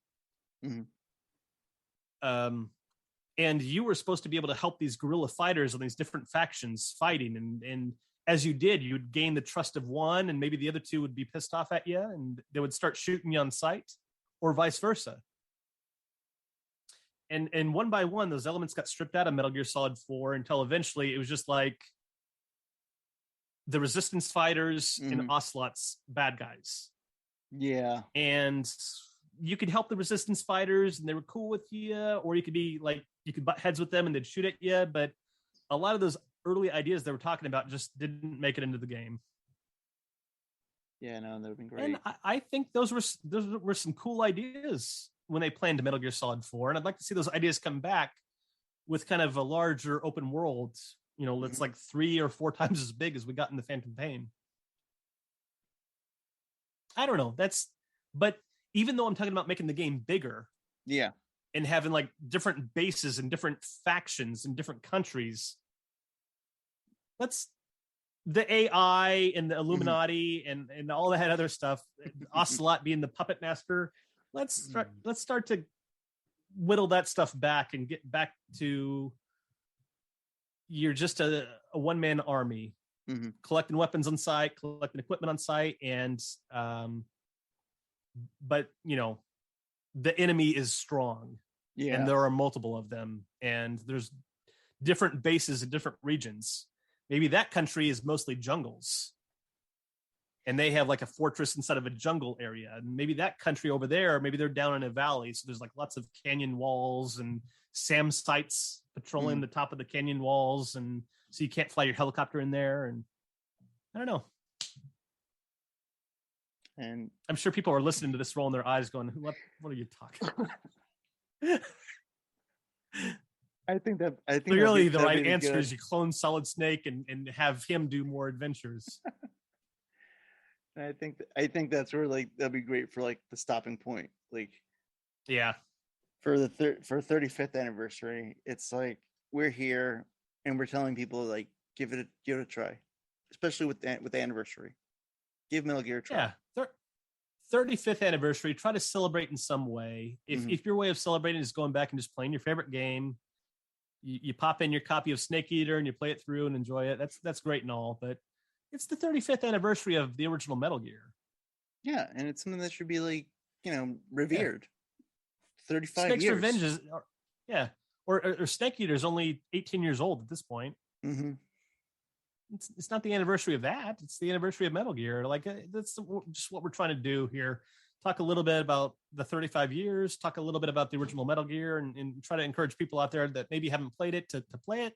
And you were supposed to be able to help these guerrilla fighters on these different factions fighting. And as you did, you would gain the trust of one, and maybe the other 2 would be pissed off at you, and they would start shooting you on sight, or vice versa. And one by one, those elements got stripped out of Metal Gear Solid 4 until eventually it was just like the Resistance fighters and Ocelot's bad guys. Yeah. And you could help the Resistance fighters and they were cool with you, or you could be like, you could butt heads with them and they'd shoot at you. But a lot of those early ideas they were talking about just didn't make it into the game. Yeah, no, that would have been great. And I think those were some cool ideas when they planned Metal Gear Solid 4. And I'd like to see those ideas come back with kind of a larger open world, that's like 3 or 4 times as big as we got in the Phantom Pain. I don't know. But even though I'm talking about making the game bigger, and having like different bases and different factions in different countries, let's the AI and the Illuminati and all that other stuff. Ocelot being the puppet master. Let's start to whittle that stuff back and get back to you're just a one-man army collecting weapons on site, collecting equipment on site, and but the enemy is strong, and there are multiple of them, and there's different bases in different regions. Maybe that country is mostly jungles, and they have like a fortress inside of a jungle area. And maybe that country over there, maybe they're down in a valley, so there's like lots of canyon walls and SAM sites patrolling the top of the canyon walls, and so you can't fly your helicopter in there. And I don't know. And I'm sure people are listening to this, rolling their eyes, going, "What are you talking about?" I think clearly the right answer is you clone Solid Snake and have him do more adventures. I think that's where that'd be great for like the stopping point. Like, yeah, for the 35th anniversary, it's like we're here and we're telling people like give it a try, especially with the anniversary. Give Metal Gear a try. Yeah, 35th anniversary. Try to celebrate in some way. If your way of celebrating is going back and just playing your favorite game, you pop in your copy of Snake Eater and you play it through and enjoy it. That's great and all, but it's the 35th anniversary of the original Metal Gear. Yeah, and it's something that should be like, revered. 35 Snake's years. Revenge is, or Snake Eater is only 18 years old at this point. It's not the anniversary of that. It's the anniversary of Metal Gear. Like, that's just what we're trying to do here. Talk a little bit about the 35 years, talk a little bit about the original Metal Gear, and try to encourage people out there that maybe haven't played it to play it.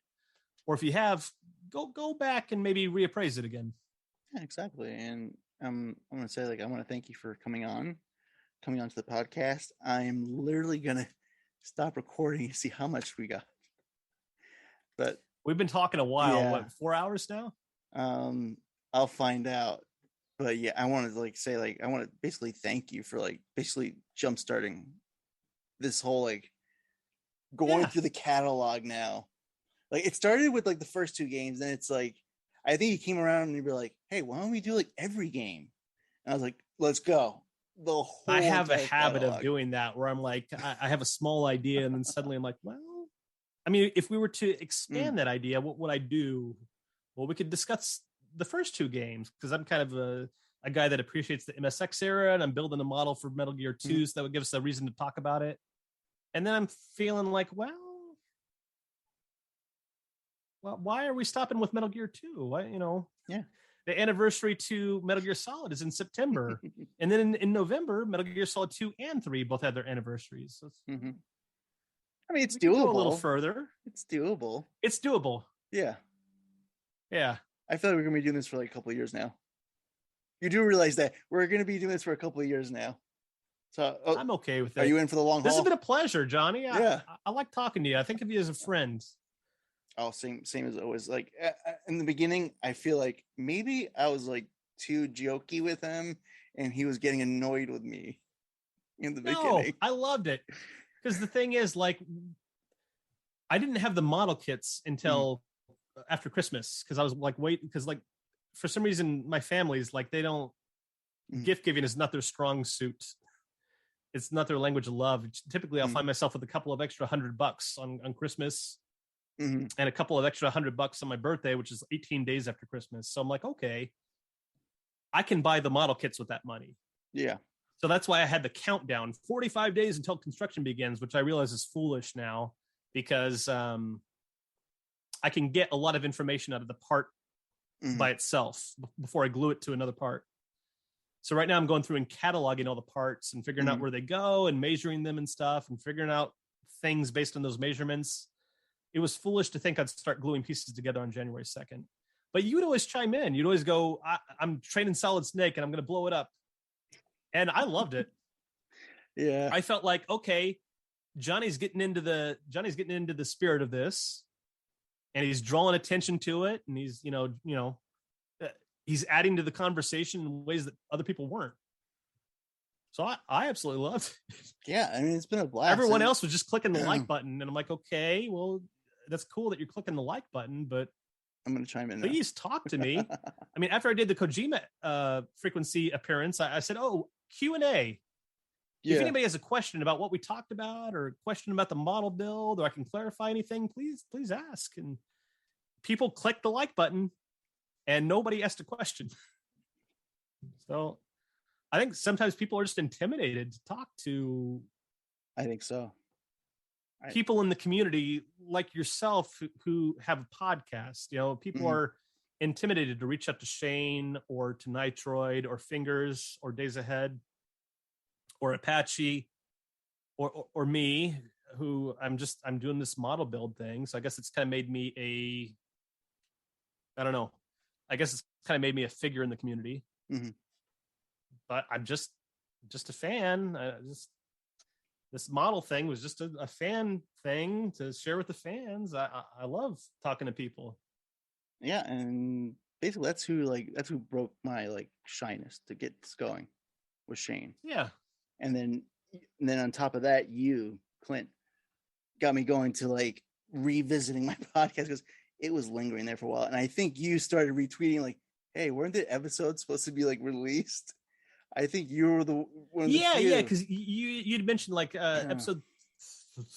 Or if you have, go back and maybe reappraise it again. Yeah, exactly. And I'm going to say, like, I want to thank you for coming on to the podcast. I'm literally going to stop recording and see how much we got. But we've been talking a while. Yeah. What, 4 hours now? I'll find out. But yeah, I want to I want to basically thank you for basically jump starting this whole going through the catalog now. Like, it started with the first two games, and it's I think you came around and you were like, "Hey, why don't we do every game?" And I was like, "Let's go." I have a habit of doing that where I'm like, I have a small idea, and then suddenly I'm like, well, I mean, if we were to expand that idea, what would I do? Well, we could discuss the first two games, because I'm kind of a guy that appreciates the MSX era, and I'm building a model for Metal Gear 2, so that would give us a reason to talk about it. And then I'm feeling like, well, why are we stopping with Metal Gear 2? Why, the anniversary to Metal Gear Solid is in September. And then in November, Metal Gear Solid 2 and 3 both have their anniversaries. So I mean, it's doable. Go a little further. It's doable. It's doable. Yeah. Yeah. I feel like we're going to be doing this for a couple of years now. You do realize that we're going to be doing this for a couple of years now. So I'm okay with that. Are you in for the long haul? This has been a pleasure, Johnny. Yeah. I like talking to you. I think of you as a friend. Oh, same as always. In the beginning, I feel like maybe I was too jokey with him, and he was getting annoyed with me in the beginning. I loved it, because the thing is, I didn't have the model kits until after Christmas, because I was waiting, because for some reason my family's they don't gift giving is not their strong suit. It's not their language of love. Typically, I'll find myself with a couple of extra $100 on Christmas. And a couple of extra $100 on my birthday, which is 18 days after Christmas. So I'm like, okay, I can buy the model kits with that money. Yeah. So that's why I had the countdown 45 days until construction begins, which I realize is foolish now, because I can get a lot of information out of the part by itself before I glue it to another part. So right now I'm going through and cataloging all the parts and figuring out where they go and measuring them and stuff and figuring out things based on those measurements. It was foolish to think I'd start gluing pieces together on January 2nd. But you would always chime in. You'd always go, I'm training Solid Snake and I'm going to blow it up. And I loved it. Yeah. I felt like, okay, Johnny's getting into the spirit of this, and he's drawing attention to it, and he's, he's adding to the conversation in ways that other people weren't. So I absolutely loved it. Yeah, I mean, it's been a blast. Everyone else was just clicking the like button, and I'm like, okay, well, that's cool that you're clicking the like button, but I'm going to chime in. Please talk to me. I mean, after I did the Kojima frequency appearance, I said, "Oh, Q&A. Yeah. If anybody has a question about what we talked about, or a question about the model build, or I can clarify anything, please ask." And people clicked the like button, and nobody asked a question. So I think sometimes people are just intimidated to talk to. I think so. People in the community like yourself who have a podcast. You know, people are intimidated to reach out to Shane or to Nitroid or Fingers or Days Ahead or Apache or me, who I'm doing this model build thing. So I guess it's kind of made me I don't know. I guess it's kind of made me a figure in the community. But I'm just a fan. This model thing was just a fan thing to share with the fans. I love talking to people. Yeah, and basically that's who broke my like shyness to get this going, was Shane. Yeah. And then on top of that, you, Clint, got me going to like revisiting my podcast because it was lingering there for a while. And I think you started retweeting like, "Hey, weren't the episodes supposed to be like released?" I think you were the one of the few. Yeah, because you'd mentioned like episode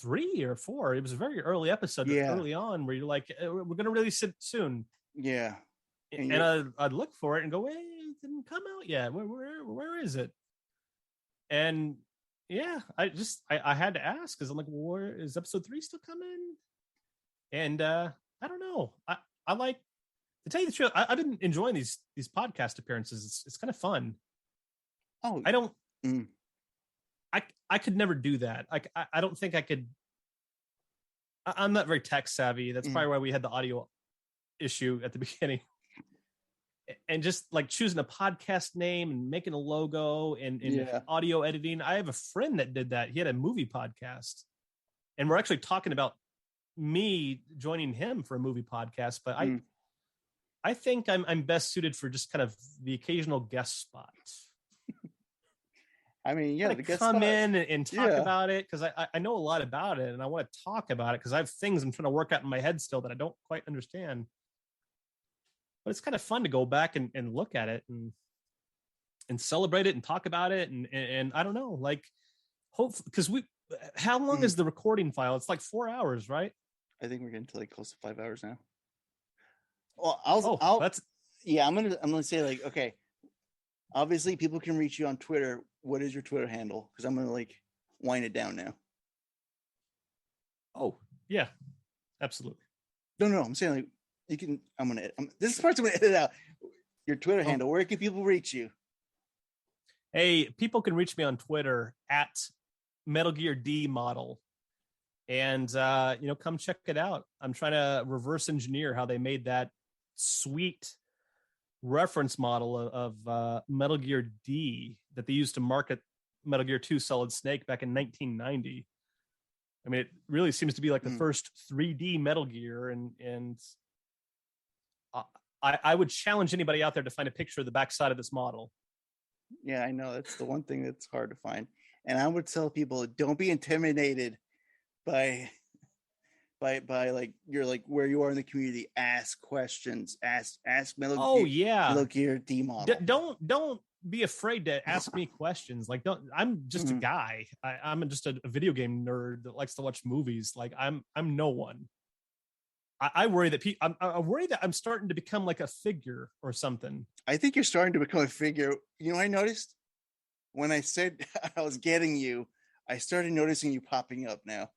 3 or 4. It was a very early episode, early on, where you're like, "We're going to release it soon." Yeah, and I'd look for it and go, "Hey, it didn't come out yet. Where is it?" And yeah, I had to ask because I'm like, well, "Where is episode 3 still coming?" And I don't know. I like, to tell you the truth, I've been enjoying these podcast appearances. It's kind of fun. Oh, I don't. I could never do that. Like I don't think I could. I'm not very tech savvy. That's probably why we had the audio issue at the beginning. And just like choosing a podcast name and making a logo and audio editing. I have a friend that did that. He had a movie podcast, and we're actually talking about me joining him for a movie podcast. But I think I'm best suited for just kind of the occasional guest spot. I mean, yeah, to come in and talk about it, because I know a lot about it and I want to talk about it because I have things I'm trying to work out in my head still that I don't quite understand. But it's kind of fun to go back and look at it and celebrate it and talk about it and I don't know, like, hope, because how long is the recording file? It's like 4 hours, right? I think we're getting to like close to 5 hours now. Well, I'm gonna say, like, okay, obviously people can reach you on Twitter. What is your Twitter handle? Because I'm gonna like wind it down now. Oh yeah, absolutely. No, I'm saying like you can. This part's I'm gonna edit out. Your Twitter handle. Where can people reach you? Hey, people can reach me on Twitter at Metal Gear D Model, and come check it out. I'm trying to reverse engineer how they made that sweet reference model of Metal Gear D that they used to market Metal Gear 2 Solid Snake back in 1990. I mean, it really seems to be like the first 3D Metal Gear, and I would challenge anybody out there to find a picture of the backside of this model. Yeah, I know that's the one thing that's hard to find, and I would tell people, don't be intimidated by like you're like where you are in the community. Ask questions. Ask Metal Gear D model. Don't be afraid to ask me questions. Like, I'm just a guy. I'm just a video game nerd that likes to watch movies. Like, I'm no one. I worry that I worry that I'm starting to become like a figure or something. I think you're starting to become a figure. You know, I noticed when I said I was getting you, I started noticing you popping up now.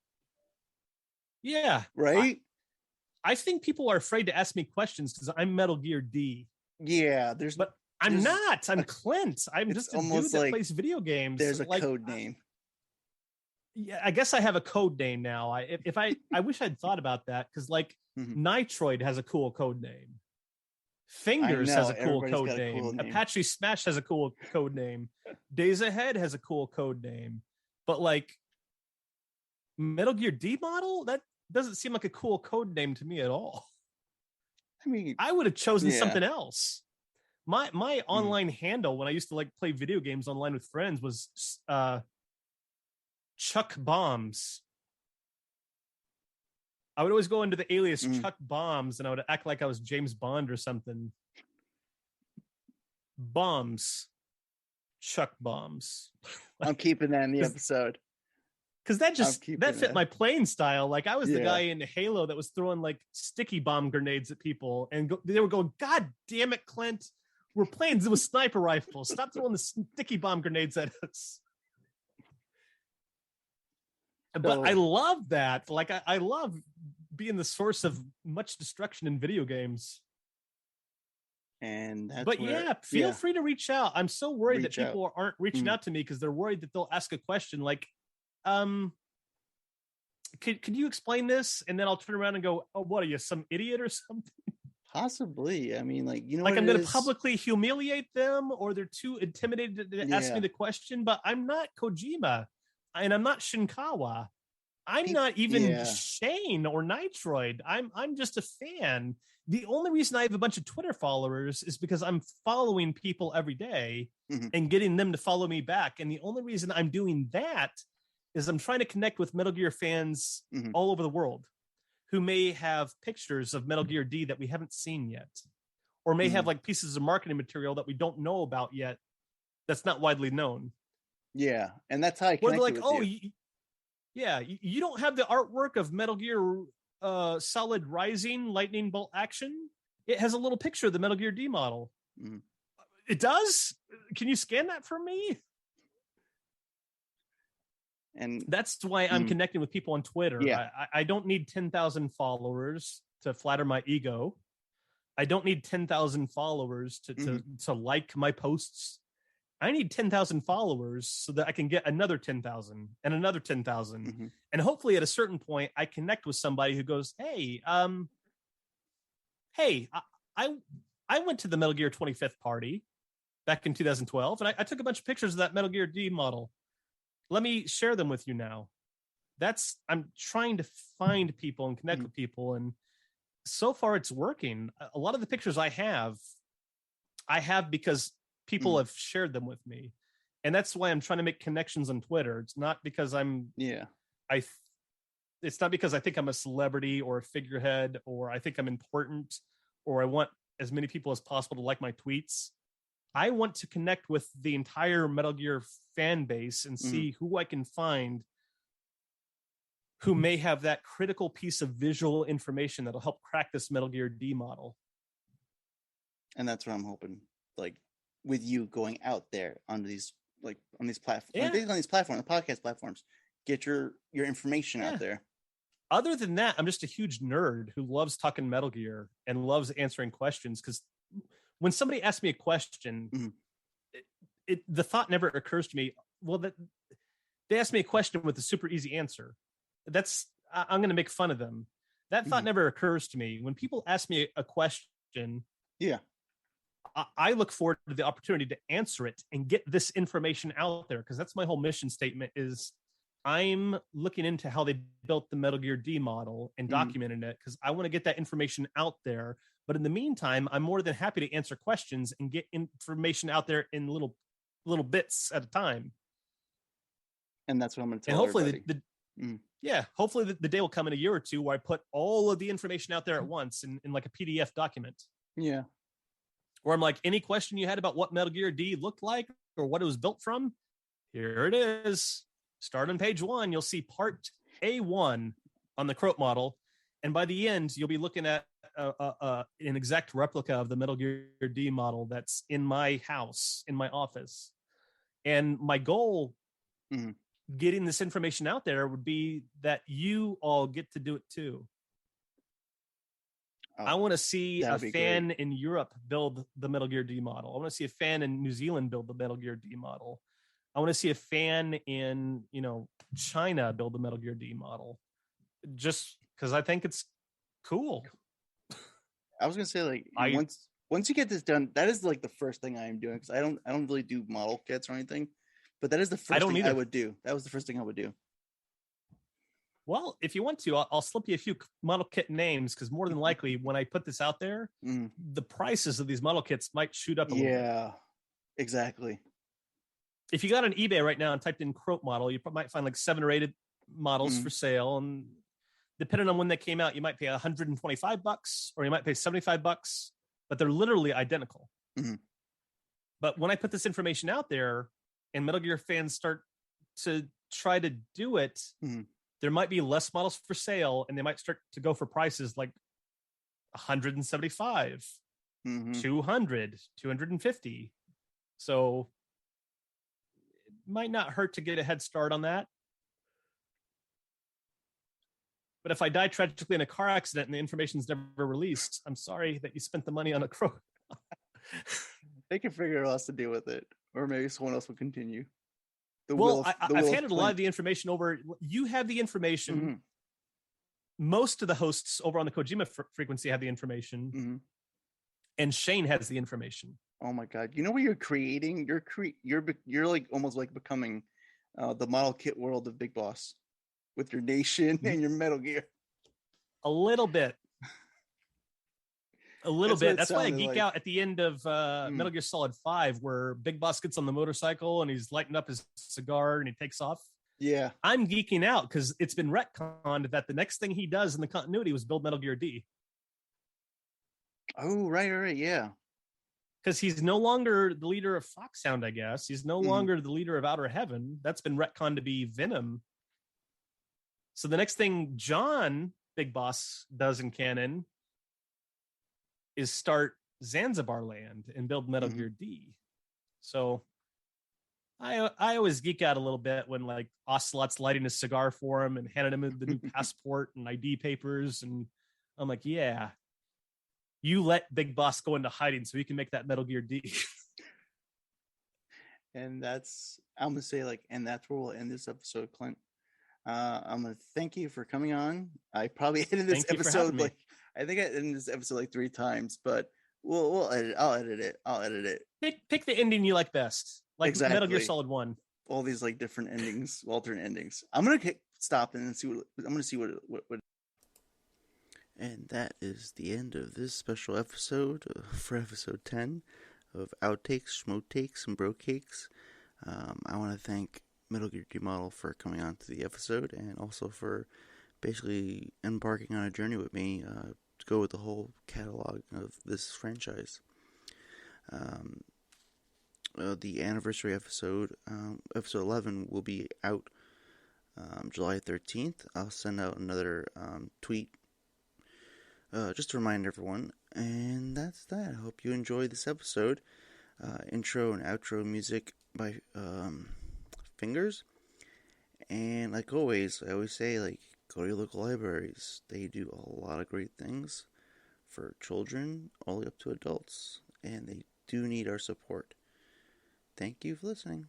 Yeah. Right? I think people are afraid to ask me questions because I'm Metal Gear D. Yeah, but I'm not. I'm Clint. I'm just a dude that plays video games. There's a code name. Yeah, I guess I have a code name now. I wish I'd thought about that, because like Nitroid has a cool code name. Fingers has a cool code name. Apache Smash has a cool code name. Days Ahead has a cool code name. But like Metal Gear D Model, that doesn't seem like a cool code name to me at all. I mean, I would have chosen something else. My online handle when I used to like play video games online with friends was Chuck Bombs. I would always go into the alias Chuck Bombs, and I would act like I was James Bond or something. Bombs. Chuck Bombs. I'm keeping that in the episode. Because that fit my playing style. Like I was the guy in Halo that was throwing like sticky bomb grenades at people, and they were going, "God damn it, Clint! We're playing with sniper rifles. Stop throwing the sticky bomb grenades at us." But I love that. Like I love being the source of much destruction in video games. And that's feel free to reach out. I'm so worried that people aren't reaching out to me because they're worried that they'll ask a question like, could you explain this? And then I'll turn around and go, "Oh, what are you, some idiot or something?" Possibly. I mean, like, you know, like I'm going to publicly humiliate them, or they're too intimidated to ask me the question. But I'm not Kojima, and I'm not Shinkawa. I'm not even Shane or Nitroid. I'm just a fan. The only reason I have a bunch of Twitter followers is because I'm following people every day and getting them to follow me back. And the only reason I'm doing that is I'm trying to connect with Metal Gear fans all over the world who may have pictures of Metal Gear D that we haven't seen yet, or may have like pieces of marketing material that we don't know about yet that's not widely known. Yeah, and that's how I connect with you. You don't have the artwork of Metal Gear Solid Rising Lightning Bolt Action. It has a little picture of the Metal Gear D model. It does? Can you scan that for me? And that's why I'm connecting with people on Twitter. Yeah. I don't need 10,000 followers to flatter my ego. I don't need 10,000 followers to like my posts. I need 10,000 followers so that I can get another 10,000 and another 10,000. And hopefully at a certain point, I connect with somebody who goes, hey, I went to the Metal Gear 25th party back in 2012, and I took a bunch of pictures of that Metal Gear D model. Let me share them with you now. I'm trying to find people and connect with people. And so far it's working. A lot of the pictures I have because people have shared them with me. And that's why I'm trying to make connections on Twitter. It's not because it's not because I think I'm a celebrity or a figurehead, or I think I'm important, or I want as many people as possible to like my tweets. I want to connect with the entire Metal Gear fan base and see who I can find who may have that critical piece of visual information that'll help crack this Metal Gear D model. And that's what I'm hoping, like, with you going out there on these platforms, on these platforms, the podcast platforms, get your information out there. Other than that, I'm just a huge nerd who loves talking Metal Gear and loves answering questions, because when somebody asks me a question, the thought never occurs to me, well, that they asked me a question with a super easy answer. I'm going to make fun of them. That thought never occurs to me. When people ask me a question, I look forward to the opportunity to answer it and get this information out there, because that's my whole mission statement. Is I'm looking into how they built the Metal Gear D model and documenting it, because I want to get that information out there. But in the meantime, I'm more than happy to answer questions and get information out there in little bits at a time. And that's what I'm going to tell hopefully hopefully the day will come in a year or two where I put all of the information out there at once in like a PDF document. Yeah. Where I'm like, any question you had about what Metal Gear D looked like or what it was built from, here it is. Start on page 1. You'll see part A1 on the Croat model. And by the end, you'll be looking at an exact replica of the Metal Gear D model that's in my house, in my office. And my goal getting this information out there would be that you all get to do it too. I want to see a fan in Europe build the Metal Gear D model. I want to see a fan in New Zealand build the Metal Gear D model. I want to see a fan in, China build the Metal Gear D model, just because I think it's cool. I was gonna say, like, once you get this done, that is like the first thing I am doing, because I don't really do model kits or anything, but that is the first thing I would do. That was the first thing I would do. Well, if you want to, I'll slip you a few model kit names, because more than likely, when I put this out there, the prices of these model kits might shoot up a little bit. Yeah, exactly. If you got on eBay right now and typed in Croat model, you might find like 7 or 8 models for sale. And depending on when they came out, you might pay $125 or you might pay $75, but they're literally identical. Mm-hmm. But when I put this information out there and Metal Gear fans start to try to do it, mm-hmm. there might be less models for sale, and they might start to go for prices like 175, mm-hmm. 200, 250. So it might not hurt to get a head start on that. But if I die tragically in a car accident and the information's never released, I'm sorry that you spent the money on a crow. They can figure out what else to do with it, or maybe someone else will continue. I've handed a lot of the information over. You have the information. Mm-hmm. Most of the hosts over on the Kojima frequency have the information, mm-hmm. and Shane has the information. Oh my God! You know what you're creating? You're like almost like becoming the model kit world of Big Boss with your nation and your Metal Gear. A little bit. A little bit. That's why I geek like. out at the end of Metal Gear Solid 5, where Big Boss gets on the motorcycle and he's lighting up his cigar and he takes off. Yeah. I'm geeking out because it's been retconned that the next thing he does in the continuity was build Metal Gear D. Oh, right. Yeah. Because he's no longer the leader of Foxhound, I guess. He's no longer the leader of Outer Heaven. That's been retconned to be Venom. So the next thing John, Big Boss, does in canon is start Zanzibar Land and build Metal Gear D. So I always geek out a little bit when like Ocelot's lighting a cigar for him and handing him the new passport and ID papers, and I'm like, yeah, you let Big Boss go into hiding so he can make that Metal Gear D. And I'm gonna say and that's where we'll end this episode, Clint. I'm gonna thank you for coming on. I probably edited this episode I think I ended this episode 3 times, but we'll edit. I'll edit it. Pick the ending you like best, like exactly. Metal Gear Solid 1. All these different endings, alternate endings. I'm gonna stop and see what. And that is the end of this special episode for episode 10 of Outtakes, Schmotakes, and Brocakes. I want to thank Metal Gear D Model for coming on to the episode, and also for basically embarking on a journey with me to go with the whole catalog of this franchise. The anniversary episode, episode 11, will be out July 13th. I'll send out another tweet just to remind everyone. And that's that. I hope you enjoyed this episode. Intro and outro music by Fingers. And like always, I always say, go to your local libraries. They do a lot of great things for children all the way up to adults. And they do need our support. Thank you for listening.